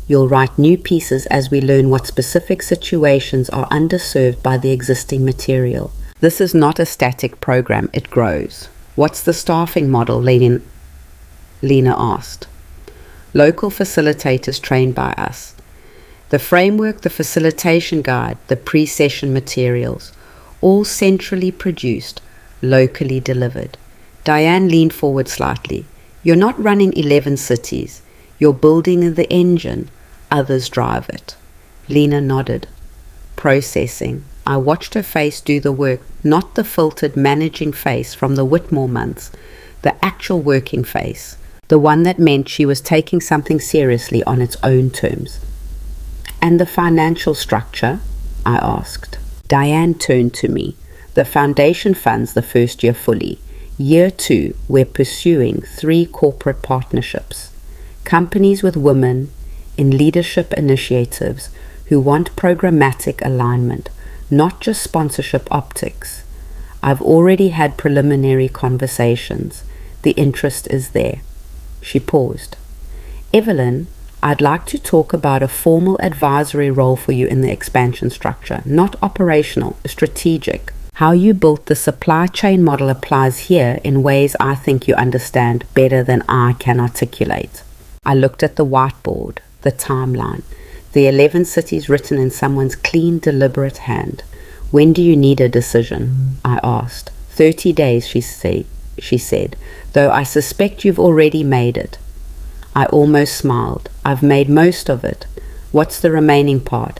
"You'll write new pieces as we learn what specific situations are underserved by the existing material. This is not a static program, it grows." "What's the staffing model?" Lena asked. "Local facilitators trained by us. The framework, the facilitation guide, the pre-session materials, all centrally produced, locally delivered." Diane leaned forward slightly. "You're not running 11 cities. You're building the engine. Others drive it." Lena nodded. Processing. I watched her face do the work, not the filtered managing face from the Whitmore months, the actual working face, the one that meant she was taking something seriously on its own terms. "And the financial structure?" I asked. Diane turned to me. "The foundation funds the first year fully. Year 2, we're pursuing 3 corporate partnerships. Companies with women in leadership initiatives who want programmatic alignment, not just sponsorship optics. I've already had preliminary conversations. The interest is there." She paused. "Evelyn, I'd like to talk about a formal advisory role for you in the expansion structure, not operational, strategic. How you built the supply chain model applies here in ways I think you understand better than I can articulate." I looked at the whiteboard, the timeline, the 11 cities written in someone's clean, deliberate hand. "When do you need a decision?" I asked. 30 days, she said, "though I suspect you've already made it." I almost smiled. "I've made most of it. What's the remaining part?"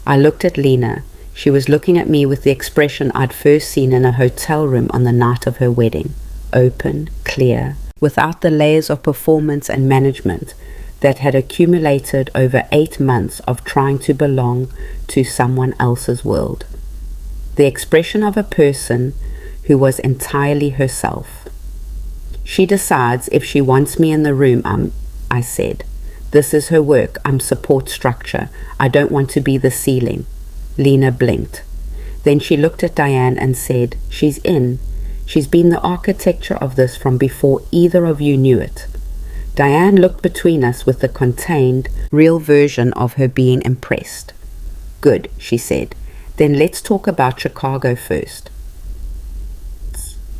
I looked at Lena. She was looking at me with the expression I'd first seen in a hotel room on the night of her wedding. Open, clear, without the layers of performance and management that had accumulated over 8 months of trying to belong to someone else's world. The expression of a person who was entirely herself. She decides if she wants me in the room, I said. This is her work. I'm support structure. I don't want to be the ceiling. Lena blinked. Then she looked at Diane and said, she's in. She's been the architecture of this from before either of you knew it. Diane looked between us with the contained, real version of her being impressed. Good, she said. Then let's talk about Chicago first.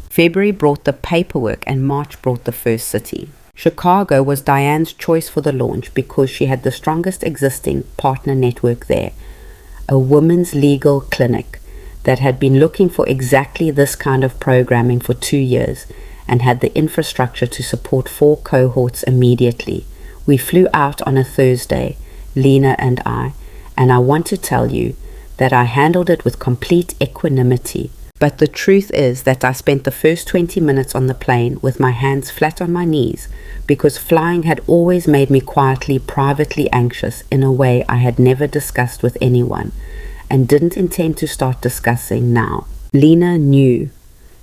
February brought the paperwork and March brought the first city. Chicago was Diane's choice for the launch because she had the strongest existing partner network there, a women's legal clinic that had been looking for exactly this kind of programming for 2 years and had the infrastructure to support 4 cohorts immediately. We flew out on a Thursday, Lena and I want to tell you that I handled it with complete equanimity. But the truth is that I spent the first 20 minutes on the plane with my hands flat on my knees because flying had always made me quietly, privately anxious in a way I had never discussed with anyone and didn't intend to start discussing now. Lena knew.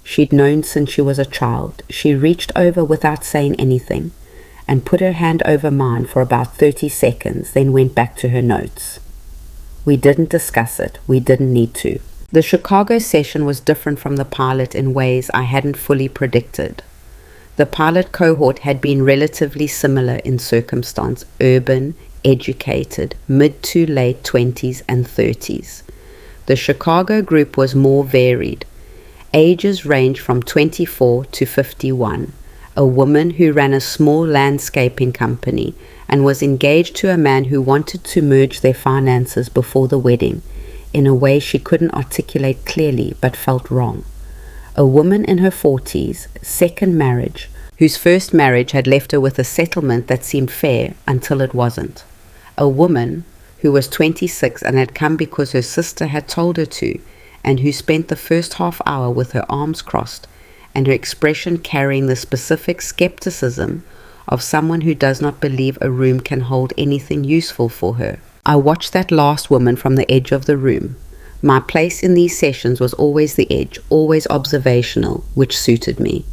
She'd known since she was a child. She reached over without saying anything and put her hand over mine for about 30 seconds, then went back to her notes. We didn't discuss it. We didn't need to. The Chicago session was different from the pilot in ways I hadn't fully predicted. The pilot cohort had been relatively similar in circumstance, urban, educated, mid to late 20s and 30s. The Chicago group was more varied. Ages ranged from 24 to 51. A woman who ran a small landscaping company and was engaged to a man who wanted to merge their finances before the wedding in a way she couldn't articulate clearly but felt wrong. A woman in her 40s, second marriage, whose first marriage had left her with a settlement that seemed fair until it wasn't. A woman who was 26 and had come because her sister had told her to, and who spent the first half hour with her arms crossed and her expression carrying the specific skepticism of someone who does not believe a room can hold anything useful for her. I watched that last woman from the edge of the room. My place in these sessions was always the edge, always observational, which suited me.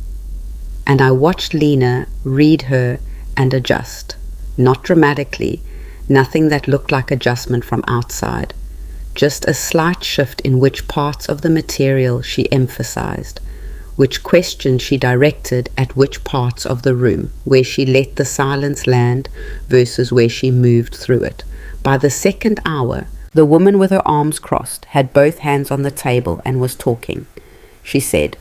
And I watched Lena read her and adjust. Not dramatically, nothing that looked like adjustment from outside. Just a slight shift in which parts of the material she emphasized, which questions she directed at which parts of the room, where she let the silence land versus where she moved through it. By the second hour, the woman with her arms crossed had both hands on the table and was talking. She said,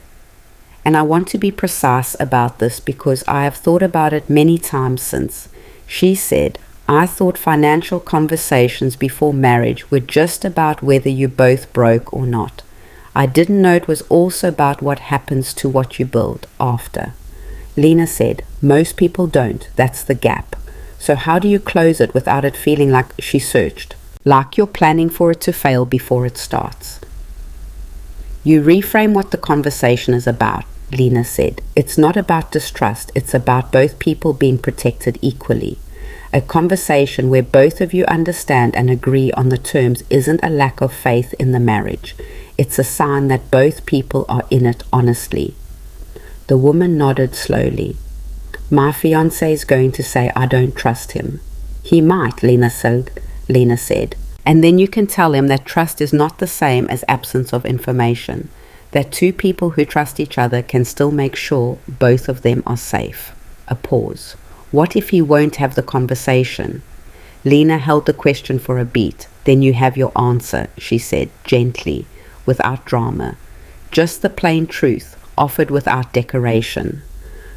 and I want to be precise about this because I have thought about it many times since. She said, I thought financial conversations before marriage were just about whether you both broke or not. I didn't know it was also about what happens to what you build after. Lena said, most people don't. That's the gap. So how do you close it without it feeling like she searched? Like you're planning for it to fail before it starts. You reframe what the conversation is about, Lena said. It's not about distrust. It's about both people being protected equally. A conversation where both of you understand and agree on the terms isn't a lack of faith in the marriage. It's a sign that both people are in it honestly. The woman nodded slowly. My fiancé is going to say I don't trust him. He might, Lena said. And then you can tell him that trust is not the same as absence of information, that two people who trust each other can still make sure both of them are safe. A pause. What if he won't have the conversation? Lena held the question for a beat. Then you have your answer, she said, gently, without drama. Just the plain truth, offered without decoration.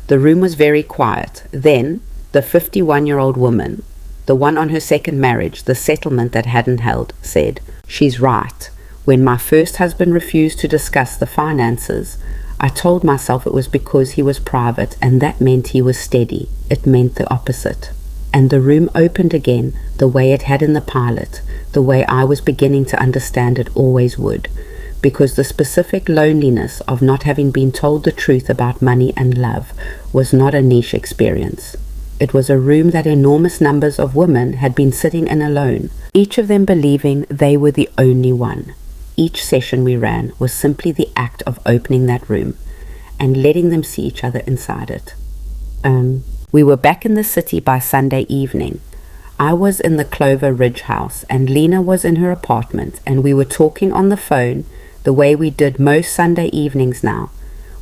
The room was very quiet. Then, the 51-year-old woman, the one on her second marriage, the settlement that hadn't held, said, she's right. When my first husband refused to discuss the finances, I told myself it was because he was private, and that meant he was steady. It meant the opposite. And the room opened again, the way it had in the pilot, the way I was beginning to understand it always would. Because the specific loneliness of not having been told the truth about money and love was not a niche experience. It was a room that enormous numbers of women had been sitting in alone, each of them believing they were the only one. each session we ran was simply the act of opening that room and letting them see each other inside it. We were back in the city by Sunday evening. I was in the Clover Ridge house and Lena was in her apartment, and we were talking on the phone the way we did most Sunday evenings now,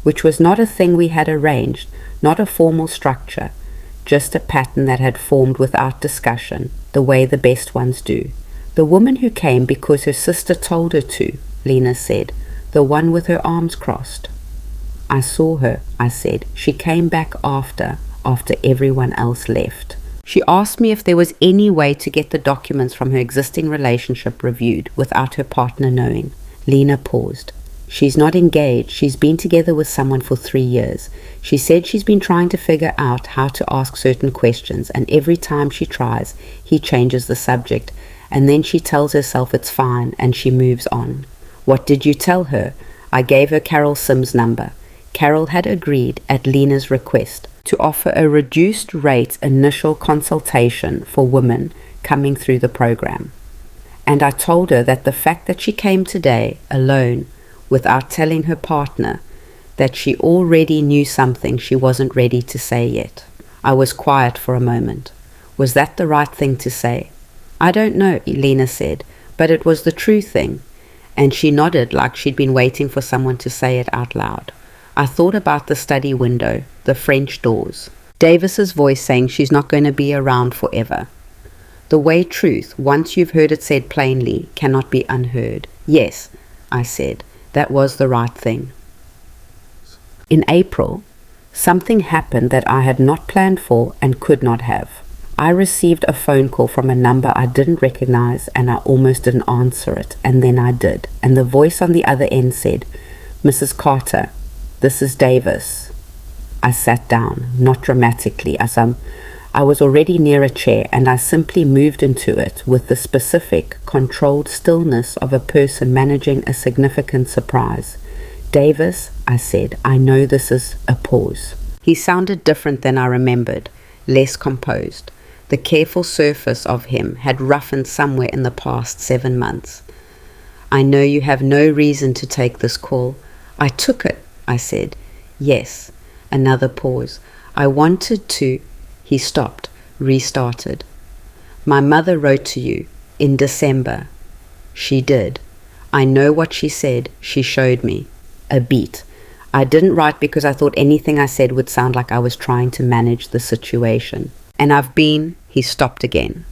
which was not a thing we had arranged, not a formal structure, just a pattern that had formed without discussion, the way the best ones do. The woman who came because her sister told her to, Lena said, the one with her arms crossed. I saw her, I said. She came back after everyone else left. She asked me if there was any way to get the documents from her existing relationship reviewed without her partner knowing. Lena paused. She's not engaged. She's been together with someone for 3 years. She said she's been trying to figure out how to ask certain questions, and every time she tries, he changes the subject, and then she tells herself it's fine, and she moves on. What did you tell her? I gave her Carol Sims' number. Carol had agreed, at Lena's request, to offer a reduced rate initial consultation for women coming through the program. And I told her that the fact that she came today alone, without telling her partner, that she already knew something she wasn't ready to say yet. I was quiet for a moment. Was that the right thing to say? I don't know, Lena said, but it was the true thing. And she nodded like she'd been waiting for someone to say it out loud. I thought about the study window, the French doors, Davis's voice saying she's not going to be around forever. The way truth, once you've heard it said plainly, cannot be unheard. Yes, I said, that was the right thing. In April, something happened that I had not planned for and could not have. I received a phone call from a number I didn't recognize, and I almost didn't answer it, and then I did, and the voice on the other end said, Mrs. Carter, this is Davis. I sat down, not dramatically, as I was already near a chair, and I simply moved into it with the specific, controlled stillness of a person managing a significant surprise. Davis, I said, I know this is a pause. He sounded different than I remembered, less composed. The careful surface of him had roughened somewhere in the past 7 months. I know you have no reason to take this call. I took it, I said. Yes. Another pause. I wanted to... He stopped, restarted. My mother wrote to you in December. She did. I know what she said. She showed me. A beat. I didn't write because I thought anything I said would sound like I was trying to manage the situation. And he stopped again.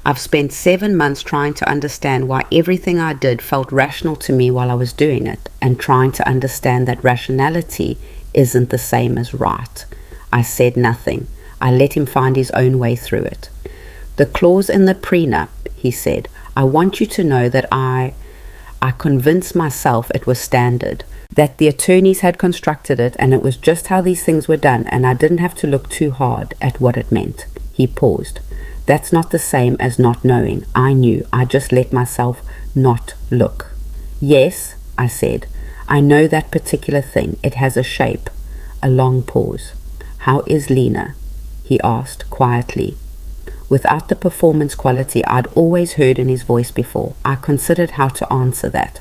I've spent 7 months trying to understand why everything I did felt rational to me while I was doing it, and trying to understand that rationality isn't the same as right. I said nothing. I let him find his own way through it. The clause in the prenup, he said, I want you to know that I convinced myself it was standard, that the attorneys had constructed it and it was just how these things were done, and I didn't have to look too hard at what it meant. He paused. That's not the same as not knowing. I knew. I just let myself not look. Yes, I said. I know that particular thing. It has a shape. A long pause. How is Lena? He asked quietly. Without the performance quality I'd always heard in his voice before, I considered how to answer that.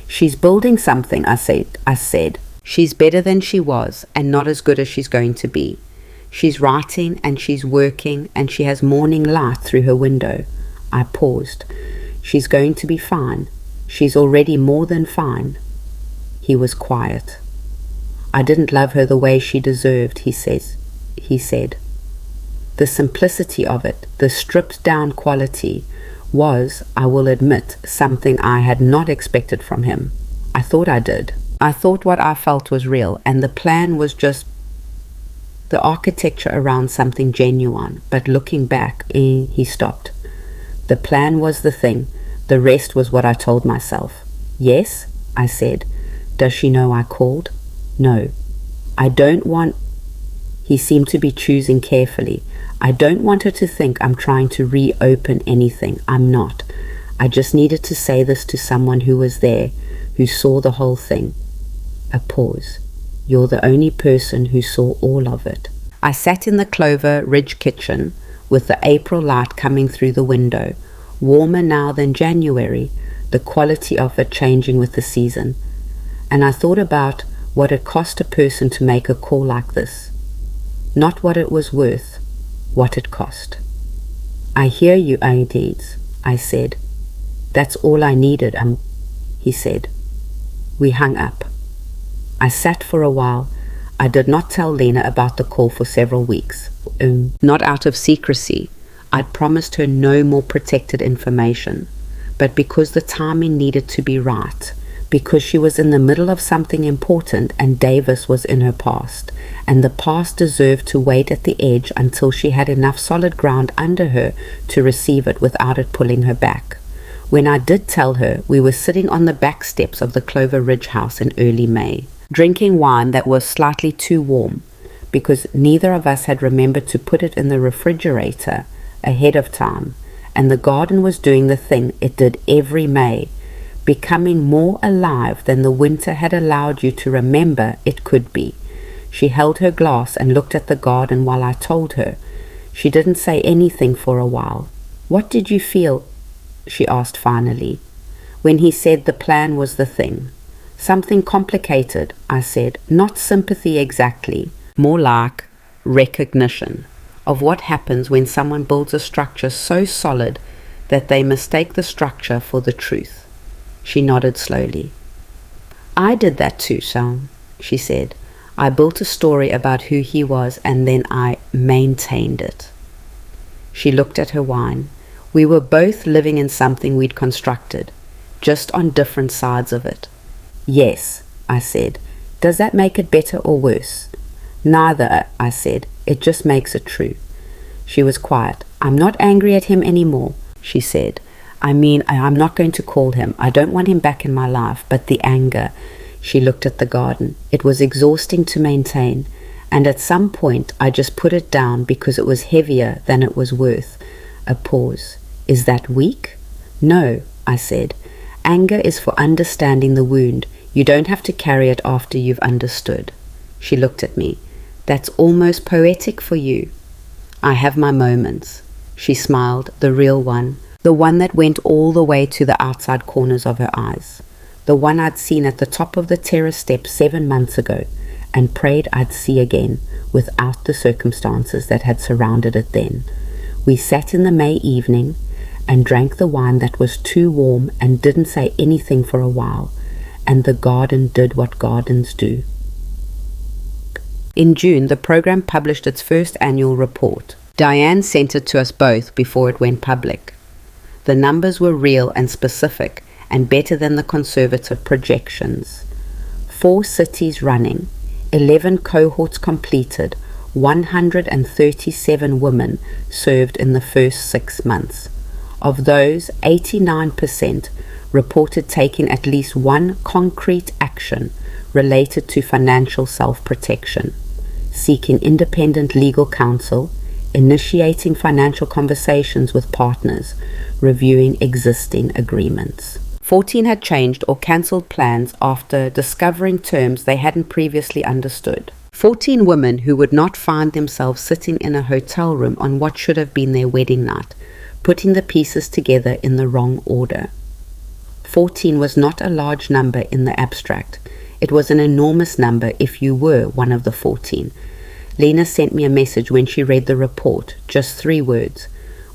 She's building something, I said. She's better than she was, and not as good as she's going to be. She's writing, and she's working, and she has morning light through her window. I paused. She's going to be fine. She's already more than fine. He was quiet. I didn't love her the way she deserved, he said. The simplicity of it, the stripped down quality, was, I will admit, something I had not expected from him. I thought I did. I thought what I felt was real, and the plan was just the architecture around something genuine. But looking back, he stopped. The plan was the thing. The rest was what I told myself. Yes, I said. Does she know I called? No. I don't want... He seemed to be choosing carefully. I don't want her to think I'm trying to reopen anything. I'm not. I just needed to say this to someone who was there, who saw the whole thing. A pause. You're the only person who saw all of it. I sat in the Clover Ridge kitchen with the April light coming through the window, warmer now than January. the quality of it changing with the season, and I thought about what it cost a person to make a call like this. Not what it was worth, what it cost. I hear you, Aides, I said. That's all I needed, he said. We hung up. I sat for a while. I did not tell Lena about the call for several weeks. Not out of secrecy. I'd promised her no more protected information. But because the timing needed to be right, because she was in the middle of something important and Davis was in her past, and the past deserved to wait at the edge until she had enough solid ground under her to receive it without it pulling her back. When I did tell her, we were sitting on the back steps of the Clover Ridge house in early May, drinking wine that was slightly too warm, because neither of us had remembered to put it in the refrigerator ahead of time, and the garden was doing the thing it did every May, becoming more alive than the winter had allowed you to remember it could be. She held her glass and looked at the garden while I told her. She didn't say anything for a while. What did you feel, she asked finally, when he said the plan was the thing? Something complicated, I said, not sympathy exactly, more like recognition of what happens when someone builds a structure so solid that they mistake the structure for the truth. She nodded slowly. I did that too, Sean, she said. I built a story about who he was and then I maintained it. She looked at her wine. We were both living in something we'd constructed, just on different sides of it. Yes, I said. Does that make it better or worse? Neither, I said. It just makes it true. She was quiet. I'm not angry at him anymore, she said. I mean, I'm not going to call him. I don't want him back in my life, but the anger. She looked at the garden. It was exhausting to maintain, and at some point I just put it down because it was heavier than it was worth. A pause. Is that weak? No, I said. Anger is for understanding the wound. You don't have to carry it after you've understood. She looked at me. That's almost poetic for you. I have my moments. She smiled, the real one, the one that went all the way to the outside corners of her eyes, the one I'd seen at the top of the terrace steps 7 months ago and prayed I'd see again without the circumstances that had surrounded it then. We sat in the May evening and drank the wine that was too warm and didn't say anything for a while, and the garden did what gardens do. In June, the program published its first annual report. Diane sent it to us both before it went public. The numbers were real and specific and better than the conservative projections. 4 cities running, 11 cohorts completed, 137 women served in the first 6 months. Of those, 89% reported taking at least one concrete action related to financial self-protection, seeking independent legal counsel, initiating financial conversations with partners, reviewing existing agreements. 14 had changed or cancelled plans after discovering terms they hadn't previously understood. 14 women who would not find themselves sitting in a hotel room on what should have been their wedding night, putting the pieces together in the wrong order. 14 was not a large number in the abstract. It was an enormous number if you were one of the 14. Lena sent me a message when she read the report, just 3 words.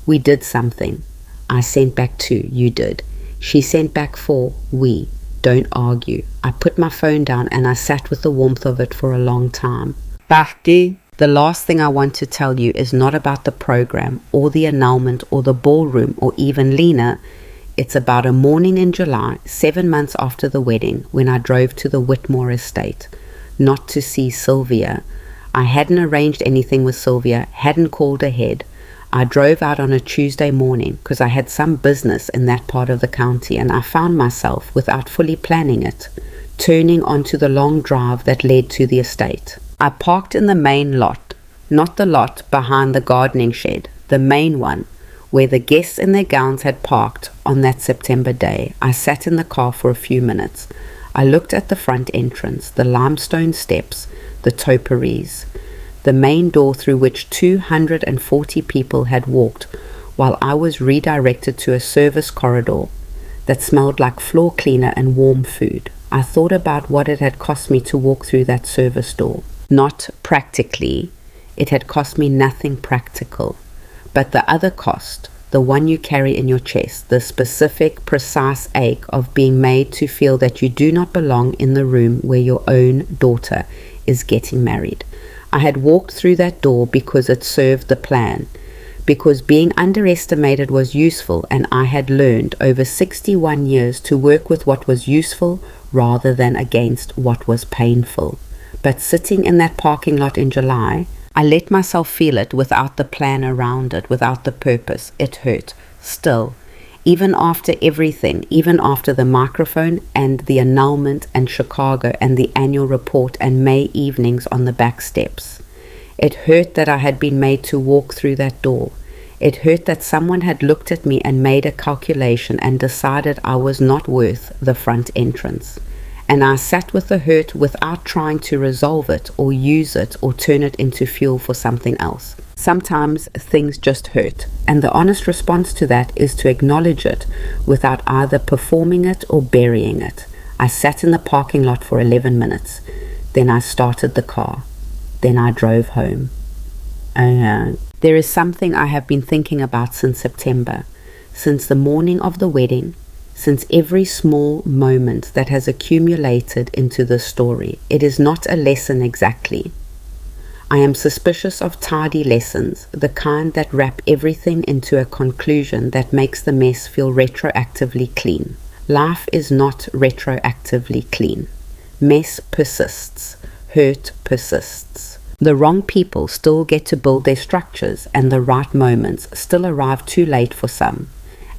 We did something. I sent back 2, you did. She sent back 4, we. Don't argue. I put my phone down and I sat with the warmth of it for a long time. Party. The last thing I want to tell you is not about the program or the annulment or the ballroom or even Lena. It's about a morning in July, 7 months after the wedding, when I drove to the Whitmore estate. Not to see Sylvia. I hadn't arranged anything with Sylvia, hadn't called ahead. I drove out on a Tuesday morning because I had some business in that part of the county, and I found myself, without fully planning it, turning onto the long drive that led to the estate. I parked in the main lot, not the lot behind the gardening shed, the main one, where the guests in their gowns had parked on that September day. I sat in the car for a few minutes. I looked at the front entrance, the limestone steps, the topiaries, the main door through which 240 people had walked, while I was redirected to a service corridor. that smelled like floor cleaner and warm food. I thought about what it had cost me to walk through that service door. Not practically. It had cost me nothing practical. But the other cost, the one you carry in your chest, the specific, precise ache of being made to feel that you do not belong in the room where your own daughter is getting married. I had walked through that door because it served the plan, because being underestimated was useful, and I had learned over 61 years to work with what was useful rather than against what was painful. But sitting in that parking lot in July, I let myself feel it without the plan around it, without the purpose. It hurt. Still, even after everything, even after the microphone and the annulment and Chicago and the annual report and May evenings on the back steps. It hurt that I had been made to walk through that door. It hurt that someone had looked at me and made a calculation and decided I was not worth the front entrance. And I sat with the hurt without trying to resolve it or use it or turn it into fuel for something else. Sometimes things just hurt, and the honest response to that is to acknowledge it without either performing it or burying it. I sat in the parking lot for 11 minutes. Then I started the car. Then I drove home. There is something I have been thinking about since September, since the morning of the wedding, since every small moment that has accumulated into the story. It is not a lesson exactly. I am suspicious of tidy lessons, the kind that wrap everything into a conclusion that makes the mess feel retroactively clean. Life is not retroactively clean. Mess persists. Hurt persists. The wrong people still get to build their structures, and the right moments still arrive too late for some.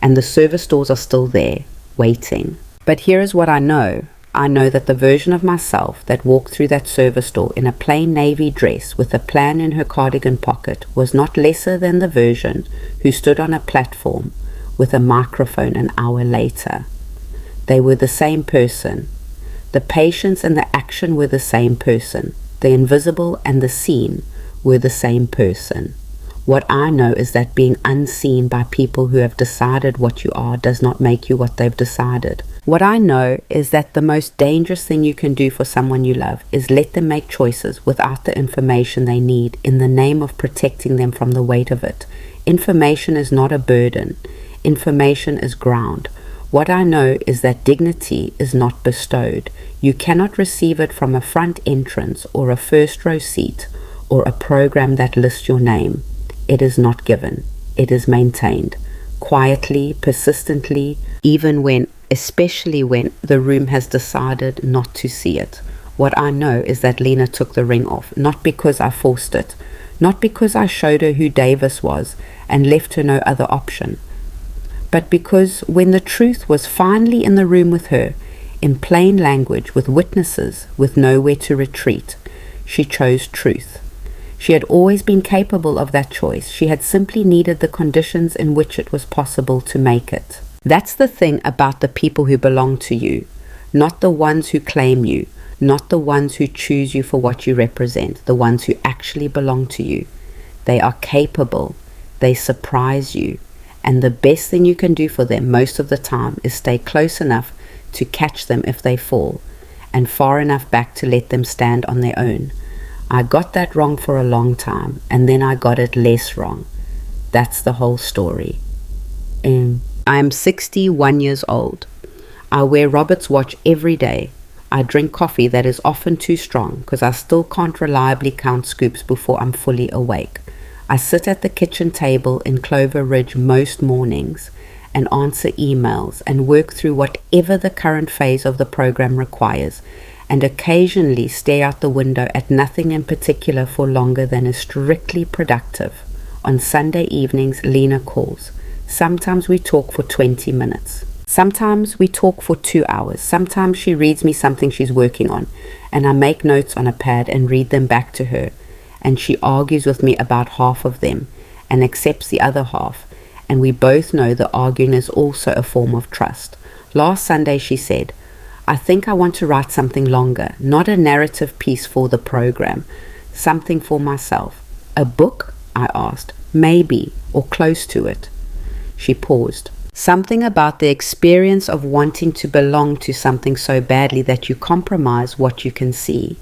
And the service doors are still there, waiting. But here is what I know. I know that the version of myself that walked through that service door in a plain navy dress with a plan in her cardigan pocket was not lesser than the version who stood on a platform with a microphone an hour later. They were the same person. The patience and the action were the same person. The invisible and the seen were the same person. What I know is that being unseen by people who have decided what you are does not make you what they've decided. What I know is that the most dangerous thing you can do for someone you love is let them make choices without the information they need in the name of protecting them from the weight of it. Information is not a burden. Information is ground. What I know is that dignity is not bestowed. You cannot receive it from a front entrance or a first row seat or a program that lists your name. It is not given. It is maintained. Quietly, persistently, especially when the room has decided not to see it. What I know is that Lena took the ring off, not because I forced it, not because I showed her who Davis was and left her no other option, but because when the truth was finally in the room with her, in plain language, with witnesses, with nowhere to retreat, she chose truth. She had always been capable of that choice. She had simply needed the conditions in which it was possible to make it. That's the thing about the people who belong to you, not the ones who claim you, not the ones who choose you for what you represent, the ones who actually belong to you. They are capable. They surprise you. And the best thing you can do for them most of the time is stay close enough to catch them if they fall, and far enough back to let them stand on their own. I got that wrong for a long time, and then I got it less wrong. That's the whole story. I am 61 years old. I wear Robert's watch every day. I drink coffee that is often too strong because I still can't reliably count scoops before I'm fully awake. I sit at the kitchen table in Clover Ridge most mornings and answer emails and work through whatever the current phase of the program requires, and occasionally stare out the window at nothing in particular for longer than is strictly productive. On Sunday evenings, Lena calls. Sometimes we talk for 20 minutes. Sometimes we talk for 2 hours. Sometimes she reads me something she's working on, and I make notes on a pad and read them back to her, and she argues with me about half of them and accepts the other half, and we both know the arguing is also a form of trust. Last Sunday she said, I think I want to write something longer, not a narrative piece for the program, something for myself. A book? I asked. Maybe, or close to it. She paused. Something about the experience of wanting to belong to something so badly that you compromise what you can see.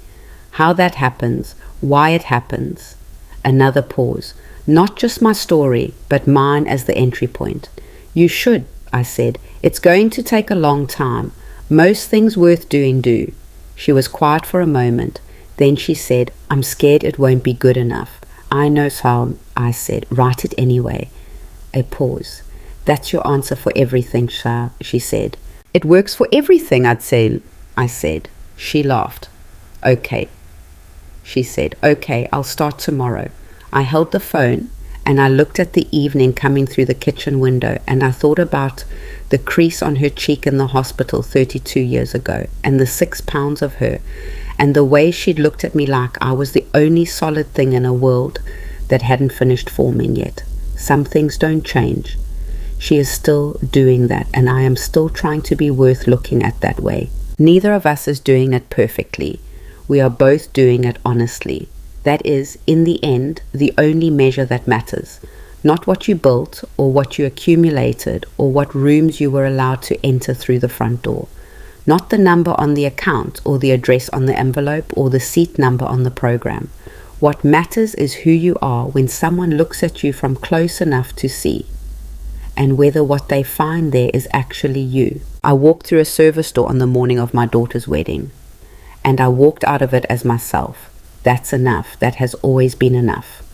How that happens, why it happens. Another pause. Not just my story, but mine as the entry point. You should, I said. It's going to take a long time. Most things worth doing do. She was quiet for a moment. Then she said, I'm scared it won't be good enough. I know, Sal, I said. Write it anyway. A pause. That's your answer for everything, Sha, she said. It works for everything, I said. She laughed. Okay, she said. Okay, I'll start tomorrow. I held the phone and I looked at the evening coming through the kitchen window, and I thought about the crease on her cheek in the hospital 32 years ago, and the 6 pounds of her, and the way she'd looked at me like I was the only solid thing in a world that hadn't finished forming yet. Some things don't change. She is still doing that, and I am still trying to be worth looking at that way. Neither of us is doing it perfectly. We are both doing it honestly. That is, in the end, the only measure that matters. Not what you built, or what you accumulated, or what rooms you were allowed to enter through the front door. Not the number on the account, or the address on the envelope, or the seat number on the program. What matters is who you are when someone looks at you from close enough to see, and whether what they find there is actually you. I walked through a service door on the morning of my daughter's wedding, and I walked out of it as myself. That's enough. That has always been enough.